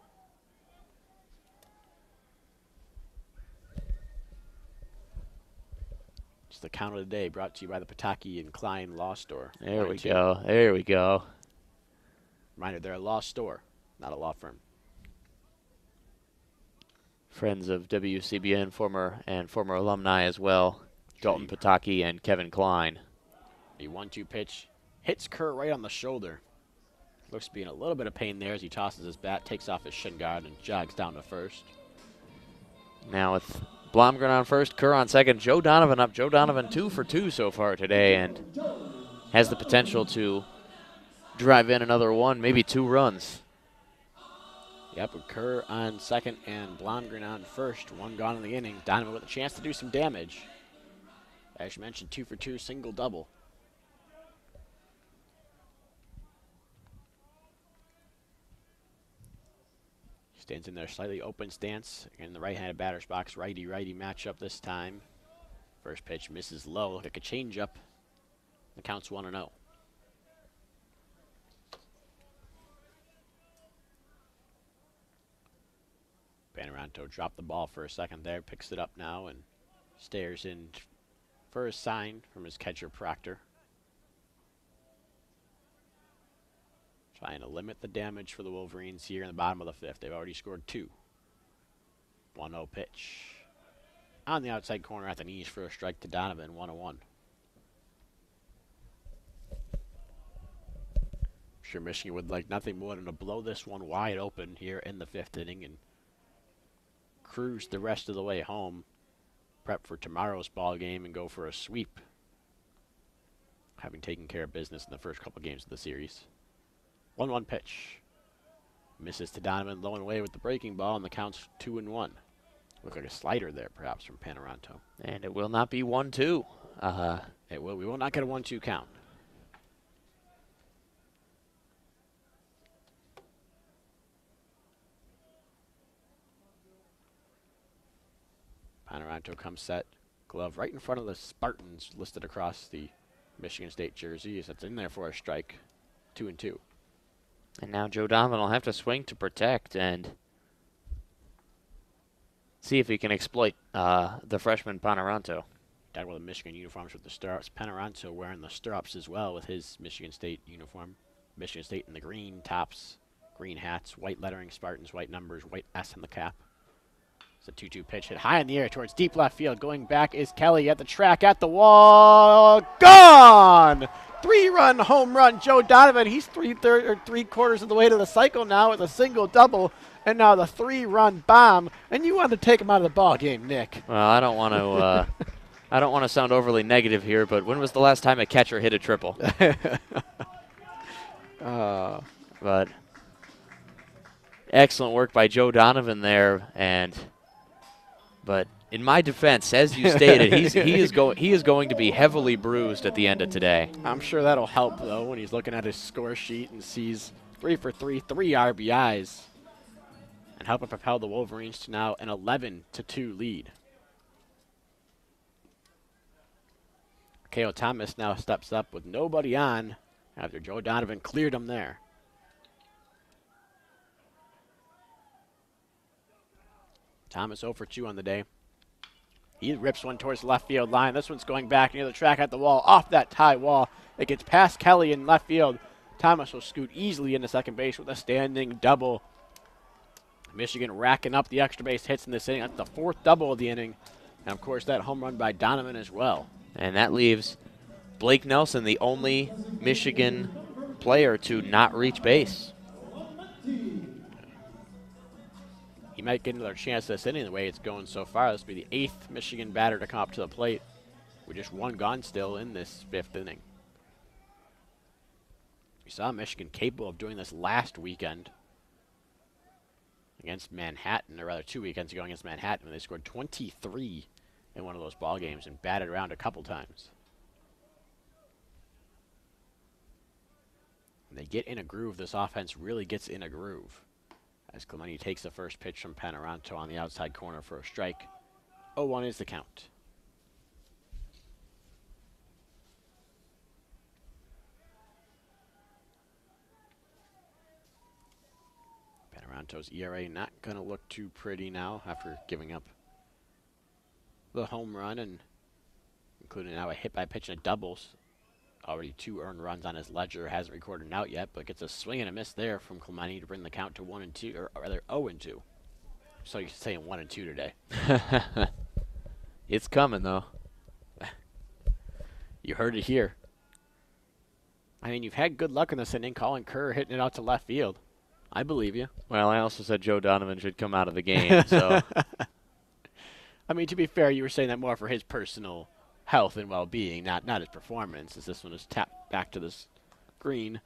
The count of the day brought to you by the Pataki and Klein Law Store. There we go. There we go. Reminder, they're a law store, not a law firm. Friends of WCBN, former alumni as well. Dalton Pataki and Kevin Klein. A 1-2 pitch hits Kerr right on the shoulder. Looks to be in a little bit of pain there as he tosses his bat, takes off his shin guard, and jogs down to first. Now with Blomgren on first, Kerr on second, Joe Donovan up. Joe Donovan 2 for 2 so far today and has the potential to drive in another 1, maybe 2 runs. Yep, with Kerr on second and Blomgren on first. 1 gone in the inning. Donovan with a chance to do some damage. As you mentioned, 2 for 2, single double. Stands in their slightly open stance in the right-handed batter's box. Righty-righty matchup this time. First pitch misses low. Look like a changeup. The count's 1-0. Panaranto dropped the ball for a second there, picks it up now, and stares in for a sign from his catcher Proctor. Trying to limit the damage for the Wolverines here in the bottom of the 5th. They've already scored 2. 1-0 pitch. On the outside corner at the knees for a strike to Donovan, 1-1. I'm sure Michigan would like nothing more than to blow this one wide open here in the 5th inning and cruise the rest of the way home, prep for tomorrow's ball game, and go for a sweep, having taken care of business in the first couple games of the series. 1-1 pitch. Misses to Donovan, low and away with the breaking ball, and the count's 2-1. Look like a slider there, perhaps, from Panaranto. And it will not be 1-2. It will. We will not get a 1-2 count. Panaranto comes set. Glove right in front of the Spartans listed across the Michigan State jersey. That's in there for a strike. 2-2. And now Joe Donovan will have to swing to protect and see if he can exploit the freshman Panaranto. Down with the Michigan uniforms with the stirrups. Panaranto wearing the stirrups as well with his Michigan State uniform. Michigan State in the green tops, green hats, white lettering, Spartans, white numbers, white S on the cap. It's a 2-2 pitch hit high in the air towards deep left field. Going back is Kelly at the track, at the wall. Gone! 3-run home run. Joe Donovan, he's 3/4 of the way to the cycle now with a single double, and now the 3-run bomb. And you wanted to take him out of the ball game, Nick. Well, I don't want to. I don't want to sound overly negative here, but when was the last time a catcher hit a triple? But excellent work by Joe Donovan there, but in my defense, as you stated, he is going to be heavily bruised at the end of today. I'm sure that'll help though when he's looking at his score sheet and sees 3 for 3, 3 RBIs, and helping propel the Wolverines to now an 11-2 lead. K.O. Thomas now steps up with nobody on after Joe Donovan cleared him there. Thomas 0 for 2 on the day. He rips one towards the left field line. This one's going back near the track at the wall, off that tie wall. It gets past Kelly in left field. Thomas will scoot easily into second base with a standing double. Michigan racking up the extra base hits in this inning. That's the 4th double of the inning. And, of course, that home run by Donovan as well. And that leaves Blake Nelson, the only Michigan player to not reach base. He might get another chance this inning the way it's going so far. This will be the 8th Michigan batter to come up to the plate with just 1 gone still in this 5th inning. We saw Michigan capable of doing this last weekend against Manhattan, or rather 2 weekends ago against Manhattan, when they scored 23 in one of those ball games and batted around a couple times. When they get in a groove, this offense really gets in a groove. As Clemente takes the first pitch from Panaranto on the outside corner for a strike. 0-1 is the count. Panaranto's ERA not going to look too pretty now after giving up the home run and including now a hit by pitch and a doubles. Already 2 earned runs on his ledger. Hasn't recorded an out yet, but gets a swing and a miss there from Clemente to bring the count to 1-2, or rather 0-2. So you're saying 1-2 today. It's coming, though. You heard it here. I mean, you've had good luck in this inning, Colin Kerr hitting it out to left field. I believe you. Well, I also said Joe Donovan should come out of the game, so. I mean, to be fair, you were saying that more for his personal health and well-being, not his performance, as this one is tapped back to this green.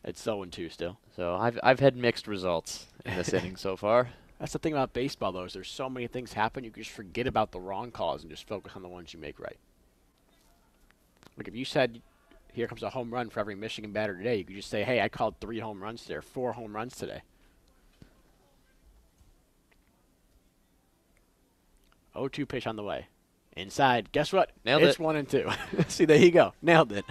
It's 0-2 still. So I've had mixed results in this inning so far. That's the thing about baseball, though, is there's so many things happen, you can just forget about the wrong calls and just focus on the ones you make right. Like if you said, here comes a home run for every Michigan batter today, you could just say, hey, I called 3 home runs today, or 4 home runs today. 0-2 pitch on the way. Inside. Guess what? Nailed it's it. 1-2. See, there you go. Nailed it.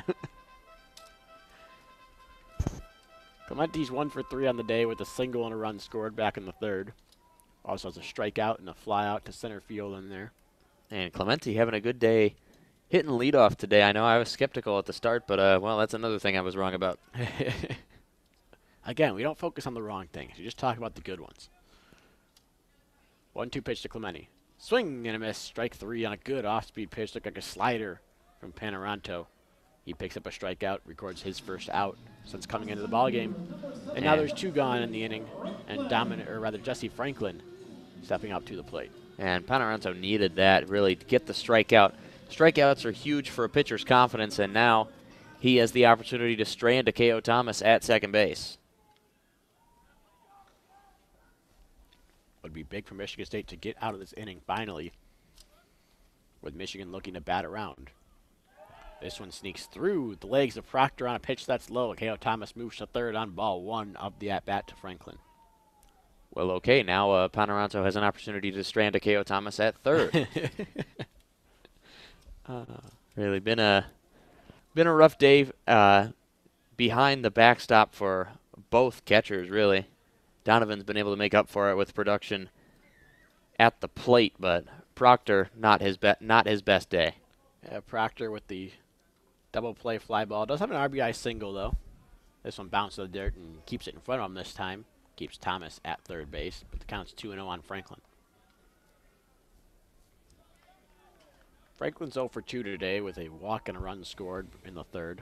Clemente's 1 for 3 on the day with a single and a run scored back in the third. Also has a strikeout and a fly out to center field in there. And Clemente having a good day hitting leadoff today. I know I was skeptical at the start, but, well, that's another thing I was wrong about. Again, we don't focus on the wrong things. You just talk about the good ones. 1-2 pitch to Clemente. Swing and a miss. Strike 3 on a good off-speed pitch. Looked like a slider from Panaranto. He picks up a strikeout, records his first out since coming into the ballgame. And now there's 2 gone in the inning, and Jesse Franklin stepping up to the plate. And Panaranto needed that, really, to get the strikeout. Strikeouts are huge for a pitcher's confidence, and now he has the opportunity to strand to K.O. Thomas at second base. Would be big for Michigan State to get out of this inning finally, with Michigan looking to bat around. This one sneaks through the legs of Proctor on a pitch that's low. K.O. Thomas moves to third on ball 1 of the at-bat to Franklin. Well, okay, now Panaranto has an opportunity to strand to K.O. Thomas at third. Really been a rough day behind the backstop for both catchers, really. Donovan's been able to make up for it with production at the plate, but Proctor not his best day. Yeah, Proctor with the double play fly ball. Does have an RBI single, though. This one bounced to the dirt and keeps it in front of him this time. Keeps Thomas at third base, but the count's 2-0 on Franklin. Franklin's 0 for 2 today with a walk and a run scored in the third.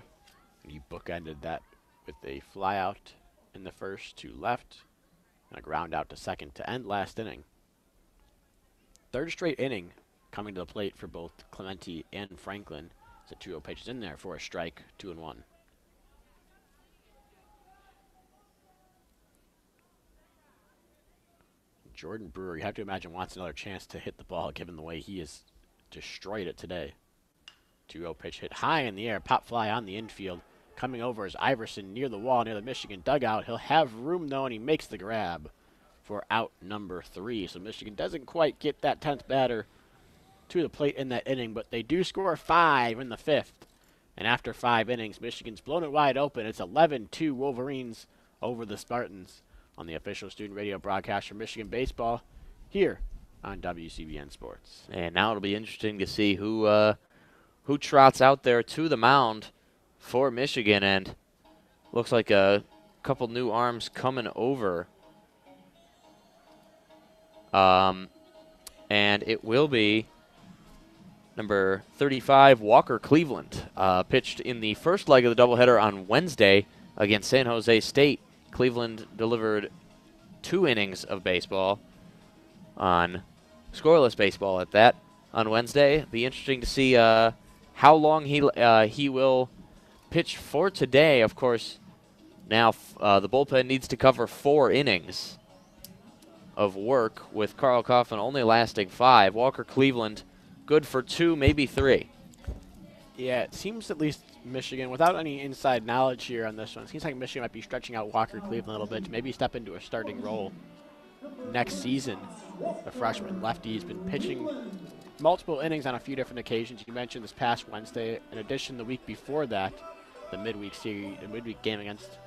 And he bookended that with a fly out in the first to left and a ground out to second to end last inning. Third straight inning coming to the plate for both Clemente and Franklin. So 2-0 pitches in there for a strike, 2-1. Jordan Brewer, you have to imagine, wants another chance to hit the ball given the way he has destroyed it today. 2-0 pitch hit high in the air, pop fly on the infield. Coming over is Iverson near the wall, near the Michigan dugout. He'll have room, though, and he makes the grab for out number 3. So Michigan doesn't quite get that 10th batter to the plate in that inning, but they do score 5 in the 5th. And after 5 innings, Michigan's blown it wide open. It's 11-2 Wolverines over the Spartans on the official student radio broadcast for Michigan baseball here on WCBN Sports. And now it'll be interesting to see who trots out there to the mound for Michigan, and looks like a couple new arms coming over. And it will be number 35, Walker Cleveland, pitched in the first leg of the doubleheader on Wednesday against San Jose State. Cleveland delivered 2 innings of baseball, on scoreless baseball at that, on Wednesday. Be interesting to see how long he will pitch for today. Of course, now the bullpen needs to cover 4 innings of work, with Carl Kaufman only lasting 5. Walker Cleveland good for 2, maybe 3. Yeah, it seems at least Michigan, without any inside knowledge here on this one, it seems like Michigan might be stretching out Walker Cleveland a little bit to maybe step into a starting role next season. The freshman lefty has been pitching multiple innings on a few different occasions. You mentioned this past Wednesday. In addition, the week before that, the midweek game against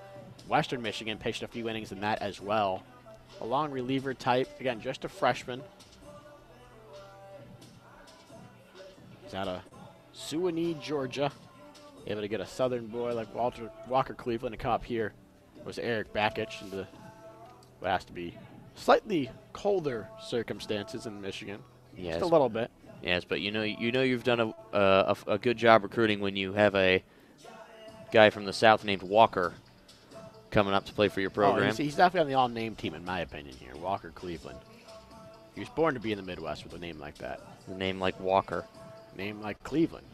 Western Michigan, pitched a few innings in that as well. A long reliever type. Again, just a freshman. He's out of Suwanee, Georgia. Able to get a southern boy like Walker Cleveland to come up here. Was Eric Bakich into what has to be slightly colder circumstances in Michigan. Yes. Just a little bit. Yes, but you know you've done a good job recruiting when you have a guy from the South named Walker coming up to play for your program. He's definitely on the all-name team, in my opinion here, Walker Cleveland. He was born to be in the Midwest with a name like that. A name like Walker. Name like Cleveland.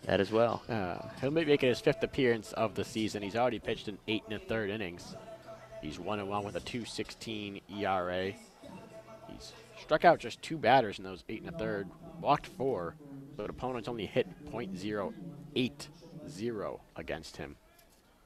That as well. He'll be making his 5th appearance of the season. He's already pitched in 8 1/3 innings. He's 1-1 with a 2.16 ERA. He's struck out just 2 batters in those 8 1/3, walked 4, but opponents only hit .080 against him.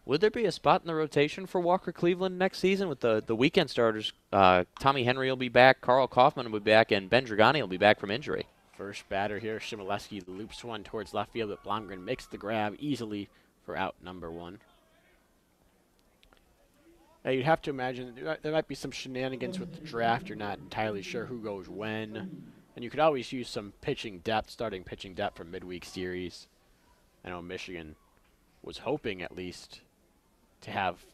Would there be a spot in the rotation for Walker Cleveland next season with the weekend starters? Tommy Henry will be back, Carl Kaufman will be back, and Ben Dragani will be back from injury. First batter here, Shimoleski loops one towards left field, but Blomgren makes the grab easily for out number 1. Now you'd have to imagine there might be some shenanigans with the draft. You're not entirely sure who goes when. And you could always use some pitching depth, starting pitching depth from midweek series. I know Michigan was hoping at least to have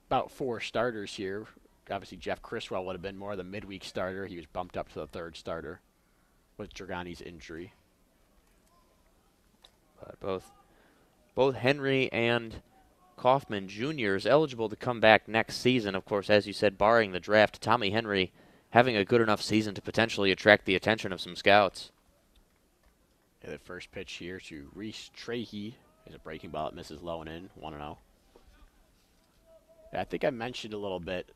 about 4 starters here. Obviously Jeff Criswell would have been more the midweek starter. He was bumped up to the 3rd starter with Dragani's injury. But both Henry and Kaufman Jr. is eligible to come back next season. Of course, as you said, barring the draft, Tommy Henry having a good enough season to potentially attract the attention of some scouts. Yeah, the first pitch here to Reese Trahey is a breaking ball that misses low and in, 1-0. I think I mentioned a little bit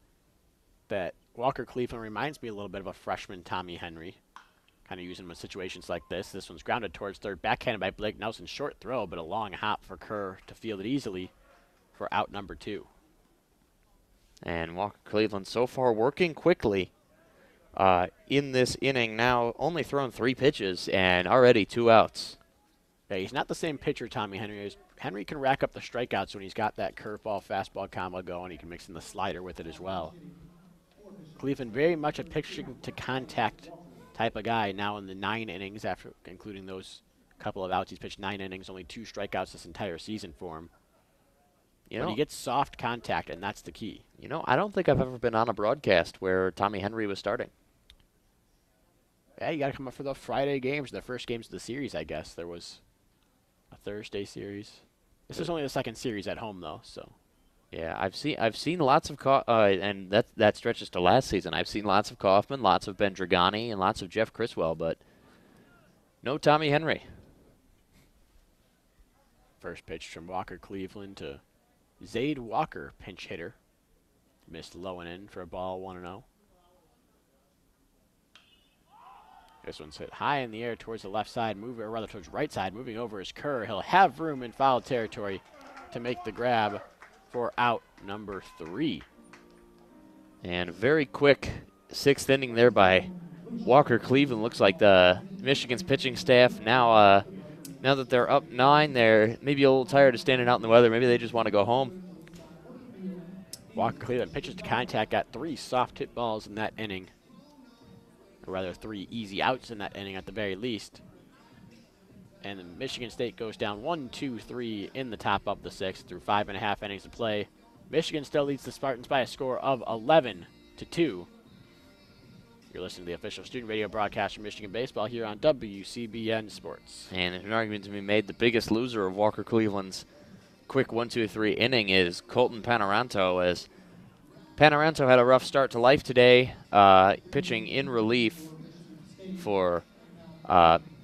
that Walker Cleveland reminds me a little bit of a freshman Tommy Henry. Kind of using him in situations like this. This one's grounded towards third, backhanded by Blake Nelson. Short throw, but a long hop for Kerr to field it easily for out number 2. And Walker Cleveland so far working quickly in this inning now, only thrown 3 pitches and already 2 outs. Yeah, he's not the same pitcher Tommy Henry is. Henry can rack up the strikeouts when he's got that curveball, fastball combo going. He can mix in the slider with it as well. Cleveland very much a pitching to contact type of guy now in the 9 innings, after including those couple of outs. He's pitched 9 innings, only 2 strikeouts this entire season for him. But he gets soft contact, and that's the key. You know, I don't think I've ever been on a broadcast where Tommy Henry was starting. Yeah, you got to come up for the Friday games, the first games of the series, I guess. There was a Thursday series. This is only the 2nd series at home, though, so. Yeah, I've seen lots of and that stretches to last season. I've seen lots of Kaufman, lots of Ben Dragani, and lots of Jeff Criswell, but no Tommy Henry. First pitch from Walker Cleveland to Zade Walker, pinch hitter. Missed low and in for a ball, 1-0. This one's hit high in the air towards the left side, or rather towards right side, moving over is Kerr. He'll have room in foul territory to make the grab for out number 3. And very quick 6th inning there by Walker Cleveland. Looks like the Michigan's pitching staff now that they're up 9, they're maybe a little tired of standing out in the weather. Maybe they just want to go home. Walker Cleveland pitches to contact, got 3 soft hit balls in that inning. Or rather 3 easy outs in that inning at the very least. And the Michigan State goes down 1-2-3 in the top of the 6th through 5.5 innings of play. Michigan still leads the Spartans by a score of 11-2. You're listening to the official student radio broadcast from Michigan Baseball here on WCBN Sports. And an argument to be made, the biggest loser of Walker Cleveland's quick 1-2-3 inning is Colton Panaranto, as Panaranto had a rough start to life today, pitching in relief for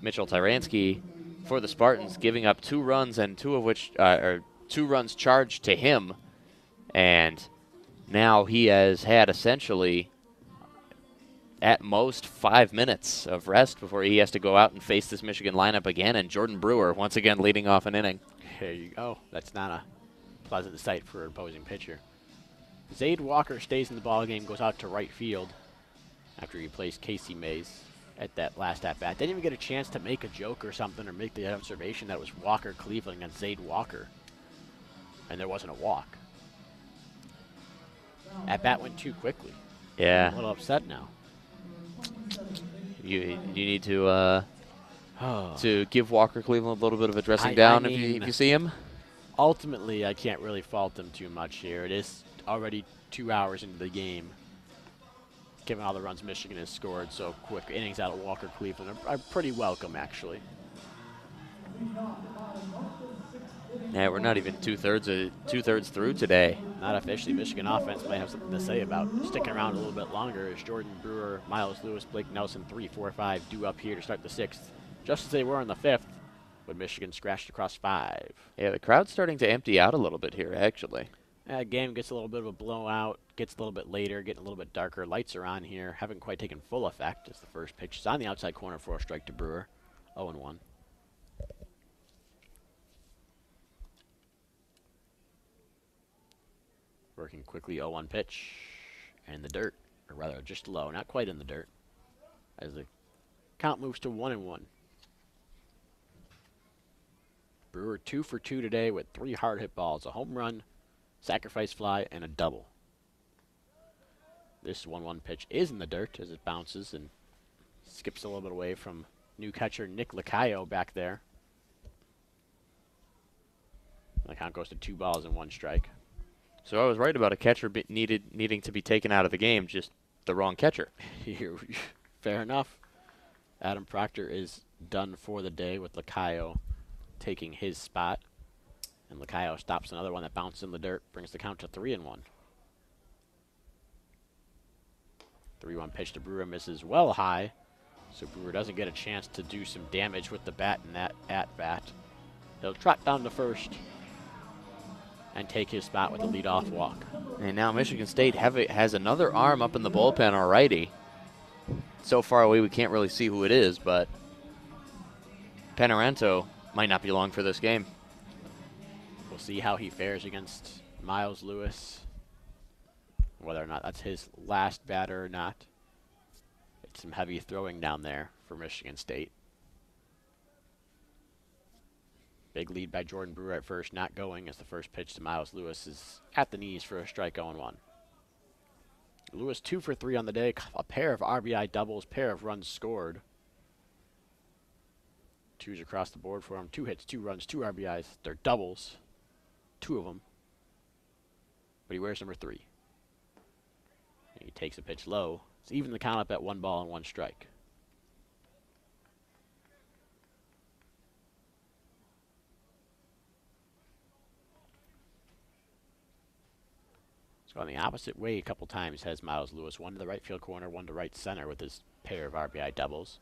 Mitchell Tyransky for the Spartans, giving up 2 runs, and 2 of which are 2 runs charged to him. And now he has had essentially at most 5 minutes of rest before he has to go out and face this Michigan lineup again. And Jordan Brewer once again leading off an inning. There you go. That's not a pleasant sight for an opposing pitcher. Zade Walker stays in the ballgame, goes out to right field after he plays Casey Mays at that last at-bat. Didn't even get a chance to make a joke or something or make the observation that it was Walker Cleveland and Zade Walker. And there wasn't a walk. At-bat went too quickly. Yeah. I'm a little upset now. You need to to give Walker Cleveland a little bit of a dressing I down mean, if you see him? ultimately, I can't really fault them too much here. It is already 2 hours into the game, given all the runs Michigan has scored. So quick innings out of Walker Cleveland are pretty welcome, actually. Yeah, we're not even two-thirds through today. Not officially. Michigan offense might have something to say about sticking around a little bit longer as Jordan Brewer, Miles Lewis, Blake Nelson, 3, 4, 5 due up here to start the 6th. Just as they were in the 5th when Michigan scratched across 5. Yeah, the crowd's starting to empty out a little bit here, actually. Game gets a little bit of a blowout, gets a little bit later, getting a little bit darker. Lights are on here, haven't quite taken full effect as the first pitch is on the outside corner for a strike to Brewer. 0-1. Working quickly, 0-1 pitch. And the dirt, or rather just low, not quite in the dirt. As the count moves to 1-1. Brewer 2 for 2 today with 3 hard hit balls, a home run, sacrifice fly, and a double. This 1-1 pitch is in the dirt as it bounces and skips a little bit away from new catcher Nick Lacayo back there. The count goes to 2 balls and 1 strike. So I was right about a catcher needing to be taken out of the game, just the wrong catcher. Fair enough. Adam Proctor is done for the day with Lacayo taking his spot. And Lacayo stops another one that bounced in the dirt, brings the count to 3-1. 3-1 pitch to Brewer, misses well high. So Brewer doesn't get a chance to do some damage with the bat in that at-bat. He'll trot down to first and take his spot with a leadoff walk. And now Michigan State has another arm up in the bullpen already. So far away we can't really see who it is, but Panaranto might not be long for this game. We'll see how he fares against Miles Lewis, whether or not that's his last batter or not. It's some heavy throwing down there for Michigan State. Big lead by Jordan Brewer at first, not going as the first pitch to Miles Lewis is at the knees for a strike 0-1. Lewis 2 for 3 on the day, a pair of RBI doubles, pair of runs scored. 2s across the board for him, 2 hits, 2 runs, 2 RBIs. They're doubles, 2 of them. But he wears number 3. And he takes a pitch low. It's even the count up at 1 ball and 1 strike. So on the opposite way a couple times has Miles Lewis, one to the right field corner, one to right center with his pair of RBI doubles.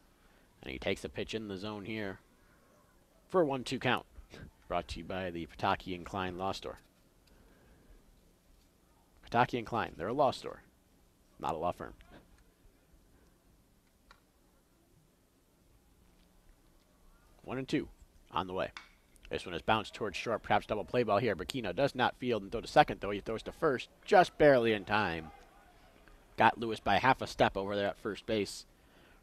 And he takes a pitch in the zone here for a 1-2 count. Brought to you by the Pataki and Klein Law Store. Pataki and Klein, they're a law store, not a law firm. One and 2 on the way. This one is bounced towards short, perhaps double play ball here. Burkino does not field and throw to second, though. He throws to first, just barely in time. Got Lewis by half a step over there at first base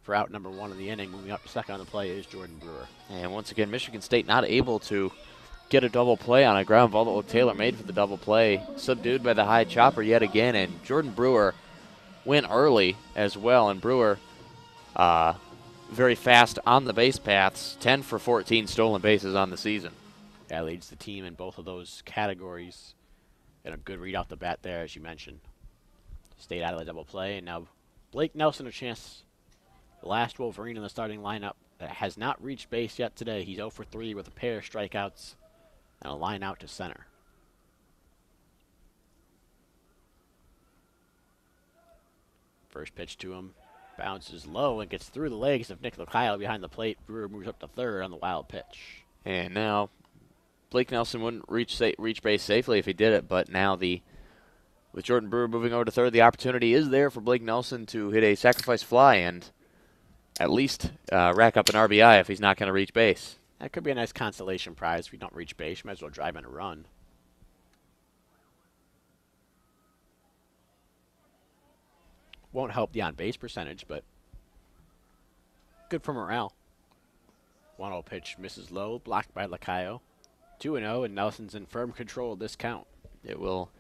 for out number 1 in the inning. Moving up to second on the play is Jordan Brewer. And once again, Michigan State not able to get a double play on a ground ball that looked tailor-made for the double play. Subdued by the high chopper yet again, and Jordan Brewer went early as well. And Brewer very fast on the base paths, 10 for 14 stolen bases on the season. That leads the team in both of those categories. And a good read off the bat there, as you mentioned. Stayed out of the double play, and now Blake Nelson a chance. The last Wolverine in the starting lineup that has not reached base yet today. He's 0 for 3 with a pair of strikeouts and a line out to center. First pitch to him. Bounces low and gets through the legs of Nick Lacayo behind the plate. Brewer moves up to third on the wild pitch. And now Blake Nelson wouldn't reach base safely if he did it, but now with Jordan Brewer moving over to third, the opportunity is there for Blake Nelson to hit a sacrifice fly and at least rack up an RBI if he's not going to reach base. That could be a nice consolation prize if you don't reach base. You might as well drive in a run. Won't help the on-base percentage, but good for morale. 1-0 pitch misses low, blocked by Lacayo. 2-0, and Nelson's in firm control of this count. It will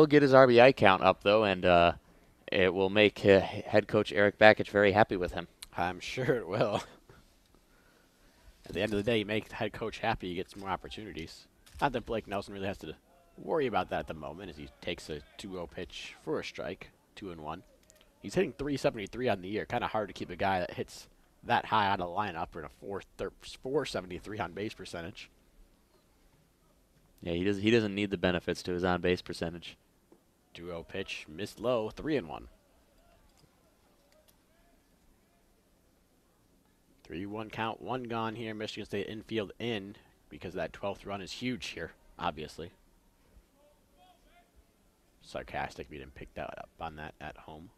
get his RBI count up, though, and it will make head coach Eric Bakich very happy with him. I'm sure it will. At the end of the day, you make the head coach happy, he gets more opportunities. Not that Blake Nelson really has to worry about that at the moment as he takes a 2-0 pitch for a strike, 2-1. He's hitting 373 on the year. Kind of hard to keep a guy that hits that high out of the lineup in a 473 on base percentage. Yeah, he doesn't need the benefits to his on base percentage. 2-0 pitch, missed low, 3-1. 3-1 count, one gone here. Michigan State infield in because that 12th run is huge here, obviously. Sarcastic if you didn't pick that up on that at home.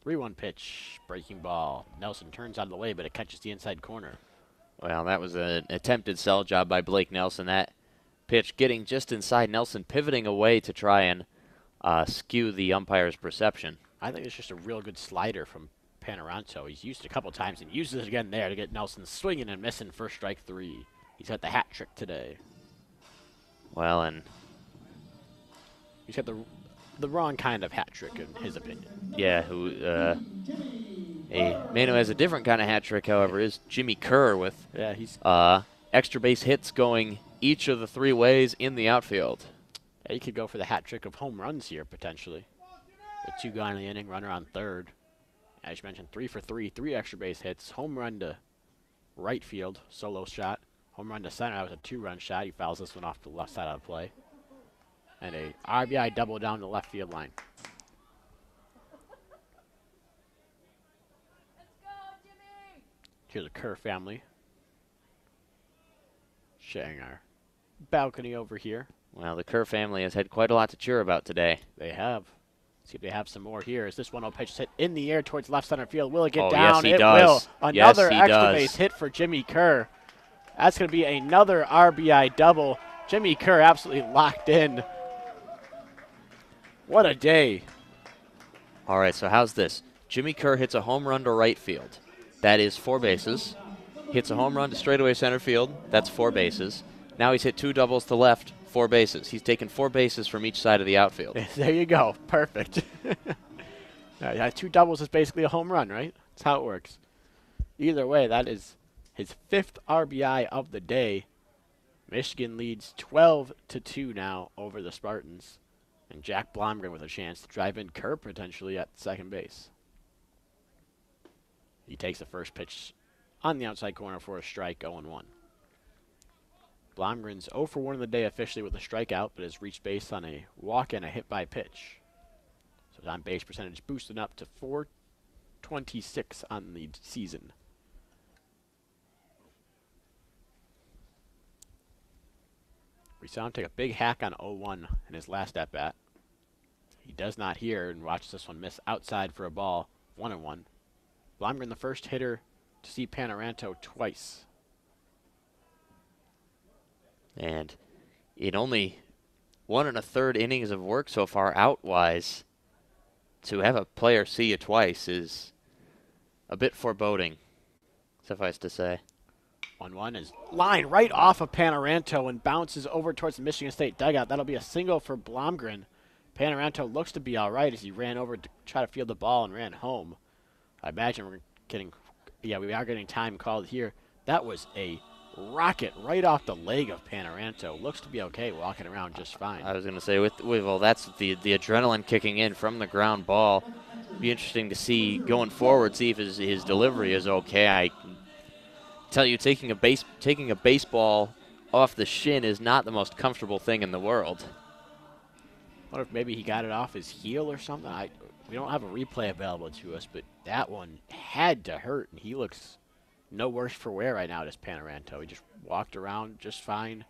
3-1 pitch, breaking ball. Nelson turns out of the way, but it catches the inside corner. Well, that was an attempted sell job by Blake Nelson. That pitch getting just inside Nelson, pivoting away to try and skew the umpire's perception. I think it's just a real good slider from Panaranto. He's used it a couple times and uses it again there to get Nelson swinging and missing for strike 3. He's got the hat trick today. Well, and he's got the wrong kind of hat trick in his opinion. Yeah, a man who has a different kind of hat trick, however, is Jimmy Kerr with extra base hits going each of the 3 ways in the outfield. Yeah, he could go for the hat trick of home runs here potentially. With 2 gone in the inning, runner on third. As you mentioned, 3 for 3, 3 extra base hits. Home run to right field, solo shot. Home run to center, that was a 2-run shot. He fouls this one off the left side of the play. And a RBI double down the left field line. Let's go, Jimmy! Here's the Kerr family. Sharing our balcony over here. Well, the Kerr family has had quite a lot to cheer about today. They have. See if they have some more here. Is this 1-0 pitch hit in the air towards left center field? Will it get Yes, down? he It does. will. Another Yes, he extra does. base hit for Jimmy Kerr. That's going to be another RBI double. Jimmy Kerr absolutely locked in. What a day. All right, so how's this? Jimmy Kerr hits a home run to right field. That is 4 bases. Hits a home run to straightaway center field. That's 4 bases. Now he's hit 2 doubles to left, 4 bases. He's taken 4 bases from each side of the outfield. There you go. Perfect. 2 doubles is basically a home run, right? That's how it works. Either way, that is his 5th RBI of the day. Michigan leads 12-2 now over the Spartans. And Jack Blomgren with a chance to drive in Kerr potentially at second base. He takes the first pitch on the outside corner for a strike, 0-1. Blomgren's 0 for 1 in the day officially with a strikeout, but has reached base on a walk and a hit by pitch. So his on base percentage boosted up to .426 on the season. We saw him take a big hack on 0-1 in his last at-bat. He does not hear and watch this one miss outside for a ball, 1-1. Blomgren the first hitter to see Panaranto twice. And in only 1 1/3 innings of work so far out-wise, to have a player see you twice is a bit foreboding, suffice to say. 1-1 is line right off of Panaranto and bounces over towards the Michigan State dugout. That'll be a single for Blomgren. Panaranto looks to be all right as he ran over to try to field the ball and ran home. I imagine we are getting time called here. That was a rocket right off the leg of Panaranto. Looks to be okay, walking around just fine. I was going to say, well, that's the adrenaline kicking in from the ground ball. Be interesting to see going forward, see if his delivery is okay. I tell you, taking a baseball off the shin is not the most comfortable thing in the world. I wonder if maybe he got it off his heel or something. We don't have a replay available to us, but that one had to hurt, and he looks no worse for wear right now, this Panaranto. He just walked around just fine.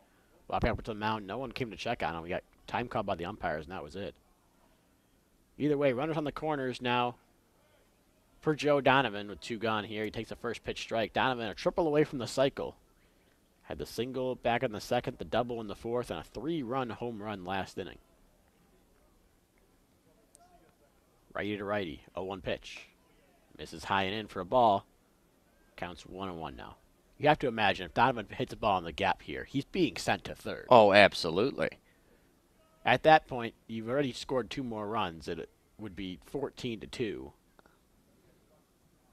Walking up to the mound, no one came to check on him. We got time called by the umpires, and that was it. Either way, runners on the corners now for Joe Donovan with 2 gone here. He takes the first pitch strike. Donovan a triple away from the cycle. Had the single back in the second, the double in the fourth, and a 3-run home run last inning. Righty to righty, 0-1 pitch. Misses high and in for a ball. Counts 1-1 now. You have to imagine if Donovan hits a ball in the gap here, he's being sent to third. Oh, absolutely. At that point, you've already scored 2 more runs. It would be 14-2.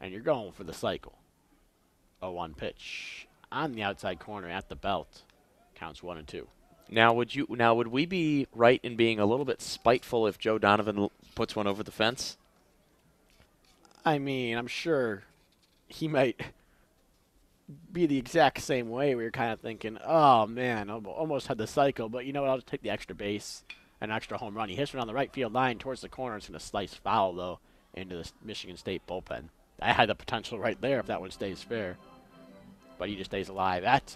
And you're going for the cycle. 0-1 pitch. on the outside corner at the belt. Counts 1 and 2. Now, would we be right in being a little bit spiteful if Joe Donovan puts one over the fence? I mean, I'm sure he might be the exact same way. We were kind of thinking, oh man, almost had the cycle, but you know what? I'll just take the extra base, an extra home run. He hits it on the right field line towards the corner. It's going to slice foul though into the Michigan State bullpen. I had the potential right there if that one stays fair, but he just stays alive at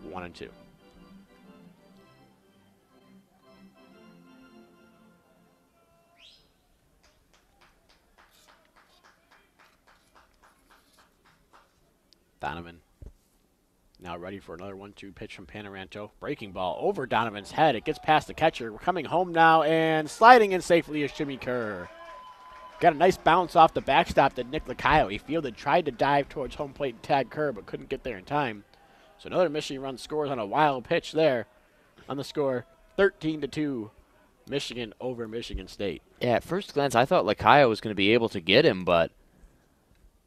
1 and 2. Donovan now ready for another 1-2 pitch from Panaranto. Breaking ball over Donovan's head. It gets past the catcher. We're coming home now, and sliding in safely is Jimmy Kerr. Got a nice bounce off the backstop to Nick Lacayo. He fielded, tried to dive towards home plate and tag Kerr, but couldn't get there in time. So another Michigan run scores on a wild pitch there. On the score, 13-2, Michigan over Michigan State. Yeah, at first glance, I thought Lacayo was going to be able to get him, but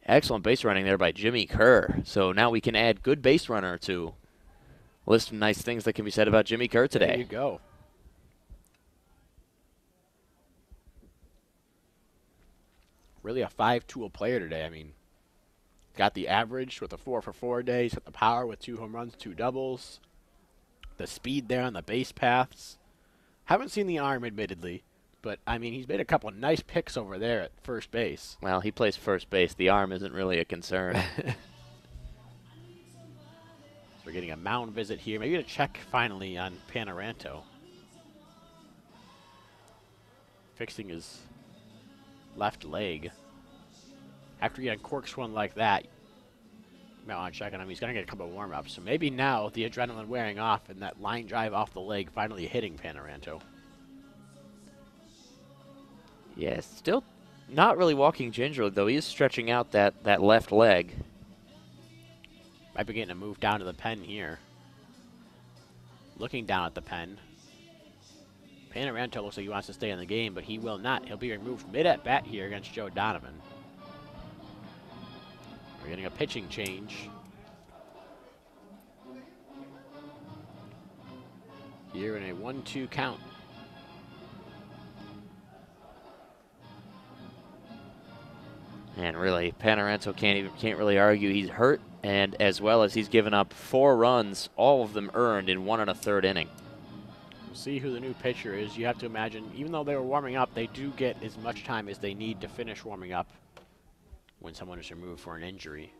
excellent base running there by Jimmy Kerr. So now we can add good base runner to a list of nice things that can be said about Jimmy Kerr today. There you go. Really a 5-tool player today. I mean, got the average with a 4-for-4 day. He's got the power with 2 home runs, 2 doubles. The speed there on the base paths. Haven't seen the arm, admittedly. But, I mean, he's made a couple of nice picks over there at first base. Well, he plays first base. The arm isn't really a concern. So we're getting a mound visit here. Maybe a check finally on Panaranto. Fixing his left leg. After he uncorks one like that, you might want to check on him. He's going to get a couple of warm-ups. So maybe now the adrenaline wearing off and that line drive off the leg finally hitting Panaranto. Yeah, still not really walking gingerly, though. He is stretching out that left leg. Might be getting a move down to the pen here. Looking down at the pen. Panaranto looks like he wants to stay in the game, but he will not. He'll be removed mid-at-bat here against Joe Donovan. We're getting a pitching change. Here in a 1-2 count. And really, Panaranto can't really argue. He's hurt, and as well as he's given up 4 runs, all of them earned in 1 1/3 inning. We'll see who the new pitcher is. You have to imagine, even though they were warming up, they do get as much time as they need to finish warming up when someone is removed for an injury.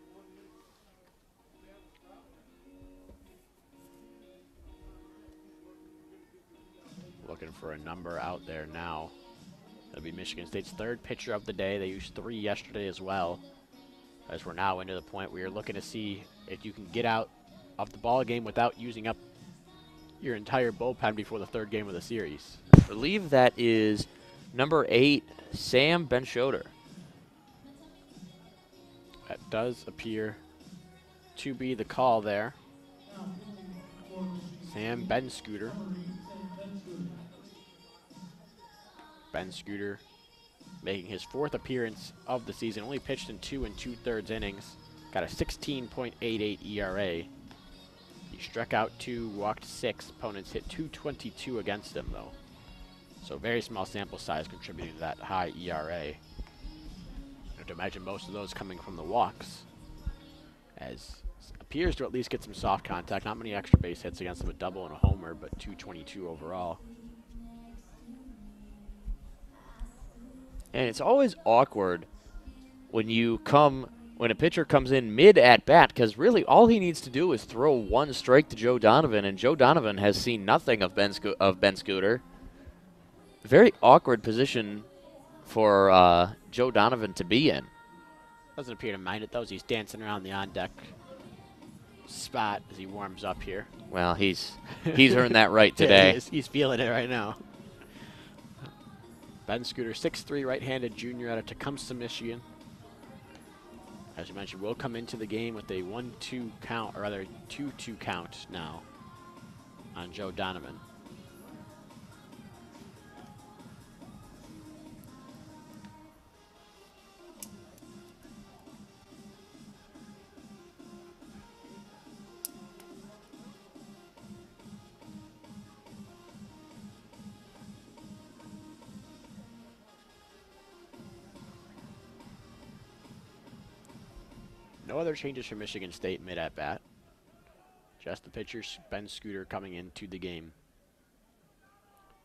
Looking for a number out there now. That'll be Michigan State's 3rd pitcher of the day. They used 3 yesterday as well. As we're now into the point where you're looking to see if you can get out of the ball game without using up your entire bullpen before the 3rd game of the series. I believe that is number 8, Sam Benschoter. That does appear to be the call there. Sam Benschoter. Benschoter making his 4th appearance of the season. Only pitched in 2 2/3 innings. Got a 16.88 ERA. He struck out 2, walked 6. Opponents hit .222 against him, though. So very small sample size contributing to that high ERA. I have to imagine most of those coming from the walks. As appears to at least get some soft contact. Not many extra base hits against him, a double and a homer, but .222 overall. And it's always awkward when a pitcher comes in mid at bat, because really all he needs to do is throw 1 strike to Joe Donovan, and Joe Donovan has seen nothing of Ben Scooter. Very awkward position for Joe Donovan to be in. Doesn't appear to mind it though, as he's dancing around the on-deck spot as he warms up here. Well, he's earned that right today. Yeah, he's feeling it right now. Benschoter, 6'3", right-handed junior out of Tecumseh, Michigan. As you mentioned, will come into the game with a 1-2 count, or rather 2-2 count now on Joe Donovan. No other changes for Michigan State mid at bat. Just the pitcher, Ben Scooter, coming into the game.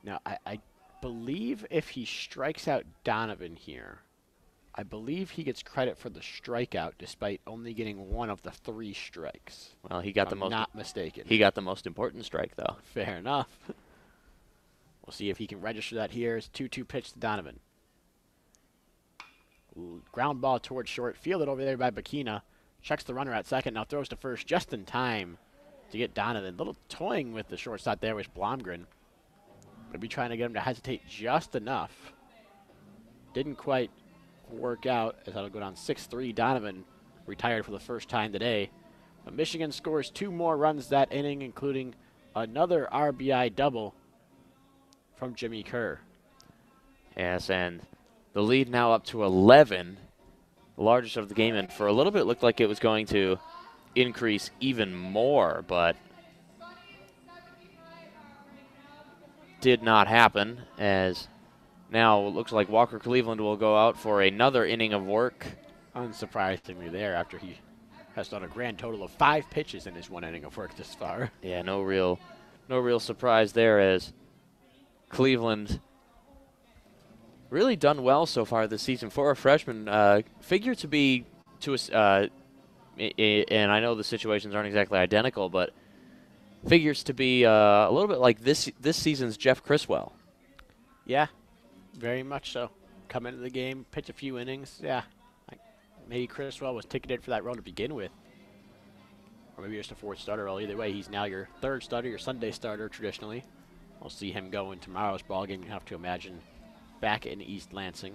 Now, I believe if he strikes out Donovan here, I believe he gets credit for the strikeout despite only getting one of the 3 strikes. Well, he got the most. Not mistaken. He got the most important strike, though. Fair enough. We'll see if he can register that here. It's 2-2 pitch to Donovan. Ground ball towards short. Fielded over there by Bakina. Checks the runner at second. Now throws to first just in time to get Donovan. Little toying with the shortstop there was Blomgren. But be trying to get him to hesitate just enough. Didn't quite work out as that'll go down 6-3. Donovan retired for the first time today. But Michigan scores 2 more runs that inning, including another RBI double from Jimmy Kerr. Yes, and the lead now up to 11, the largest of the game, and for a little bit it looked like it was going to increase even more, but did not happen, as now it looks like Walker Cleveland will go out for another inning of work. Unsurprisingly there, after he has done a grand total of 5 pitches in his 1 inning of work this far. Yeah, no real surprise there, as Cleveland really done well so far this season for a freshman. Figure to be and I know the situations aren't exactly identical, but figures to be a little bit like this season's Jeff Criswell. Yeah, very much so. Come into the game, pitch a few innings. Yeah, maybe Criswell was ticketed for that role to begin with, or maybe just a 4th starter. Well, either way, he's now your 3rd starter, your Sunday starter traditionally. We'll see him go in tomorrow's ball game. You have to imagine back in East Lansing.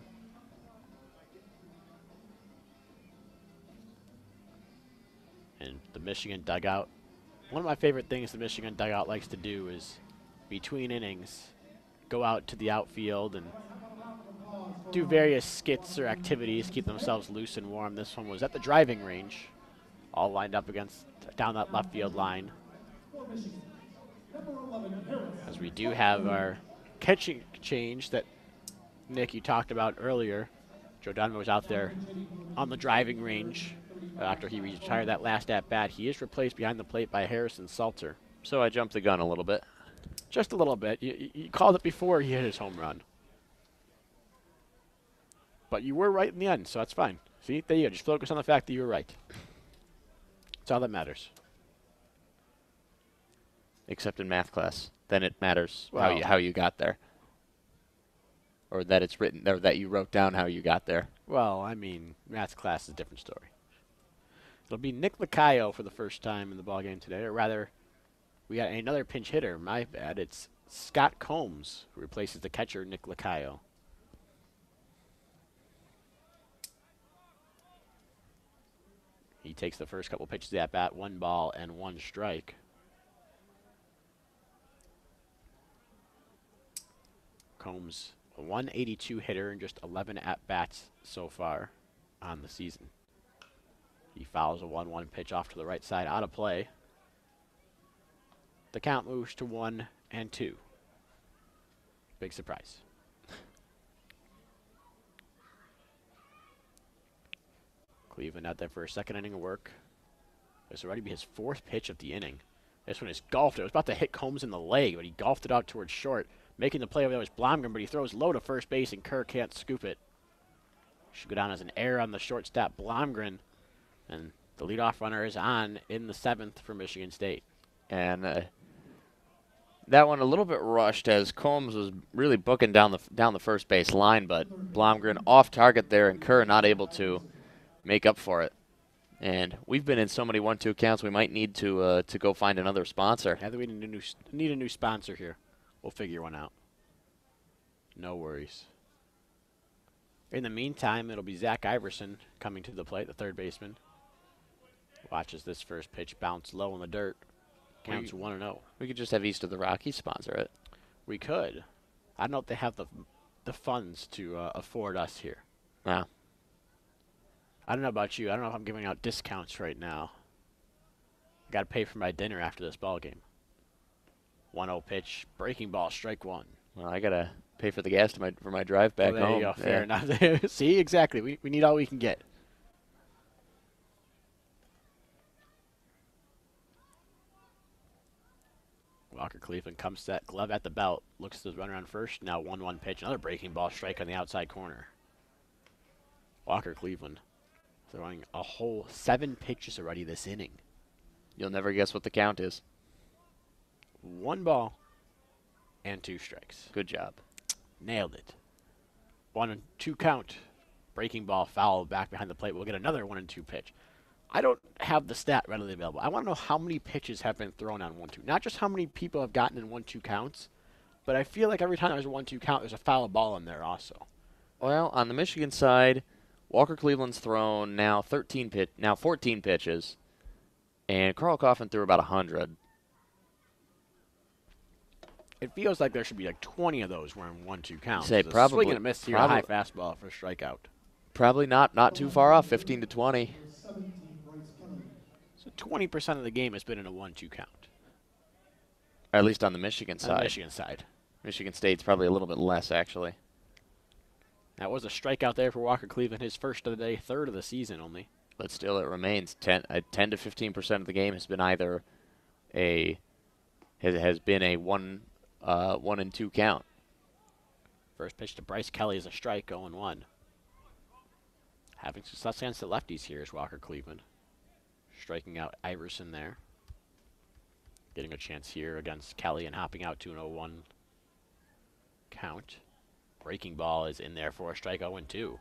And the Michigan dugout. One of my favorite things the Michigan dugout likes to do is, between innings, go out to the outfield and do various skits or activities, keep themselves loose and warm. This one was at the driving range, all lined up down that left field line. As we do have our catching change that, Nick, you talked about earlier. Joe Donovan was out there on the driving range after he retired that last at-bat. He is replaced behind the plate by Harrison Salter. So I jumped the gun a little bit. Just a little bit. You called it before he hit his home run. But you were right in the end, so that's fine. See, there you go. Just focus on the fact that you were right. That's all that matters. Except in math class. Then it matters Well, how you got there. Or that it's written, or that you wrote down how you got there. Well, I mean, math class is a different story. It'll be Nick Lacayo for the first time in the ballgame today, or rather, we got another pinch hitter. My bad. It's Scott Combs who replaces the catcher, Nick Lacayo. He takes the first couple pitches of that bat, 1 ball and 1 strike. Combs, a 182 hitter and just 11 at-bats so far on the season. He fouls a 1-1 pitch off to the right side, out of play. The count moves to 1-2. Big surprise. Cleveland out there for a 2nd inning of work. This will already be his 4th pitch of the inning. This one is golfed. It was about to hit Combs in the leg, but he golfed it out towards short. Making the play over there was Blomgren, but he throws low to first base, and Kerr can't scoop it. Should go down as an error on the shortstop, Blomgren. And the leadoff runner is on in the 7th for Michigan State. And that one a little bit rushed, as Combs was really booking down the first base line, but Blomgren off target there, and Kerr not able to make up for it. And we've been in so many 1-2 counts, we might need to go find another sponsor. Yeah, we need a new sponsor here. We'll figure one out. No worries. In the meantime, it'll be Zach Iverson coming to the plate, the 3rd baseman. Watches this first pitch bounce low in the dirt. Counts 1-0. We could just have East of the Rockies sponsor it. We could. I don't know if they have the funds to afford us here. Wow. I don't know about you. I don't know if I'm giving out discounts right now. I got to pay for my dinner after this ball game. 1-0 pitch, breaking ball, strike 1. Well, I gotta pay for the gas for my drive back there home. You go. Fair enough. See, exactly. We need all we can get. Walker Cleveland comes set, glove at the belt, looks to the runner on first. Now 1-1 pitch, another breaking ball, strike on the outside corner. Walker Cleveland throwing a whole 7 pitches already this inning. You'll never guess what the count is. 1 ball and 2 strikes. Good job. Nailed it. 1-2 count. Breaking ball foul back behind the plate. We'll get another 1-2 pitch. I don't have the stat readily available. I want to know how many pitches have been thrown on 1-2. Not just how many people have gotten in 1-2 counts, but I feel like every time there's a 1-2 count, there's a foul ball in there also. Well, on the Michigan side, Walker Cleveland's thrown now 14 pitches, and Carl Kaufman threw about 100. It feels like there should be like 20 of those were in 1-2 counts. Say There's probably- a swing and a miss here, a high fastball for a strikeout. Probably not too far off, 15 to 20. So 20% of the game has been in a 1-2 count. Or at least on the Michigan On side. the Michigan side. Michigan State's probably a little bit less, actually. That was a strikeout there for Walker Cleveland, his first of the day, third of the season only. But still, it remains 10 to 15% of the game has been either has been a 1-2 count. First pitch to Bryce Kelly is a strike, 0-1. Having success against the lefties here is Walker Cleveland. Striking out Iverson there. Getting a chance here against Kelly and hopping out to an 0-1 count. Breaking ball is in there for a strike, 0-2.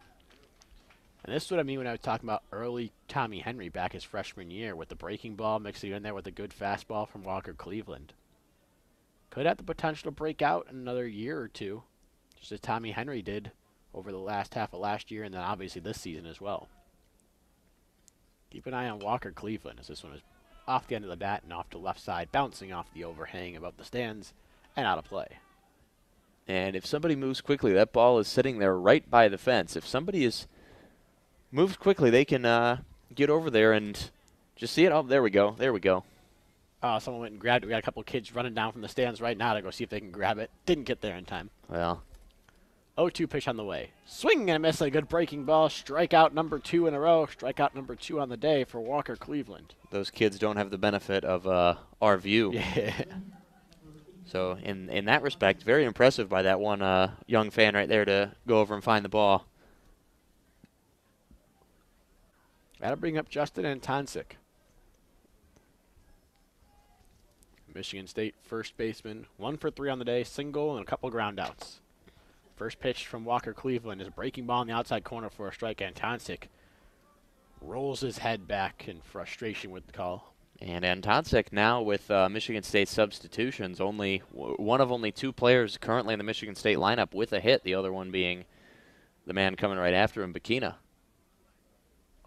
And this is what I mean when I was talking about early Tommy Henry back his freshman year with the breaking ball mixing in there with a good fastball from Walker Cleveland. Could have the potential to break out in another year or two, just as Tommy Henry did over the last half of last year and then obviously this season as well. Keep an eye on Walker Cleveland as this one is off the end of the bat and off to left side, bouncing off the overhang above the stands and out of play. And if somebody moves quickly, that ball is sitting there right by the fence. If somebody is moved quickly, they can get over there and just see it. Oh, there we go. There we go. Someone went and grabbed it. We got a couple kids running down from the stands right now to go see if they can grab it. Didn't get there in time. Well, 0-2 pitch on the way. Swing and a miss, a good breaking ball. Strikeout number 2 in a row. Strikeout number 2 on the day for Walker Cleveland. those kids don't have the benefit of our view. Yeah. So in that respect, very impressive by that one young fan right there to go over and find the ball. That'll bring up Justin Antonsic. Michigan State first baseman, 1 for 3 on the day, single and a couple ground outs. First pitch from Walker Cleveland is a breaking ball in the outside corner for a strike. Antonsic rolls his head back in frustration with the call. And Antonsic now with Michigan State substitutions, one of only 2 players currently in the Michigan State lineup with a hit, the other one being the man coming right after him, Bikina.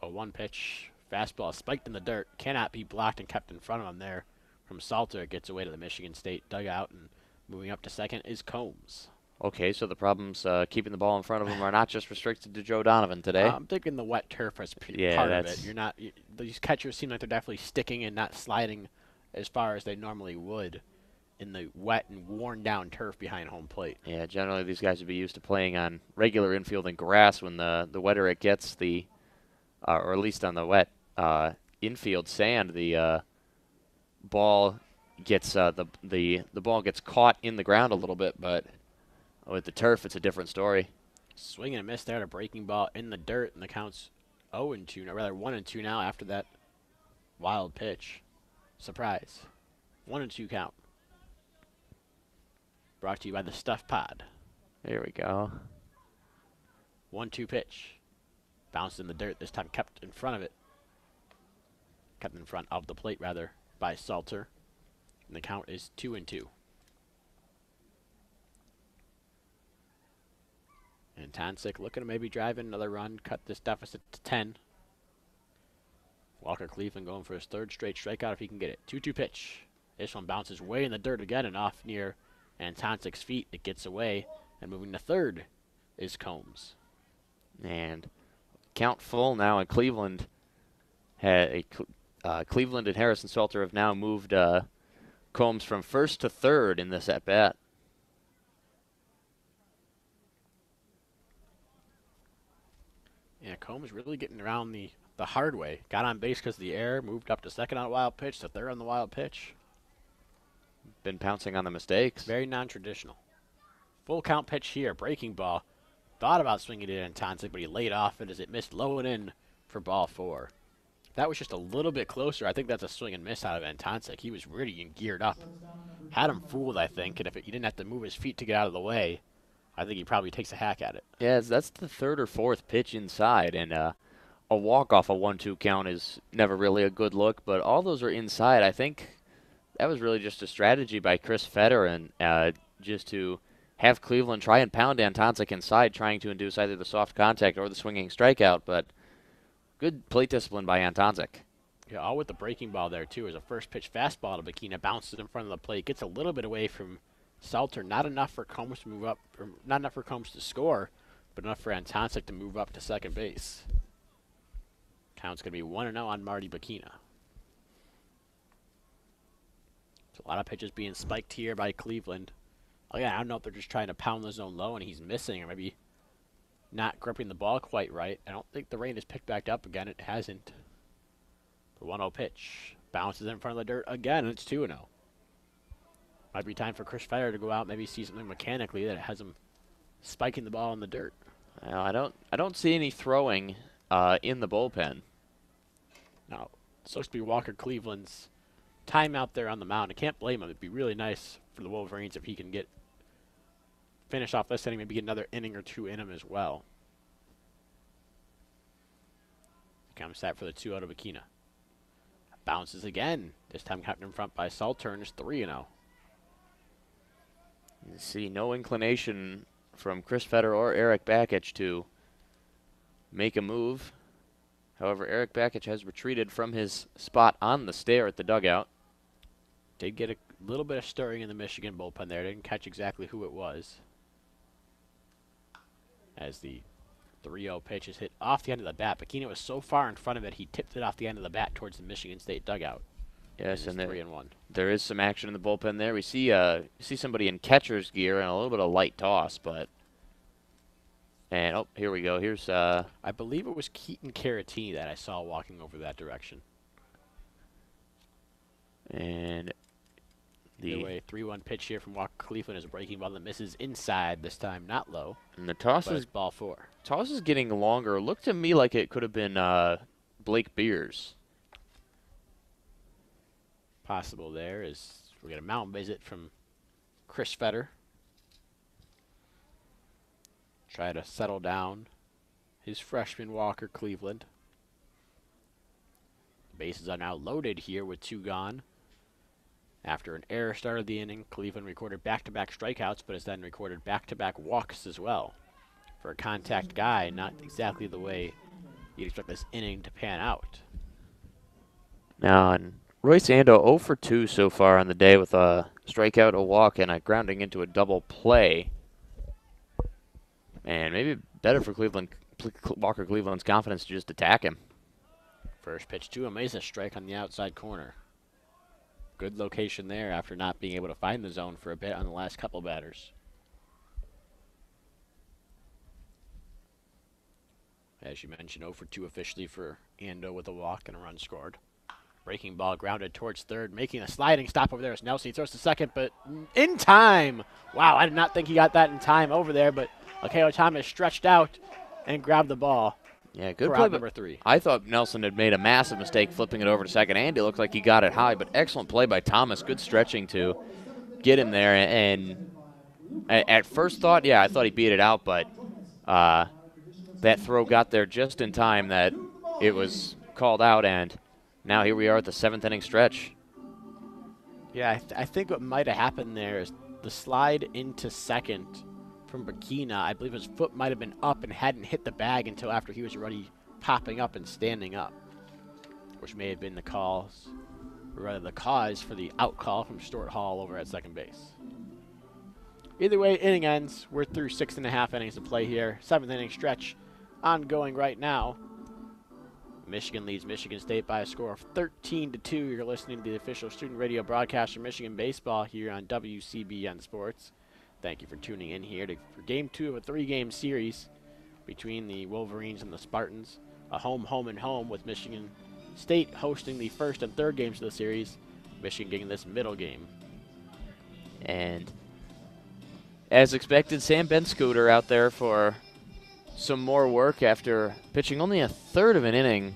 A 1 pitch fastball spiked in the dirt, cannot be blocked and kept in front of him there. From Salter, it gets away to the Michigan State dugout, and moving up to second is Combs. Okay, so the problems keeping the ball in front of him are not just restricted to Joe Donovan today. I'm thinking the wet turf is part of it. that's- These catchers seem like they're definitely sticking and not sliding as far as they normally would in the wet and worn down turf behind home plate. Yeah, generally these guys would be used to playing on regular infield and grass. When the wetter it gets, or at least on the wet infield sand, the ball gets the ball gets caught in the ground a little bit, but with the turf, it's a different story. Swing and a miss there to breaking ball in the dirt, and the count's 0-2, or rather 1-2 now after that wild pitch. Surprise. 1-2 count. Brought to you by the Stuff Pod. There we go. 1-2 pitch. Bounced in the dirt, this time kept in front of it. Kept in front of the plate, rather, by Salter. And the count is 2-2. And Tonsick looking to maybe drive in another run, cut this deficit to 10. Walker Cleveland going for his 3rd straight strikeout if he can get it. 2-2 pitch. This one bounces way in the dirt again and off near Antonsick's feet. It gets away, and moving to 3rd is Combs. And count full now, and Cleveland Cleveland and Harrison Salter have now moved Combs from 1st to 3rd in this at bat. Yeah, Combs really getting around the hard way. Got on base because of the error, moved up to 2nd on a wild pitch, to 3rd on the wild pitch. been pouncing on the mistakes. Very non-traditional. Full count pitch here, breaking ball. Thought about swinging it in Antonsic, but he laid off it as it missed low and in for ball 4. That was just a little bit closer. I think that's a swing and miss out of Antonsic. He was ready and geared up. Had him fooled, I think, and if he didn't have to move his feet to get out of the way, I think he probably takes a hack at it. Yeah, that's the 3rd or 4th pitch inside, and a walk off a 1-2 count is never really a good look, but all those are inside. I think that was really just a strategy by Chris Fetter, and just to have Cleveland try and pound Antonsic inside, trying to induce either the soft contact or the swinging strikeout, but good plate discipline by Antonsic. Yeah, all with the breaking ball there, too. As a first pitch fastball to Bakina, bounces in front of the plate, gets a little bit away from Salter. Not enough for Combs to move up, or not enough for Combs to score, but enough for Antonsic to move up to second base. Count's going to be 1-0 on Marty Bakina. So a lot of pitches being spiked here by Cleveland. Again, I don't know if they're just trying to pound the zone low and he's missing, or maybe not gripping the ball quite right. I don't think the rain has picked back up again. It hasn't. The 1-0 pitch. Bounces in front of the dirt again, and it's 2-0. Might be time for Chris Fetter to go out, maybe see something mechanically that has him spiking the ball in the dirt. Well, I don't see any throwing in the bullpen. No, it's supposed to be Walker Cleveland's time out there on the mound. I can't blame him. It'd be really nice for the Wolverines if he can finish off this inning, maybe get another inning or 2 in him as well. Comes set for the 2-0 to Bakina. Bounces again. This time kept in front by Salter, and it's 3-0. You see no inclination from Chris Fetter or Eric Bakich to make a move. However, Eric Bakich has retreated from his spot on the stair at the dugout. Did get a little bit of stirring in the Michigan bullpen there. Didn't catch exactly who it was. As the 3-0 pitch is hit off the end of the bat. Bakina was so far in front of it, he tipped it off the end of the bat towards the Michigan State dugout. Yes, and 3-1. There is some action in the bullpen there. We see somebody in catcher's gear and a little bit of light toss, but here we go. Here's I believe it was Keaton Caratini that I saw walking over that direction. And Either way, 3-1 pitch here from Walker Cleveland is a breaking ball that misses inside this time, not low. And the toss but is it's ball 4. Toss is getting longer. Looked to me like it could have been Blake Beers. Possible there is we get a mound visit from Chris Fetter. Try to settle down his freshman Walker Cleveland. Bases are now loaded here with 2 gone. After an error started the inning, Cleveland recorded back-to-back strikeouts, but has then recorded back-to-back walks as well. For a contact guy, not exactly the way you'd expect this inning to pan out. Now, and Royce Ando 0 for 2 so far on the day with a strikeout, a walk, and a grounding into a double play. And maybe better for Walker Cleveland's confidence to just attack him. First pitch to him is a strike on the outside corner. Good location there after not being able to find the zone for a bit on the last couple batters. As you mentioned, 0 for 2 officially for Ando with a walk and a run scored. Breaking ball grounded towards third, making a sliding stop over there as Nelson. He throws to second, but in time. Wow, I did not think he got that in time over there, but Akeo Thomas stretched out and grabbed the ball. Yeah, good for play. out number 3. I thought Nelson had made a massive mistake flipping it over to second, and it looked like he got it high, but excellent play by Thomas. Good stretching to get him there. And at first thought, yeah, I thought he beat it out, but that throw got there just in time that it was called out, and now here we are at the 7th inning stretch. Yeah, I think what might have happened there is the slide into second from Bakina. I believe his foot might have been up and hadn't hit the bag until after he was already popping up and standing up, which may have been the cause, or rather the cause for the out call from Stuart Hall over at second base. Either way, inning ends. We're through 6.5 innings of play here. 7th inning stretch ongoing right now. Michigan leads Michigan State by a score of 13-2. You're listening to the official student radio broadcast for Michigan baseball here on WCBN Sports. Thank you for tuning in here for Game 2 of a 3-game series between the Wolverines and the Spartans. A home, and home with Michigan State hosting the first and third games of the series. Michigan getting this middle game. And as expected, Sam Ben-Scooter out there for some more work after pitching only a third of an inning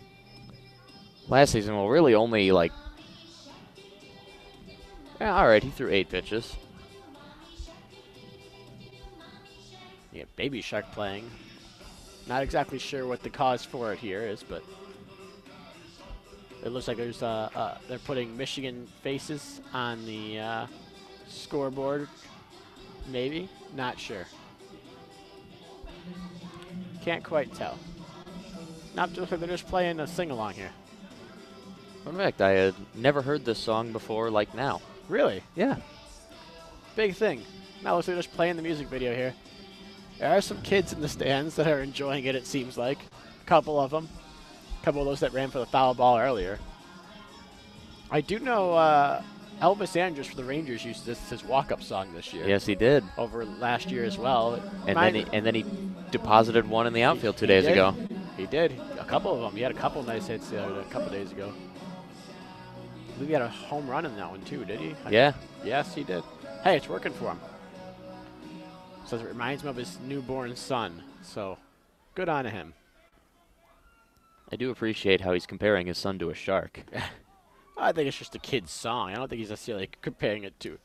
last season. Well, really only like, yeah, all right, he threw 8 pitches. Yeah, Baby Shark playing. Not exactly sure what the cause for it here is, but it looks like there's they're putting Michigan faces on the scoreboard. Maybe, not sure. Can't quite tell. Not just they're just playing a sing along here. In fact, I had never heard this song before like now. Really? Yeah. Big thing. Now looks like they're just playing the music video here. There are some kids in the stands that are enjoying it, it seems like. A couple of them. A couple of those that ran for the foul ball earlier. I do know Elvis Andrus for the Rangers used this his walk-up song this year. Yes, he did. Over last year as well. And then he deposited one in the outfield 2 days ago. He did. A couple of them. He had a couple nice hits a couple days ago. I believe he had a home run in that one too, did he? Yeah. Yes, he did. Hey, it's working for him. Says it reminds him of his newborn son. So, good on him. I do appreciate how he's comparing his son to a shark. I think it's just a kid's song. I don't think he's necessarily comparing it to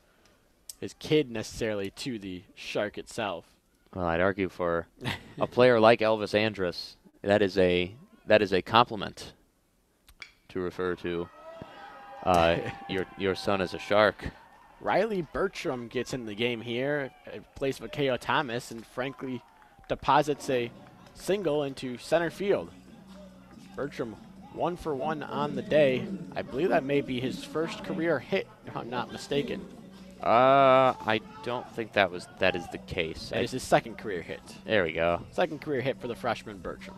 his kid necessarily to the shark itself. Well, I'd argue for a player like Elvis Andrus, that is a compliment to refer to your son as a shark. Riley Bertram gets in the game here in place of K.O. Thomas and frankly deposits a single into center field. Bertram 1 for 1 on the day. I believe that may be his first career hit, if I'm not mistaken. I don't think that is the case. That is his second career hit. There we go. Second career hit for the freshman Bertram.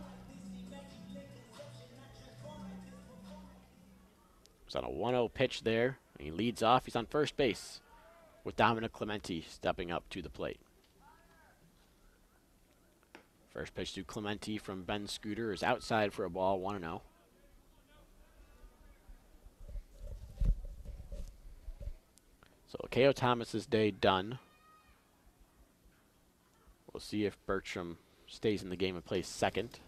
He's on a 1-0 pitch there. He leads off. He's on first base with Dominic Clementi stepping up to the plate. First pitch to Clementi from Ben Scooter is outside for a ball, 1-0. So K.O. Thomas's day done. We'll see if Bertram stays in the game and plays second.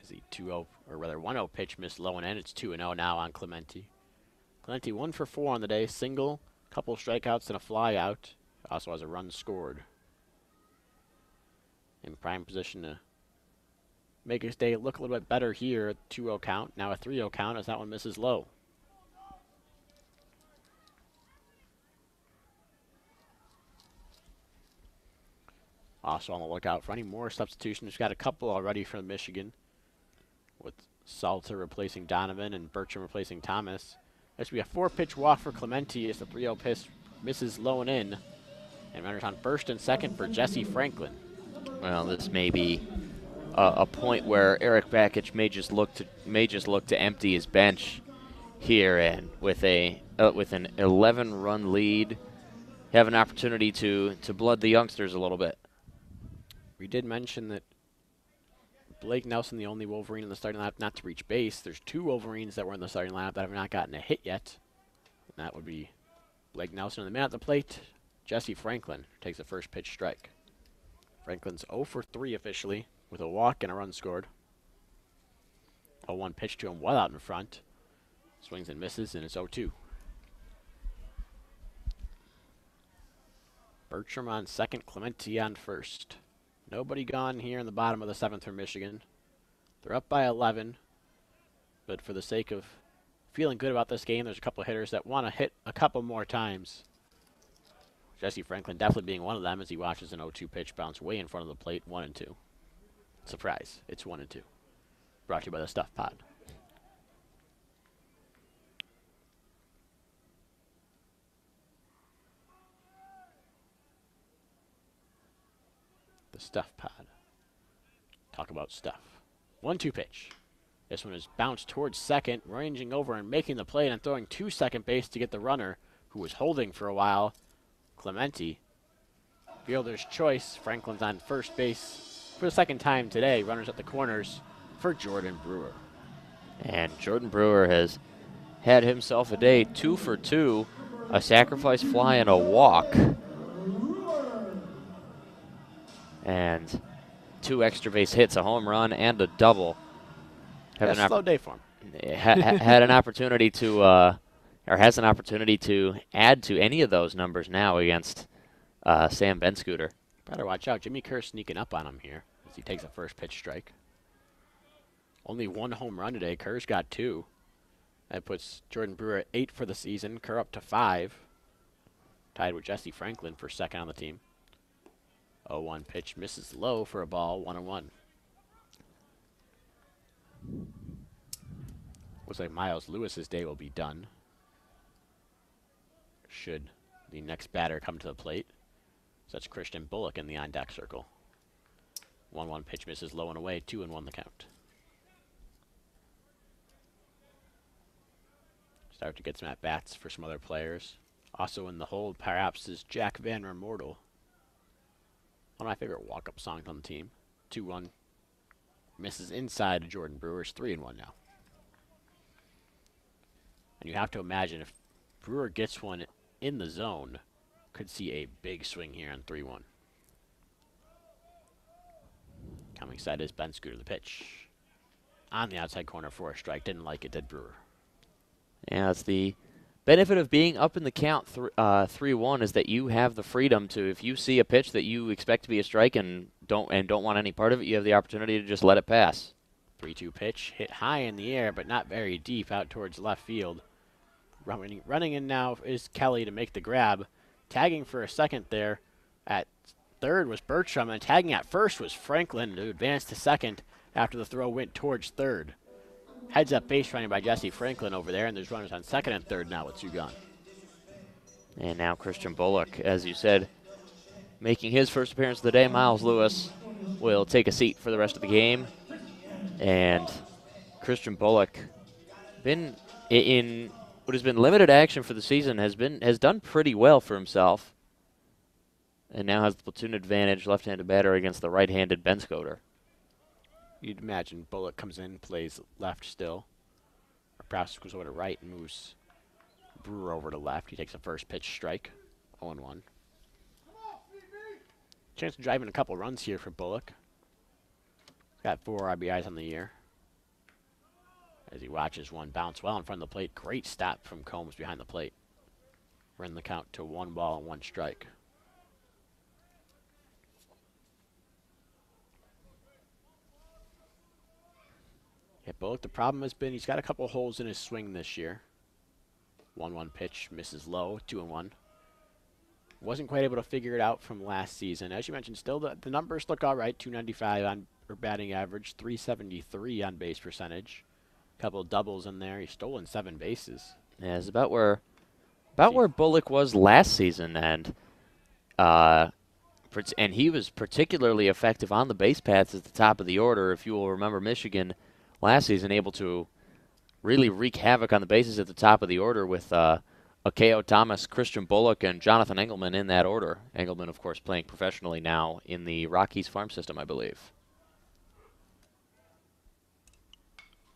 As the 2-0, or rather 1-0 pitch missed low and end. It's 2-0 now on Clementi. Clementi 1 for 4 on the day. Single, couple strikeouts and a fly out. Also has a run scored. In prime position to make his day look a little bit better here at 2-0 count. Now a 3-0 count as that one misses low. Also on the lookout for any more substitutions. We've got a couple already from Michigan, with Salter replacing Donovan and Bertram replacing Thomas. This will be a 4-pitch walk for Clementi as the 3-0 pitch misses low and in. And runners on first and second for Jesse Franklin. Well, this may be a point where Eric Bakich may just look to empty his bench here, and with an 11-run lead, have an opportunity to blood the youngsters a little bit. We did mention that Blake Nelson, the only Wolverine in the starting lineup not to reach base. There's 2 Wolverines that were in the starting lineup that have not gotten a hit yet. And that would be Blake Nelson, and the man at the plate, Jesse Franklin, takes a first pitch strike. Franklin's 0 for 3 officially, with a walk and a run scored. A 1 pitch to him well out in front. Swings and misses, and it's 0-2. Bertram on second, Clementi on first. Nobody gone here in the bottom of the 7th for Michigan. They're up by 11, but for the sake of feeling good about this game, there's a couple of hitters that want to hit a couple more times. Jesse Franklin definitely being one of them as he watches an 0-2 pitch bounce way in front of the plate, 1-2. Surprise, it's 1-2. Brought to you by the Stuff Pod. The Stuff Pod. Talk about stuff. 1-2 pitch. This one is bounced towards second, ranging over and making the play and throwing to second base to get the runner, who was holding for a while, Clementi. Fielder's choice. Franklin's on first base for the second time today. Runners at the corners for Jordan Brewer. And Jordan Brewer has had himself a day, 2 for 2. a sacrifice fly and a walk. And 2 extra base hits, a home run and a double. Had a slow day for him. Had an opportunity to, or has an opportunity to add to any of those numbers now against Sam Benscooter. Better watch out. Jimmy Kerr sneaking up on him here as he takes a first pitch strike. Only 1 home run today. Kerr's got 2. That puts Jordan Brewer at 8 for the season. Kerr up to 5. Tied with Jesse Franklin for second on the team. 0-1 pitch misses low for a ball. 1-1. Looks like Miles Lewis's day will be done. Should the next batter come to the plate. So that's Christian Bullock in the on-deck circle. 1-1 pitch misses low and away. 2-1 the count. Start to get some at-bats for some other players. Also in the hold, perhaps, is Jack Van Remortel. One of my favorite walk-up songs on the team. 2-1. Misses inside to Jordan Brewer's 3-1 now. And you have to imagine if Brewer gets one in the zone, could see a big swing here on 3-1. Coming side is Benscooter, the pitch. On the outside corner for a strike. Didn't like it, did Brewer. Yeah, it's the benefit of being up in the count 3-1 is that you have the freedom to, if you see a pitch that you expect to be a strike and don't want any part of it, you have the opportunity to just let it pass. 3-2 pitch, hit high in the air, but not very deep out towards left field. Running in now is Kelly to make the grab. Tagging for a second there at third was Bertram, and tagging at first was Franklin to advance to second after the throw went towards third. Heads up base running by Jesse Franklin over there, and there's runners on second and third now with 2 gone. And now Christian Bullock, as you said, making his first appearance of the day. Miles Lewis will take a seat for the rest of the game. And Christian Bullock, been in what has been limited action for the season, has done pretty well for himself. And now has the platoon advantage, left-handed batter against the right-handed Benscooter. You'd imagine Bullock comes in, plays left still. Or perhaps goes over to right and moves Brewer over to left. He takes a first pitch strike. 0-1. Chance to drive in a couple runs here for Bullock. He's got 4 RBIs on the year. As he watches one bounce well in front of the plate. Great stop from Combs behind the plate. We're in the count to 1 ball and 1 strike. Yeah, Bullock, the problem has been he's got a couple holes in his swing this year. 1-1 pitch misses low, 2-1. Wasn't quite able to figure it out from last season. As you mentioned, still the numbers look all right. 295 on batting average, 373 on base percentage. Couple of doubles in there. He's stolen 7 bases. Yeah, it's about where Bullock was last season, and he was particularly effective on the base paths at the top of the order. If you will remember, Michigan last season able to really wreak havoc on the bases at the top of the order with Akeo Thomas, Christian Bullock, and Jonathan Engelman in that order. Engelman, of course, playing professionally now in the Rockies farm system, I believe.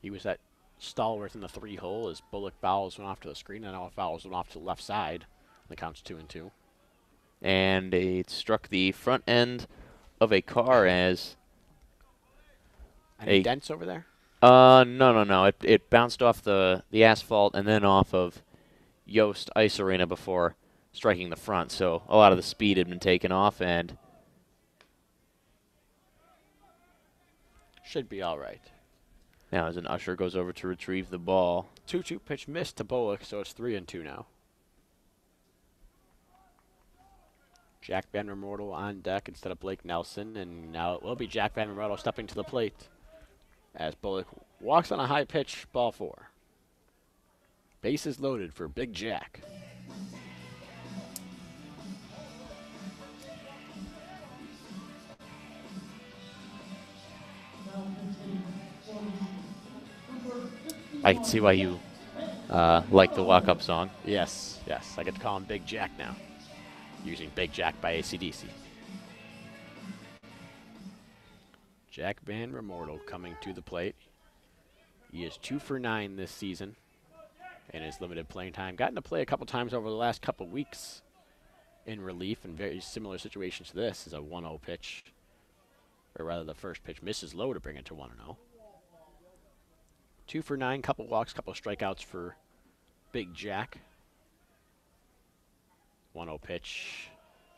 He was that stalwart in the 3-hole as Bullock fouls one off to the screen, and now fouls one off to the left side. The count's 2-2. And it struck the front end of a car as any dents over there? No. It bounced off the asphalt and then off of Yost Ice Arena before striking the front. So a lot of the speed had been taken off, and should be all right. Now as an usher goes over to retrieve the ball. 2-2 pitch missed to Bullock, so it's 3-2 now. Jack Van Remortel on deck instead of Blake Nelson, and now it will be Jack Van Remortel stepping to the plate as Bullock walks on a high pitch, ball 4. Bases loaded for Big Jack. I can see why you like the walk-up song. Yes. I get to call him Big Jack now, using Big Jack by AC/DC. Jack Van Remortel coming to the plate. He is 2 for 9 this season. in his limited playing time. Gotten to play a couple times over the last couple weeks in relief in very similar situations to this. Is a 1-0 pitch. Or rather, the first pitch misses low to bring it to 1-0. 2 for 9, couple walks, couple strikeouts for Big Jack. 1-0 pitch.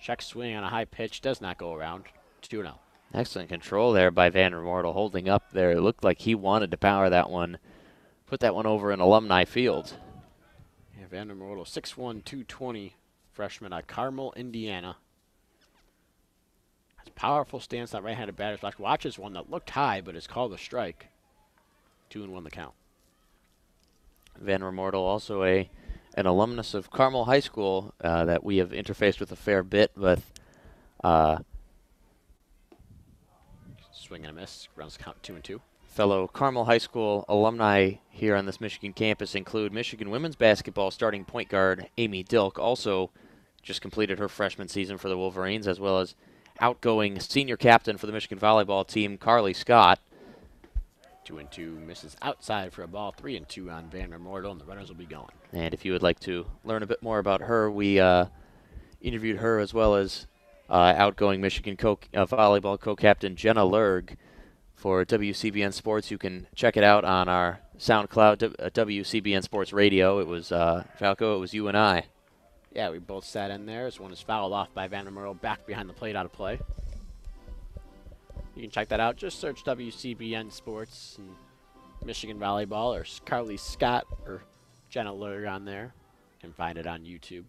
Check swing on a high pitch. Does not go around. 2-0. Excellent control there by Vandermortel, holding up there. It looked like he wanted to power that one. Put that one over in Alumni Field. Yeah, Vandermortel, 6'1", 220, freshman out of Carmel, Indiana. Has powerful stance on right-handed batter's box. Watches one that looked high, but is called a strike. 2-1 the count. Vandermortel, also an alumnus of Carmel High School that we have interfaced with a fair bit with. Swing and a miss. Runs count 2-2. Fellow Carmel High School alumni here on this Michigan campus include Michigan women's basketball starting point guard Amy Dilk, also just completed her freshman season for the Wolverines, as well as outgoing senior captain for the Michigan volleyball team, Carly Scott. 2-2 misses outside for a ball. 3-2 on Vandermortel, and the runners will be going. And if you would like to learn a bit more about her, we interviewed her as well as outgoing Michigan volleyball co-captain Jenna Lerg for WCBN Sports. You can check it out on our SoundCloud, WCBN Sports Radio. It was, Falco, it was you and I. Yeah, we both sat in there as one is fouled off by Vandermortel, back behind the plate, out of play. You can check that out. Just search WCBN Sports and Michigan Volleyball or Carly Scott or Jenna Lerg on there. You can find it on YouTube.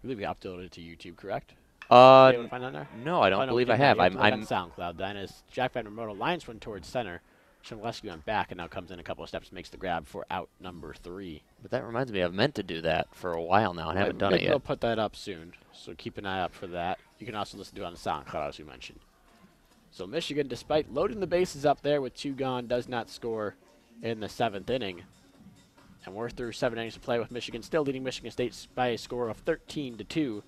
I believe we uploaded it to YouTube, correct? You able to find it on there? No, I don't believe I have. I'm on SoundCloud. Then as Jack Vandermortel lines one towards center, Shimaleski went back and now comes in a couple of steps, makes the grab for out number 3. But that reminds me, I've meant to do that for a while now and haven't done it yet. We'll put that up soon, so keep an eye out for that. You can also listen to it on SoundCloud, as we mentioned. So Michigan, despite loading the bases up there with 2 gone, does not score in the 7th inning. And we're through 7 innings to play with Michigan still leading Michigan State by a score of 13-2.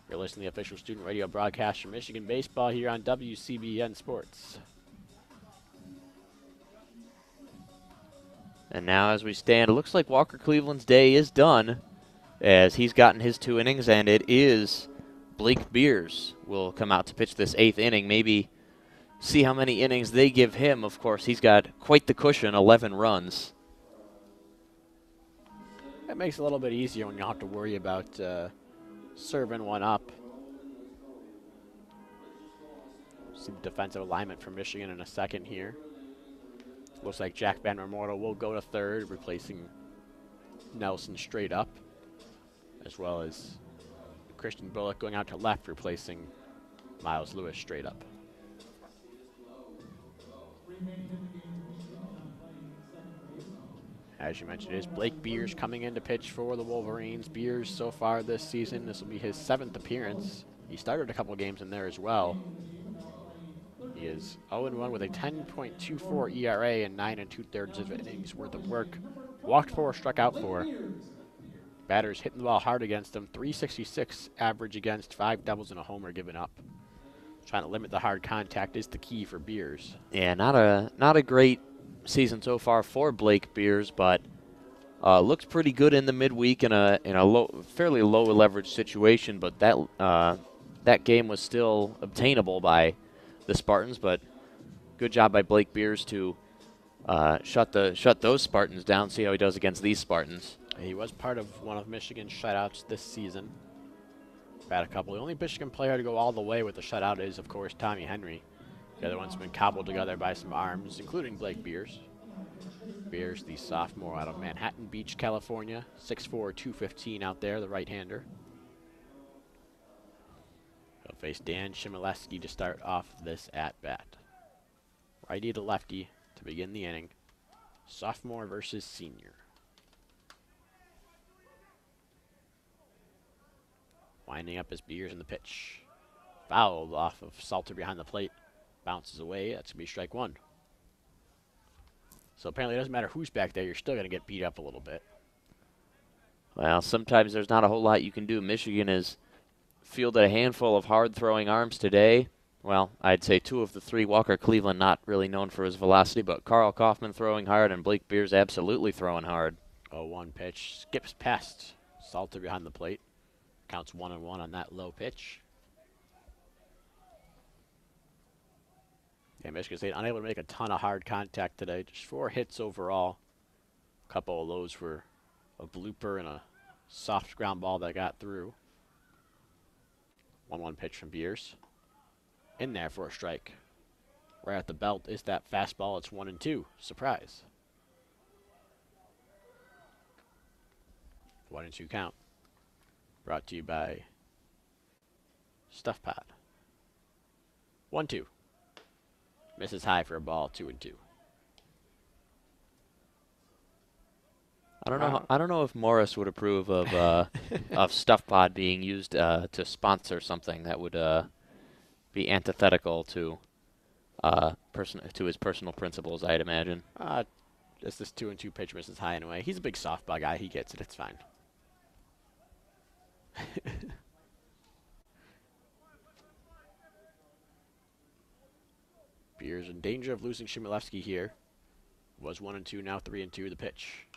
You're listening to the official student radio broadcast for Michigan baseball here on WCBN Sports. And now as we stand, it looks like Walker Cleveland's day is done as he's gotten his 2 innings, and it is Blake Beers will come out to pitch this 8th inning. Maybe see how many innings they give him. Of course, he's got quite the cushion, 11 runs. It makes it a little bit easier when you don't have to worry about serving one up. See the defensive alignment for Michigan in a second here. Looks like Jack Vandermortel will go to third, replacing Nelson straight up, as well as Christian Bullock going out to left, replacing Miles Lewis straight up. As you mentioned, it is Blake Beers coming in to pitch for the Wolverines. Beers so far this season, this will be his 7th appearance. He started a couple games in there as well. He is 0-1 with a 10.24 ERA and 9 2/3 of innings worth of work. Walked 4, struck out 4. Batters hitting the ball hard against him. 366 average against, 5 doubles and a homer given up. Trying to limit the hard contact is the key for Beers. Yeah, not a great season so far for Blake Beers, but looks pretty good in the midweek in a fairly low leverage situation. But that game was still obtainable by the Spartans. But good job by Blake Beers to shut those Spartans down. See how he does against these Spartans. He was part of one of Michigan's shutouts this season. Had a couple. The only Michigan player to go all the way with the shutout is, of course, Tommy Henry. The other one's been cobbled together by some arms, including Blake Beers. Beers, the sophomore out of Manhattan Beach, California. 6'4", 215 out there, the right-hander. He'll face Dan Shimaleski to start off this at-bat. Righty to lefty to begin the inning. Sophomore versus senior. Winding up his Beers in the pitch. Fouled off of Salter behind the plate. Bounces away. That's going to be strike 1. So apparently it doesn't matter who's back there. You're still going to get beat up a little bit. Well, sometimes there's not a whole lot you can do. Michigan has fielded a handful of hard-throwing arms today. Well, I'd say 2 of the 3. Walker Cleveland not really known for his velocity, but Carl Kaufman throwing hard and Blake Beers absolutely throwing hard. 0-1 pitch. Skips past Salter behind the plate. Counts 1-1 on that low pitch. Yeah, Michigan State unable to make a ton of hard contact today. Just 4 hits overall. A couple of those were a blooper and a soft ground ball that got through. 1-1 pitch from Beers. In there for a strike. Right at the belt is that fastball. It's 1-2. Surprise. 1-2 count. Brought to you by Stuff Pod. 1-2. Misses high for a ball. 2-2. I don't know if Morris would approve of of Stuff Pod being used to sponsor something that would be antithetical to his personal principles, I'd imagine. Just this 2-2 pitch misses high anyway. He's a big softball guy. He gets it. It's fine. Beers in danger of losing Shimilevsky here. Was 1-2, now 3-2 the pitch.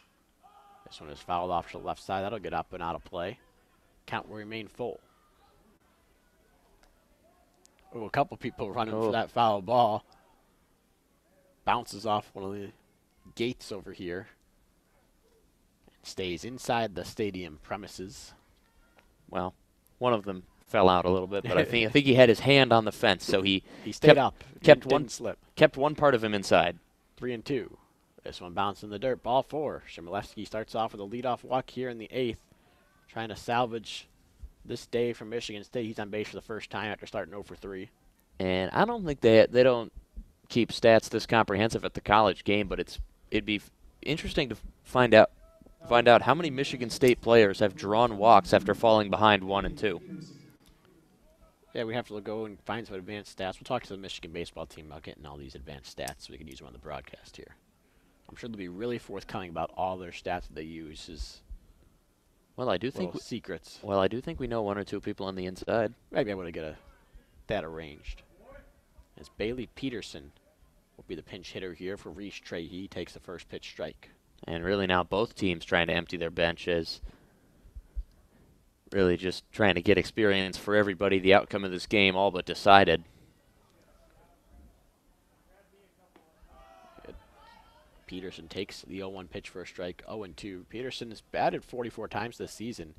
This one is fouled off to the left side. That'll get up and out of play. Count will remain full. Oh, a couple people running for that foul ball. Bounces off one of the gates over here. Stays inside the stadium premises. Well, one of them fell out a little bit, but I think he had his hand on the fence, so he stayed up. Kept kept one part of him inside. 3-2. This one bounced in the dirt. Ball 4. Shimilevsky starts off with a leadoff walk here in the 8th, trying to salvage this day from Michigan State. He's on base for the first time after starting 0 for 3. And I don't think they don't keep stats this comprehensive at the college game, but it'd be interesting to find out how many Michigan State players have drawn walks after falling behind 1 and 2. Yeah, we have to go and find some advanced stats. We'll talk to the Michigan baseball team about getting all these advanced stats so we can use them on the broadcast here. I'm sure they'll be really forthcoming about all their stats that they use. Well, I do think secrets. Well, I do think we know 1 or 2 people on the inside. Maybe I'm going to get that arranged. As Bailey Peterson will be the pinch hitter here for Reese Trahey. He takes the first pitch strike. And really now both teams trying to empty their benches. Really just trying to get experience for everybody. The outcome of this game all but decided. Peterson takes the 0-1 pitch for a strike, 0-2. Peterson has batted 44 times this season.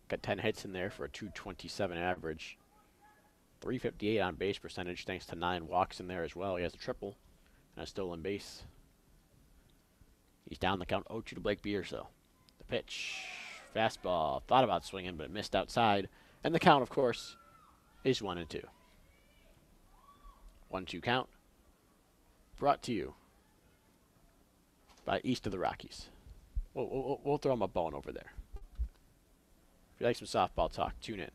Got 10 hits in there for a .227 average. .358 on base percentage thanks to 9 walks in there as well. He has a triple and a stolen base. He's down the count 0-2 to Blake Beers, though. The pitch, fastball, thought about swinging, but it missed outside. And the count, of course, is 1-2. 1-2 count. Brought to you by East of the Rockies. We'll throw him a bone over there. If you like some softball talk, tune in.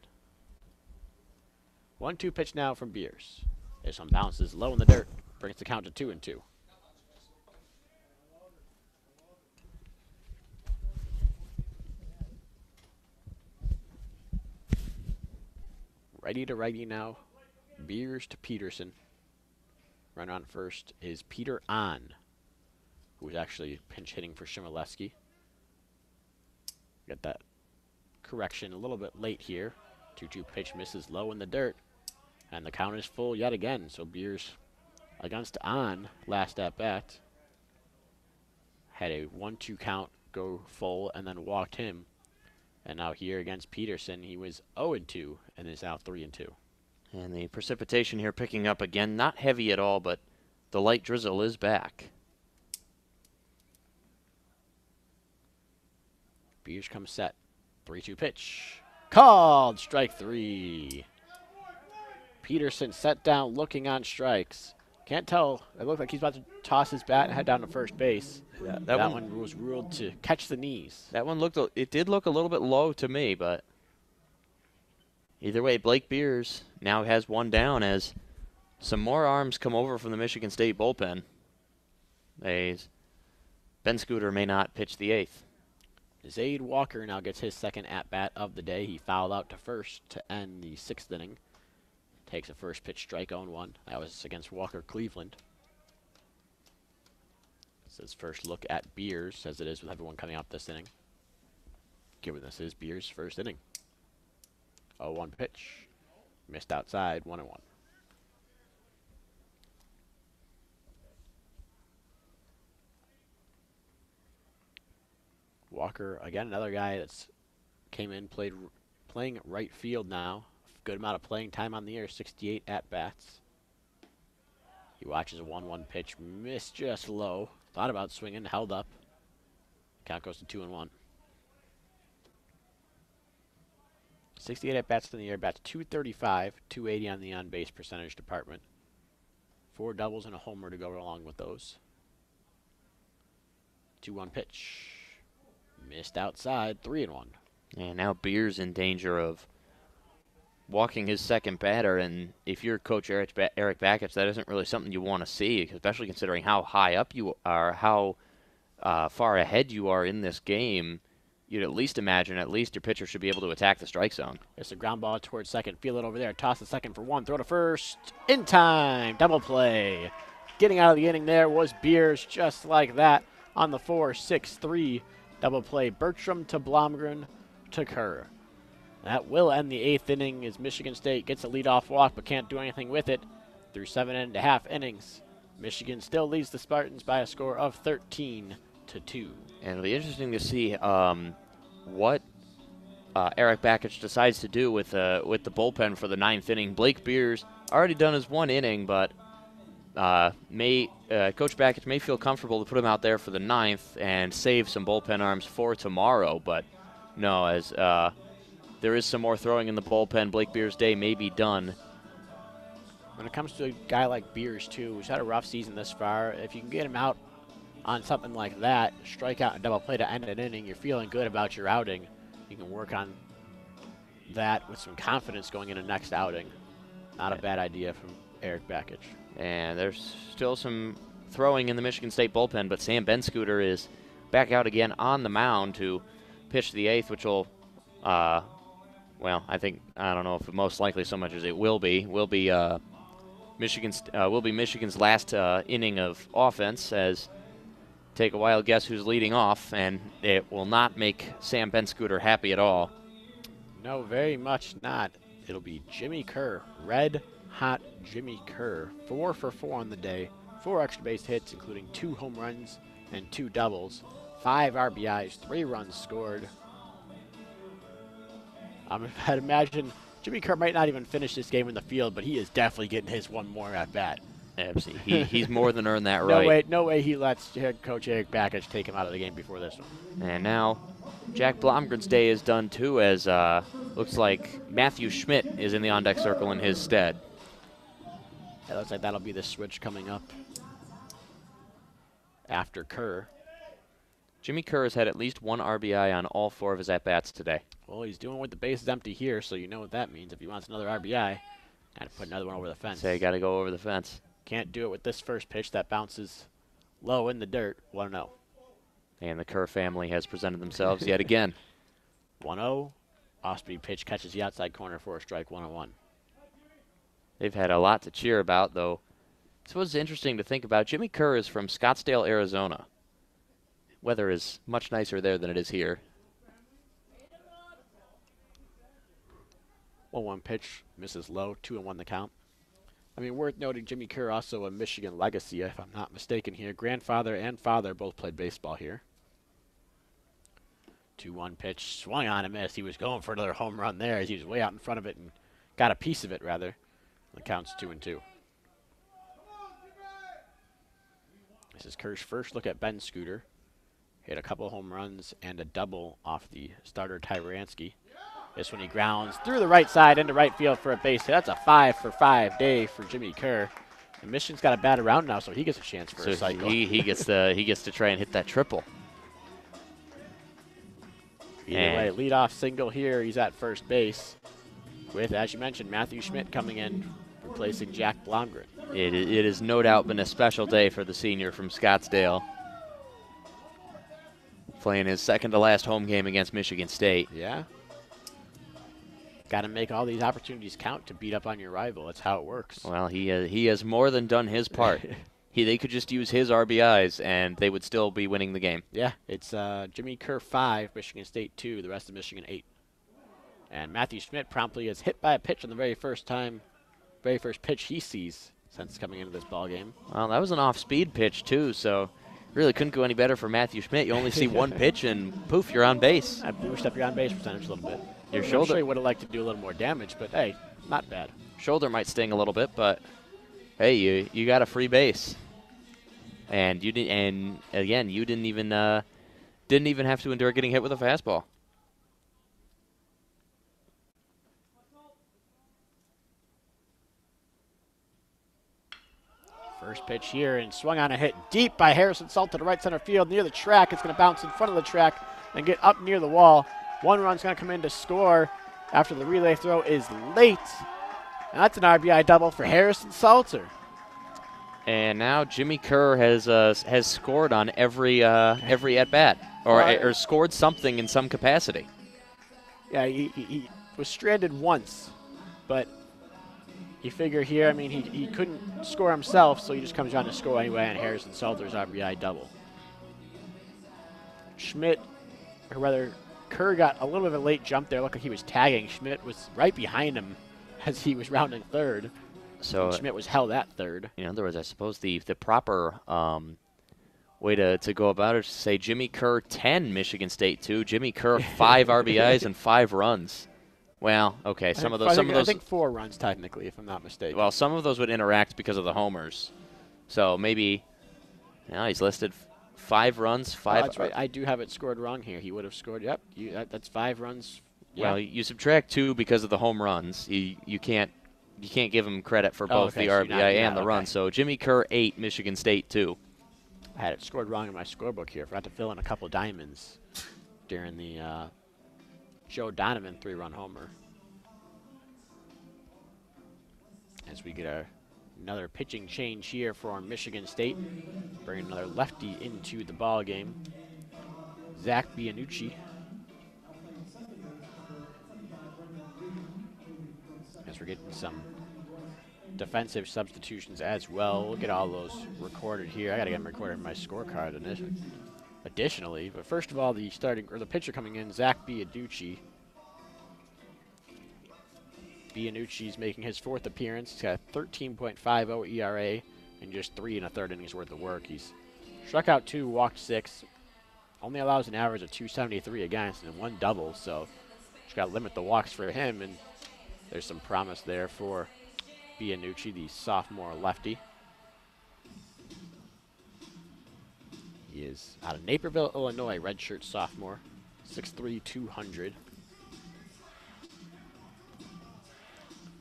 1-2 pitch now from Beers. This one bounces low in the dirt, brings the count to 2-2. Righty to righty now. Beers to Peterson. Runner on first is Peter On, who was actually pinch hitting for Shimilevsky. Got that correction a little bit late here. 2-2 pitch misses low in the dirt. And the count is full yet again. So Beers against On last at bat. Had a 1-2 count go full and then walked him. And now here against Peterson, he was 0-2 and is now 3-2. And the precipitation here picking up again. Not heavy at all, but the light drizzle is back. Beers comes set. 3-2 pitch. Called! Strike 3. Peterson set down looking on strikes. Can't tell. It looked like he's about to toss his bat and head down to first base. Yeah, that one was ruled to catch the knees. That one it did look a little bit low to me, but either way, Blake Beers now has one down as some more arms come over from the Michigan State bullpen. Ben Scooter may not pitch the 8th. Zade Walker now gets his second at-bat of the day. He fouled out to first to end the 6th inning. Takes a first pitch strike, 0-1. That was against Walker Cleveland. It's his first look at Beers, as it is with everyone coming up this inning. Given this is Beers' first inning. 0-1 pitch. Missed outside, 1-1. Walker, again, another guy that's came in, playing right field now. Good amount of playing time on the year, 68 at-bats. He watches a 1-1 pitch, missed just low. Thought about swinging, held up. Count goes to 2-1. 68 at-bats in the year, bats 235, 280 on the on-base percentage department. 4 doubles and a homer to go along with those. 2-1 pitch. Missed outside, 3-1. And now Beers in danger of walking his second batter, and if you're Coach Eric Bakich, that isn't really something you want to see, especially considering how high up you are, how far ahead you are in this game. You'd at least imagine your pitcher should be able to attack the strike zone. It's a ground ball towards second. Feel it over there. Toss the second for 1. Throw to first. In time. Double play. Getting out of the inning there was Beers, just like that, on the 4-6-3 double play. Bertram to Blomgren to Kerr. That will end the 8th inning as Michigan State gets a leadoff walk but can't do anything with it through 7.5 innings. Michigan still leads the Spartans by a score of 13-2. And it'll be interesting to see what Eric Bakich decides to do with the bullpen for the 9th inning. Blake Beers already done his 1 inning, but Coach Bakich may feel comfortable to put him out there for the 9th and save some bullpen arms for tomorrow. But no, as there is some more throwing in the bullpen, Blake Beers' day may be done. When it comes to a guy like Beers, too, who's had a rough season this far, if you can get him out on something like that, strike out and double play to end an inning, you're feeling good about your outing. You can work on that with some confidence going into next outing. Not a bad idea from Eric Bakich. And there's still some throwing in the Michigan State bullpen, but Sam Benscooter is back out again on the mound to pitch the 8th, which will, I don't know if it most likely so much as it will be Michigan's last inning of offense, as take a wild guess who's leading off, and it will not make Sam Benscooter happy at all. No, very much not. It'll be Jimmy Kerr, red hot Jimmy Kerr, 4 for 4 on the day, 4 extra base hits, including 2 home runs and 2 doubles, 5 RBIs, 3 runs scored. I'd imagine Jimmy Kerr might not even finish this game in the field, but he is definitely getting his one more at bat. Absolutely. He's more than earned that right. No way he lets head coach Eric Bakich take him out of the game before this one. And now Jack Blomgren's day is done too, as looks like Matthew Schmidt is in the on-deck circle in his stead. It looks like that'll be the switch coming up after Kerr. Jimmy Kerr has had at least 1 RBI on all 4 of his at-bats today. Well, he's doing with the bases empty here, so you know what that means. If he wants another RBI, got to put another one over the fence. So you got to go over the fence. Can't do it with this first pitch that bounces low in the dirt. 1-0. And the Kerr family has presented themselves yet again. 1-0. Off-speed pitch catches the outside corner for a strike, 1-1. They've had a lot to cheer about, though. This was interesting to think about. Jimmy Kerr is from Scottsdale, Arizona. Weather is much nicer there than it is here. 1-1 pitch, misses low, 2-1 the count. I mean, worth noting, Jimmy Kerr also a Michigan legacy, if I'm not mistaken here. Grandfather and father both played baseball here. 2-1 pitch, swung on and missed. He was going for another home run there as he was way out in front of it and got a piece of it, rather. The count's 2-2. This is Kerr's first look at Benscooter. Hit a couple home runs and a double off the starter Tyransky. This one he grounds through the right side into right field for a base hit. That's a 5-for-5 day for Jimmy Kerr. And Michigan's got a bat around now, so he gets a chance for a cycle. He gets to try and hit that triple. Either way, leadoff single here. He's at first base with, as you mentioned, Matthew Schmidt coming in, replacing Jack Blomgren. It has no doubt been a special day for the senior from Scottsdale, playing his second to last home game against Michigan State. Yeah. Got to make all these opportunities count to beat up on your rival. That's how it works. Well, he has more than done his part. They could just use his RBIs, and they would still be winning the game. Yeah, it's Jimmy Kerr 5, Michigan State 2, the rest of Michigan 8. And Matthew Schmidt promptly is hit by a pitch on the very first pitch he sees since coming into this ball game. Well, that was an off-speed pitch, too, so really couldn't go any better for Matthew Schmidt. You only see one pitch, and poof, you're on base. I boosted up your on-base percentage a little bit. Your I'm shoulder. sure he would have liked to do a little more damage, but hey, not bad. Shoulder might sting a little bit, but hey, you got a free base, and you didn't. And again, you didn't even have to endure getting hit with a fastball. First pitch here, and swung on a hit deep by Harrison Salt to the right center field near the track. It's going to bounce in front of the track and get up near the wall. One run's going to come in to score after the relay throw is late. And that's an RBI double for Harrison Salter. And now Jimmy Kerr has scored on every at bat, or scored something in some capacity. Yeah, he was stranded once, but you figure here, I mean, he couldn't score himself, so he just comes down to score anyway on Harrison Salter's RBI double. Schmidt, or rather, Kerr got a little bit of a late jump there. Looked like he was tagging. Schmidt was right behind him as he was rounding third. So Schmidt was held at third. In other words, I suppose the proper way to go about it is to say Jimmy Kerr 10, Michigan State 2. Jimmy Kerr 5 RBIs and 5 runs. Well, okay, some of those. I think 4 runs technically, if I'm not mistaken. Well, some of those would interact because of the homers. So maybe, he's listed 5 runs. 5. That's right. I do have it scored wrong here. He would have scored. Yep, that's 5 runs. Yeah. Well, you subtract 2 because of the home runs. You can't give him credit for both the RBI and the run. So Jimmy Kerr 8, Michigan State 2. I had it scored wrong in my scorebook here. Forgot to fill in a couple diamonds during the Joe Donovan 3-run homer. As we get another pitching change here for Michigan State, bringing another lefty into the ball game. Zach Bianucci. As we're getting some defensive substitutions as well. We'll get all those recorded here. I got to get them recorded in my scorecard additionally. But first of all, the pitcher coming in, Zach Bianucci. Bianucci's making his 4th appearance. He's got a 13.50 ERA and just 3 1/3 innings worth of work. He's struck out 2, walked 6. Only allows an average of 273 against and 1 double. So just got to limit the walks for him. And there's some promise there for Bianucci, the sophomore lefty. He is out of Naperville, Illinois, redshirt sophomore, 6'3", 200.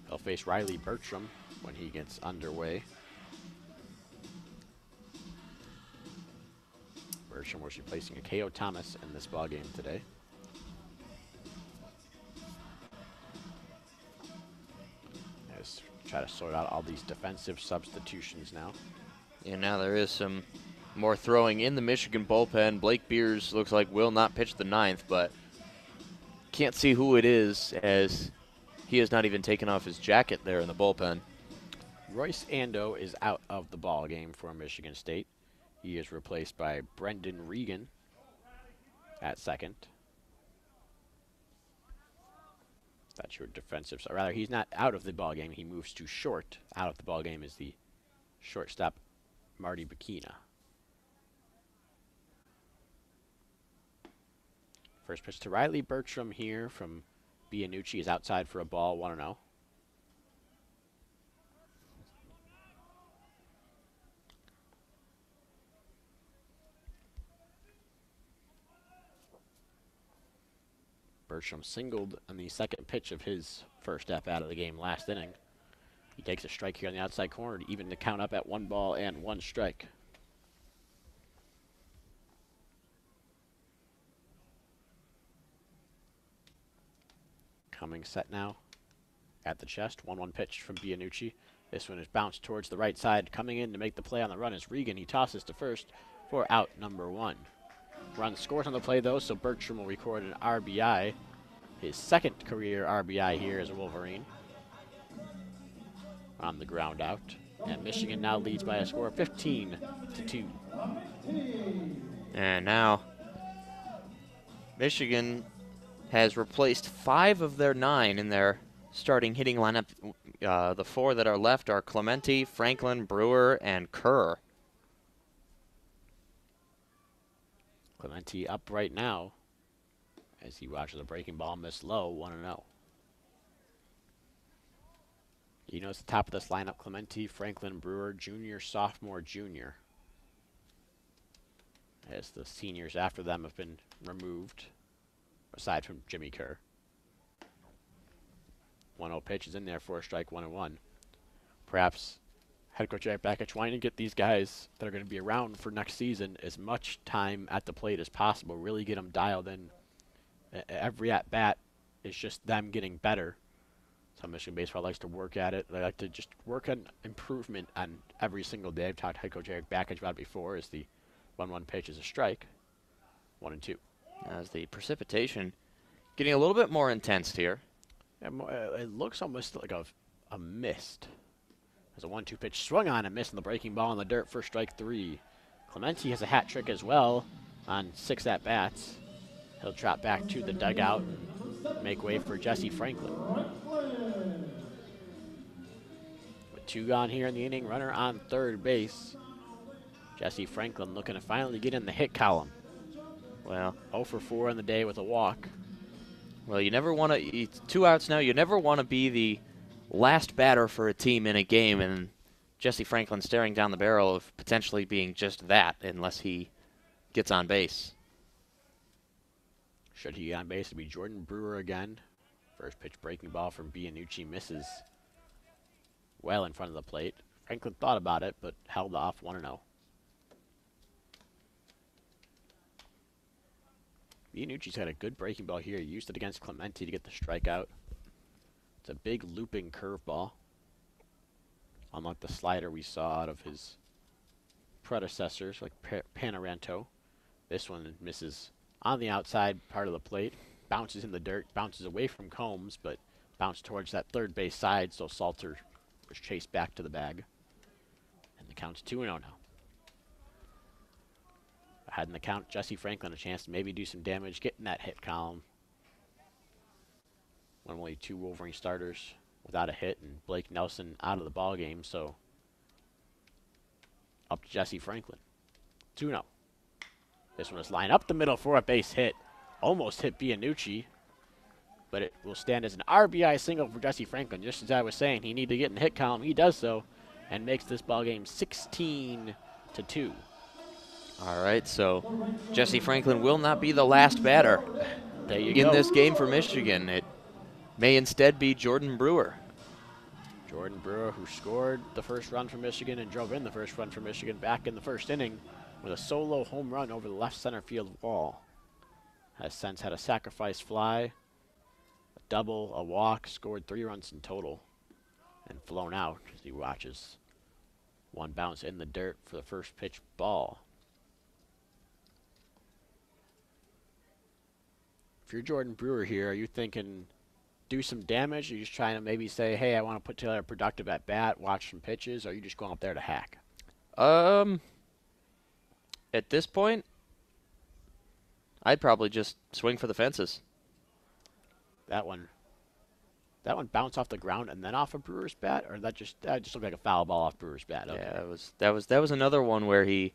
They'll face Riley Bertram when he gets underway. Bertram was replacing Akeo Thomas in this ballgame today. Let's try to sort out all these defensive substitutions now. Yeah, now there is some more throwing in the Michigan bullpen. Blake Beers looks like will not pitch the 9th, but can't see who it is as he has not even taken off his jacket there in the bullpen. Royce Ando is out of the ball game for Michigan State. He is replaced by Brendan Regan at second. That's your defensive. So rather, he's not out of the ball game. He moves to short. Out of the ball game is the shortstop, Marty Bikina. First pitch to Riley Bertram here from Bianucci is outside for a ball, 1-0. Bertram singled on the second pitch of his first at-bat of the game last inning. He takes a strike here on the outside corner to even the count up at 1 ball and 1 strike. Coming set now at the chest. 1-1 pitch from Bianucci. This one is bounced towards the right side. Coming in to make the play on the run is Regan. He tosses to first for out number 1. Run scores on the play, though, so Bertram will record an RBI his second career RBI here as a Wolverine. On the ground out. And Michigan now leads by a score of 15-2. And now Michigan has replaced 5 of their 9 in their starting hitting lineup. The 4 that are left are Clementi, Franklin, Brewer, and Kerr. Clementi up right now as he watches a breaking ball miss low, 1-0. You notice the top of this lineup, Clementi, Franklin, Brewer, junior, sophomore, junior. As the seniors after them have been removed, aside from Jimmy Kerr. 1-0 pitch is in there for a strike, 1-1. Perhaps head coach Eric Backett trying to get these guys that are going to be around for next season as much time at the plate as possible, really get them dialed in. Every at-bat is just them getting better. So Michigan Baseball likes to work at it. They like to just work on improvement on every single day. I've talked to head coach Eric Backett about it before. Is the 1-1 pitch is a strike, 1-2. As the precipitation getting a little bit more intense here. It looks almost like a mist. There's a 1-2 pitch swung on and missed on the breaking ball in the dirt for strike 3. Clementi has a hat trick as well on 6 at-bats. He'll trot back to the dugout and make way for Jesse Franklin. With 2 gone here in the inning, runner on third base. Jesse Franklin looking to finally get in the hit column. Well, 0 for 4 on the day with a walk. Well, you never want to. It's 2 outs now. You never want to be the last batter for a team in a game, and Jesse Franklin staring down the barrel of potentially being just that, unless he gets on base. Should he get on base, it'll be Jordan Brewer again. First pitch breaking ball from Bianucci misses well in front of the plate. Franklin thought about it, but held off 1-0. Bianucci's got a good breaking ball here. He used it against Clementi to get the strikeout. It's a big looping curveball, unlike the slider we saw out of his predecessors, like Panaranto. This one misses on the outside part of the plate, bounces in the dirt, bounces away from Combs, but bounced towards that third base side, so Salter was chased back to the bag. And the count's 2-0 now. Ahead in the count, Jesse Franklin a chance to maybe do some damage, get in that hit column. When only 2 Wolverine starters without a hit, and Blake Nelson out of the ball game, so up to Jesse Franklin. 2-0. This one is lined up the middle for a base hit. Almost hit Bianucci, but it will stand as an RBI single for Jesse Franklin. Just as I was saying, he needed to get in the hit column. He does so and makes this ball game 16-2. All right, so Jesse Franklin will not be the last batter in this game for Michigan. It may instead be Jordan Brewer. Jordan Brewer, who scored the first run for Michigan and drove in the first run for Michigan back in the first inning with a solo home run over the left center field wall. Has since had a sacrifice fly, a double, a walk, scored 3 runs in total, and flown out as he watches one bounce in the dirt for the first pitch ball. If you're Jordan Brewer here, are you thinking do some damage? Are you just trying to maybe say, hey, I want to put together a productive at bat, watch some pitches, or are you just going up there to hack? At this point, I'd probably just swing for the fences. That one bounced off the ground and then off of Brewer's bat, or that just looked like a foul ball off Brewer's bat. Okay. Yeah, that was another one where he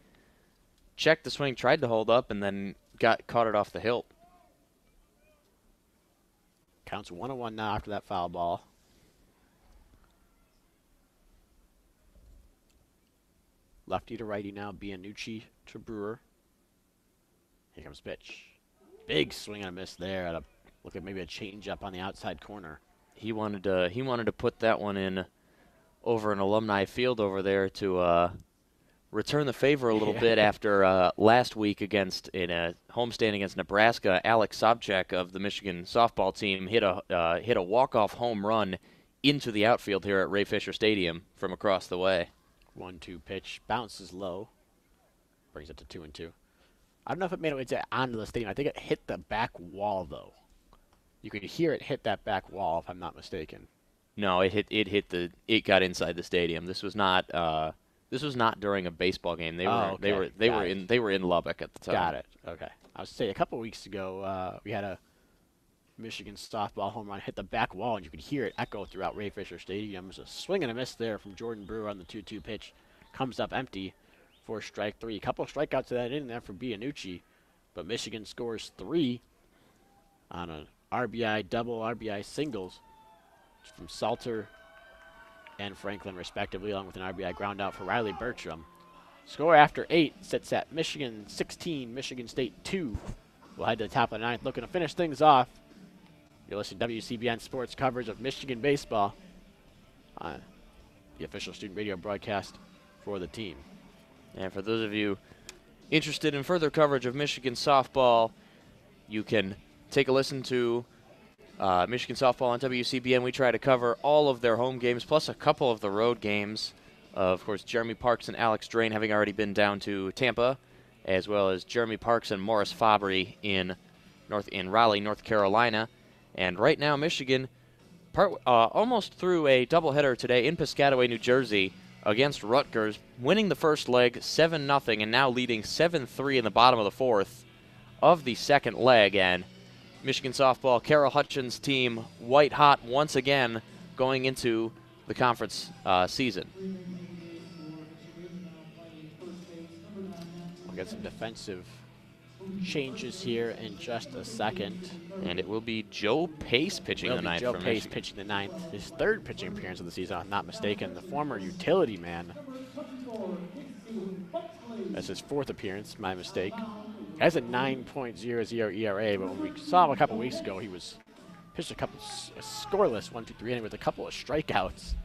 checked the swing, tried to hold up, and then caught it off the hilt. Counts 1-1 now after that foul ball. Lefty to righty now, Bianucci to Brewer. Here comes pitch. Big swing and a miss there. At look at maybe a changeup on the outside corner. He wanted to put that one in over an alumni field over there to return the favor a little bit after last week in a homestand against Nebraska. Alex Sobchak of the Michigan softball team hit a walk-off home run into the outfield here at Ray Fisher Stadium from across the way. 1-2 pitch, bounces low, brings it to 2-2. I don't know if it made its way onto the stadium. I think it hit the back wall though. You could hear it hit that back wall, if I'm not mistaken. No, it got inside the stadium. This was not during a baseball game. They Oh, were okay. they were in Lubbock at the time. Got it. Okay. I was saying a couple weeks ago, we had a Michigan softball home run hit the back wall, and you could hear it echo throughout Ray Fisher Stadium. It was a swing and a miss there from Jordan Brewer on the 2-2 pitch. Comes up empty for strike 3. A couple of strikeouts to that in there for Bianucci, but Michigan scores 3 on an RBI double, RBI singles from Salter and Franklin, respectively, along with an RBI ground out for Riley Bertram. Score after 8 sits at Michigan 16, Michigan State 2. We'll head to the top of the 9th, looking to finish things off. You're listening to WCBN Sports coverage of Michigan baseball on the official student radio broadcast for the team. And for those of you interested in further coverage of Michigan softball, you can take a listen to Michigan softball on WCBN. We try to cover all of their home games, plus a couple of the road games. Of course, Jeremy Parks and Alex Drain having already been down to Tampa, as well as Jeremy Parks and Morris Fabry in Raleigh, North Carolina. And right now, Michigan almost threw a doubleheader today in Piscataway, New Jersey, against Rutgers, winning the first leg 7-0, and now leading 7-3 in the bottom of the 4th of the second leg. And Michigan softball, Carol Hutchins' team, white hot once again going into the conference season. We'll get some defensive changes here in just a second. And it will be Joe Pace pitching the ninth. Joe Pace pitching the 9th. His 3rd pitching appearance of the season, if I'm not mistaken. The former utility man. That's his 4th appearance, my mistake. He has a 9.00 ERA, but when we saw him a couple weeks ago, he was pitched a scoreless 1-2-3 inning with a couple of strikeouts.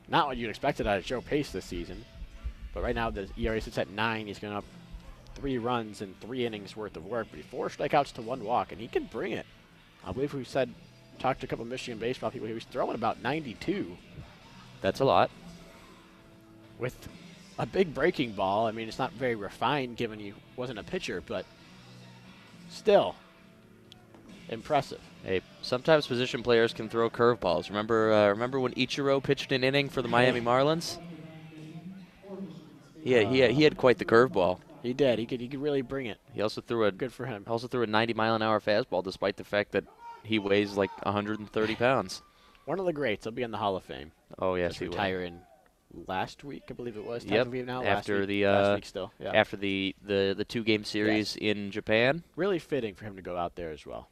Not what you'd expected out of Joe Pace this season. But right now the ERA sits at 9. He's going up 3 runs in 3 innings worth of work, but 4 strikeouts to 1 walk, and he can bring it. I believe we talked to a couple of Michigan baseball people, he was throwing about 92. That's a lot. With a big breaking ball. I mean, it's not very refined given he wasn't a pitcher, but still impressive. Hey, sometimes position players can throw curveballs. Remember when Ichiro pitched an inning for the Miami Marlins? Yeah, he had quite the curveball. He did. He could really bring it. He also threw good for him. Also threw a 90-mile-an-hour fastball, despite the fact that he weighs like 130 pounds. One of the greats. He'll be in the Hall of Fame. Oh yes, just he will. retiring last week, I believe it was. Yep. Now. After last week still. Yeah. After the 2-game series in Japan. Really fitting for him to go out there as well.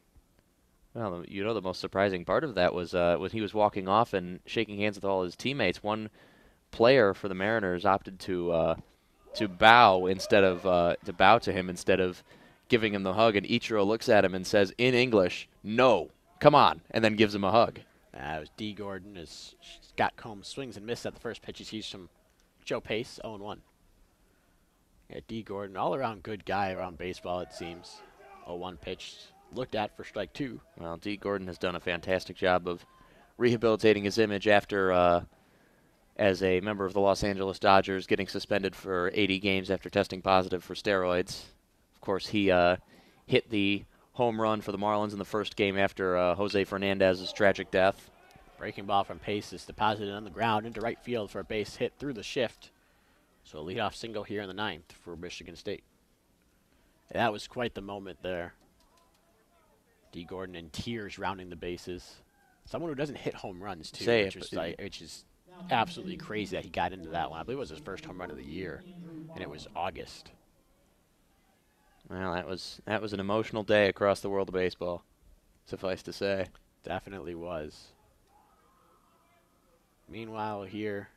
Well, you know, the most surprising part of that was when he was walking off and shaking hands with all his teammates. One player for the Mariners opted to bow to him instead of giving him the hug, and Ichiro looks at him and says in English, "No, come on," and then gives him a hug. It was D. Gordon as Scott Combs swings and misses at the first pitch. He sees from Joe Pace, 0-1. Yeah, D. Gordon, all-around good guy around baseball, it seems. 0-1 pitch, looked at for strike 2. Well, D. Gordon has done a fantastic job of rehabilitating his image after, as a member of the Los Angeles Dodgers, getting suspended for 80 games after testing positive for steroids. Of course, he hit the home run for the Marlins in the first game after Jose Fernandez's tragic death. Breaking ball from Pace is deposited on the ground into right field for a base hit through the shift. So a leadoff single here in the 9th for Michigan State. And that was quite the moment there. D. Gordon in tears rounding the bases. Someone who doesn't hit home runs, too, which is absolutely crazy that he got into that one. I believe it was his first home run of the year, and it was August. Well, that was an emotional day across the world of baseball, suffice to say. Definitely was. Meanwhile, here,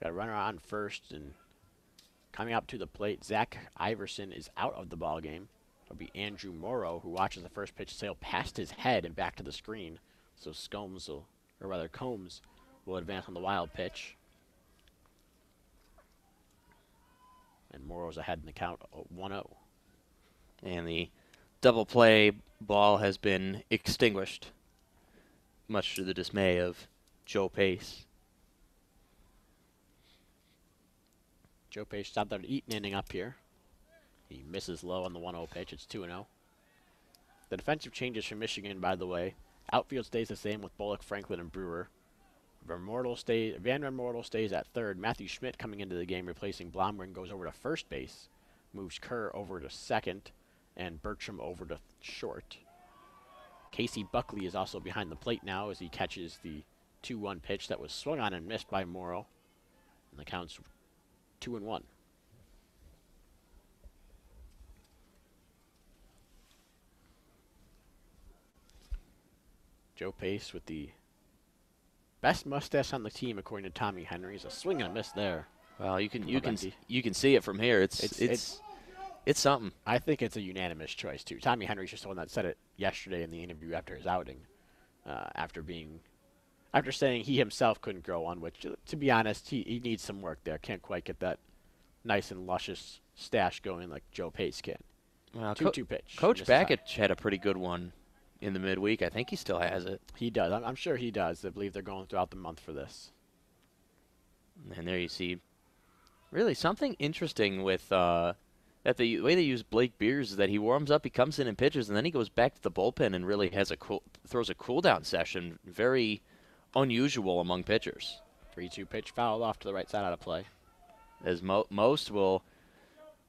got a runner on first, and coming up to the plate, Zach Iverson is out of the ball game. It'll be Andrew Morrow, who watches the first pitch sail past his head and back to the screen. So Combs will advance on the wild pitch. And Morrow's ahead in the count, 1-0. And the double play ball has been extinguished, much to the dismay of Joe Pace. Joe Pace stopped there to eat an inning up here. He misses low on the 1-0 pitch. It's 2-0. The defensive changes for Michigan, by the way. Outfield stays the same with Bullock, Franklin, and Brewer. Van Mortel stays at third. Matthew Schmidt coming into the game replacing Blomgren goes over to first base. Moves Kerr over to second. And Bertram over to short. Casey Buckley is also behind the plate now as he catches the 2-1 pitch that was swung on and missed by Morrow. And the count's 2-1. Joe Pace with the best mustache on the team, according to Tommy Henry. Is a swing and a miss there. Well, you can see it from here. It's something. I think it's a unanimous choice too. Tommy Henry's just the one that said it yesterday in the interview after his outing, after saying he himself couldn't grow one. Which, to be honest, he needs some work there. Can't quite get that nice and luscious stash going like Joe Pace can. Well, 2-2 pitch. Coach Bakich had a pretty good one in the midweek. I think he still has it. He does. I'm sure he does. I believe they're going throughout the month for this. And there you see, really something interesting with that the way they use Blake Beers is that he warms up, he comes in and pitches, and then he goes back to the bullpen and really has throws a cool down session. Very unusual among pitchers. 3-2 pitch foul off to the right side out of play. As most will,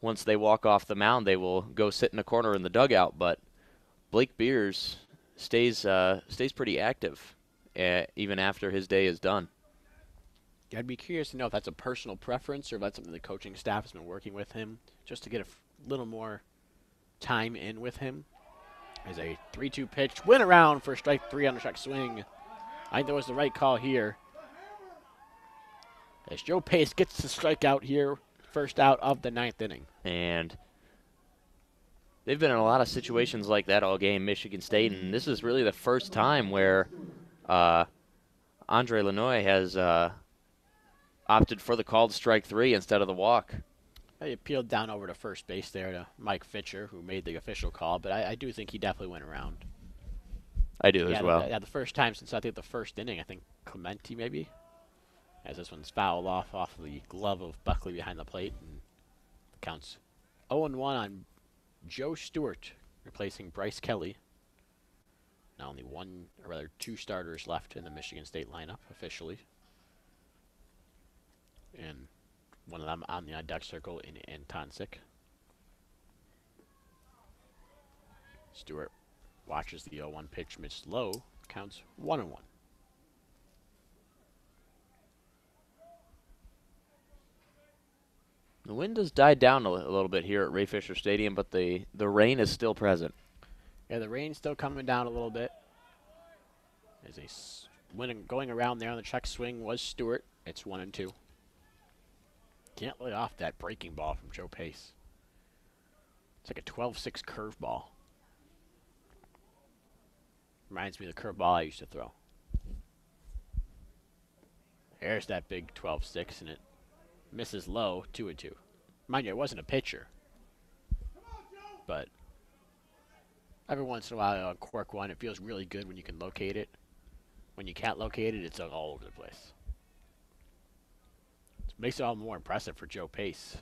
once they walk off the mound, they will go sit in a corner in the dugout. But Blake Beers stays pretty active even after his day is done. I'd be curious to know if that's a personal preference or if that's something the coaching staff has been working with him just to get a little more time in with him. As a 3-2 pitch, went around for strike 3 on the check swing. I think that was the right call here. As Joe Pace gets the strikeout here, first out of the 9th inning. And they've been in a lot of situations like that all game, Michigan State, and this is really the first time where Andre Lanois has opted for the called strike 3 instead of the walk. He appealed down over to first base there to Mike Fitcher, who made the official call, but I do think he definitely went around. I do as well. Yeah, the first time since I think the first inning, I think Clementi maybe, as this one's fouled off the glove of Buckley behind the plate, and counts 0-1 on Joe Stewart, replacing Bryce Kelly. Now only two starters left in the Michigan State lineup officially. And one of them on the on-deck circle in Antonsic. Stewart watches the 0-1 pitch missed low. Counts 1-1. The wind has died down a little bit here at Ray Fisher Stadium, but the rain is still present. Yeah, the rain's still coming down a little bit. Going around there on the check swing was Stewart. It's 1-2. Can't lay off that breaking ball from Joe Pace. It's like a 12-6 curveball. Reminds me of the curveball I used to throw. There's that big 12-6, and it misses low, 2-2. Mind you, it wasn't a pitcher. But every once in a while on cork one, it feels really good when you can locate it. When you can't locate it, it's all over the place. Makes it all more impressive for Joe Pace.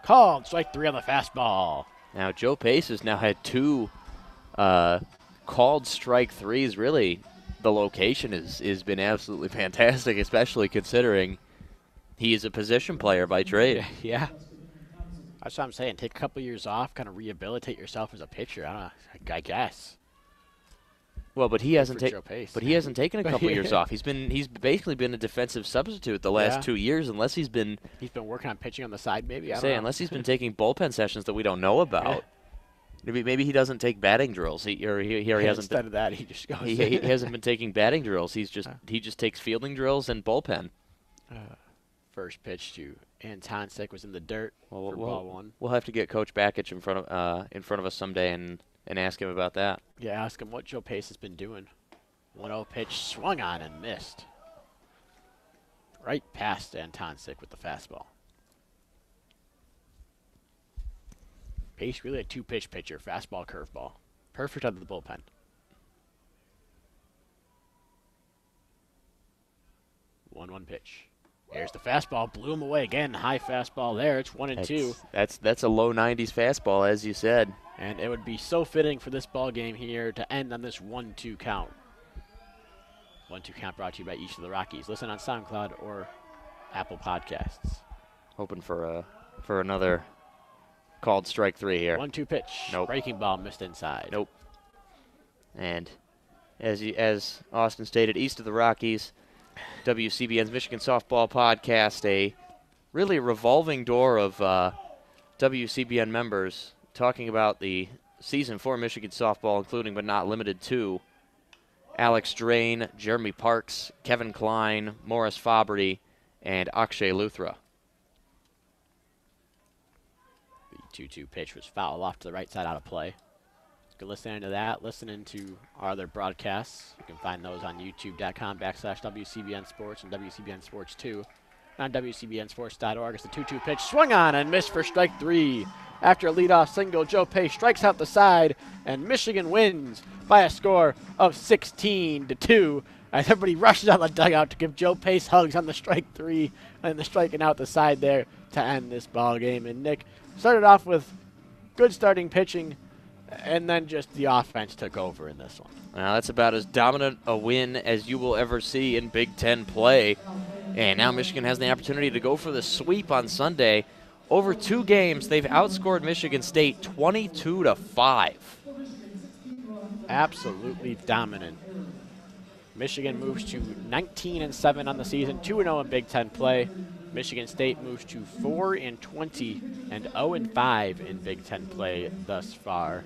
Called strike 3 on the fastball. Now Joe Pace has now had 2 called strike 3s. Really, the location has been absolutely fantastic, especially considering he is a position player by trade. Yeah. That's what I'm saying. Take a couple years off, kind of rehabilitate yourself as a pitcher. I guess. Well, but he hasn't taken a couple years off. He's basically been a defensive substitute the last 2 years, unless he's been working on pitching on the side. Maybe unless he's been taking bullpen sessions that we don't know about. Maybe he doesn't take batting drills. He hasn't. Instead of that, he just goes. He hasn't been taking batting drills. He just takes fielding drills and bullpen. First pitch to Antonsic was in the dirt for ball 1. We'll have to get Coach Bakich in front of us someday and ask him about that. Yeah, ask him what Joe Pace has been doing. 1-0 pitch swung on and missed. Right past Antonsic with the fastball. Pace really a 2-pitch pitcher, fastball, curveball. Perfect out of the bullpen. One pitch. Here's the fastball, blew him away again. High fastball there. It's 1-2. That's a low 90s fastball, as you said. And it would be so fitting for this ball game here to end on this 1-2 count. 1-2 count brought to you by East of the Rockies. Listen on SoundCloud or Apple Podcasts. Hoping for another called strike 3 here. 1-2 pitch. Nope. Breaking ball missed inside. Nope. And as Austin stated, East of the Rockies, WCBN's Michigan Softball Podcast, a really revolving door of WCBN members talking about the season for Michigan softball, including but not limited to Alex Drain, Jeremy Parks, Kevin Klein, Morris Fabry, and Akshay Luthra. The 2-2 pitch was foul off to the right side out of play. You can listen to that, listening to our other broadcasts. You can find those on youtube.com/WCBN Sports and WCBN Sports 2. On WCBNSports.org, it's the 2-2 pitch. Swung on and missed for strike 3. After a leadoff single, Joe Pace strikes out the side, and Michigan wins by a score of 16-2. As everybody rushes out the dugout to give Joe Pace hugs on the strike 3 and the striking out the side there to end this ball game. And Nick started off with good starting pitching, and then just the offense took over in this one. Well, that's about as dominant a win as you will ever see in Big Ten play. And now Michigan has the opportunity to go for the sweep on Sunday. Over 2 games, they've outscored Michigan State 22-5. Absolutely dominant. Michigan moves to 19-7 on the season, 2-0 in Big Ten play. Michigan State moves to 4-20 and 0-5 in Big Ten play thus far.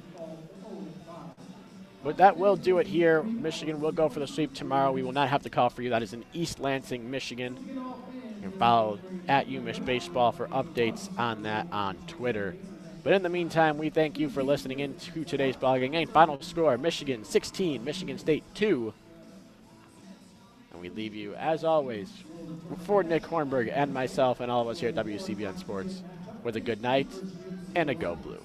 But that will do it here. Michigan will go for the sweep tomorrow. We will not have to call for you. That is in East Lansing, Michigan. You can follow at UMichBaseball for updates on that on Twitter. But in the meantime, we thank you for listening in to today's ballgame game. Final score, Michigan 16, Michigan State 2. And we leave you, as always, for Nick Hornberg and myself and all of us here at WCBN Sports, with a good night and a Go Blue.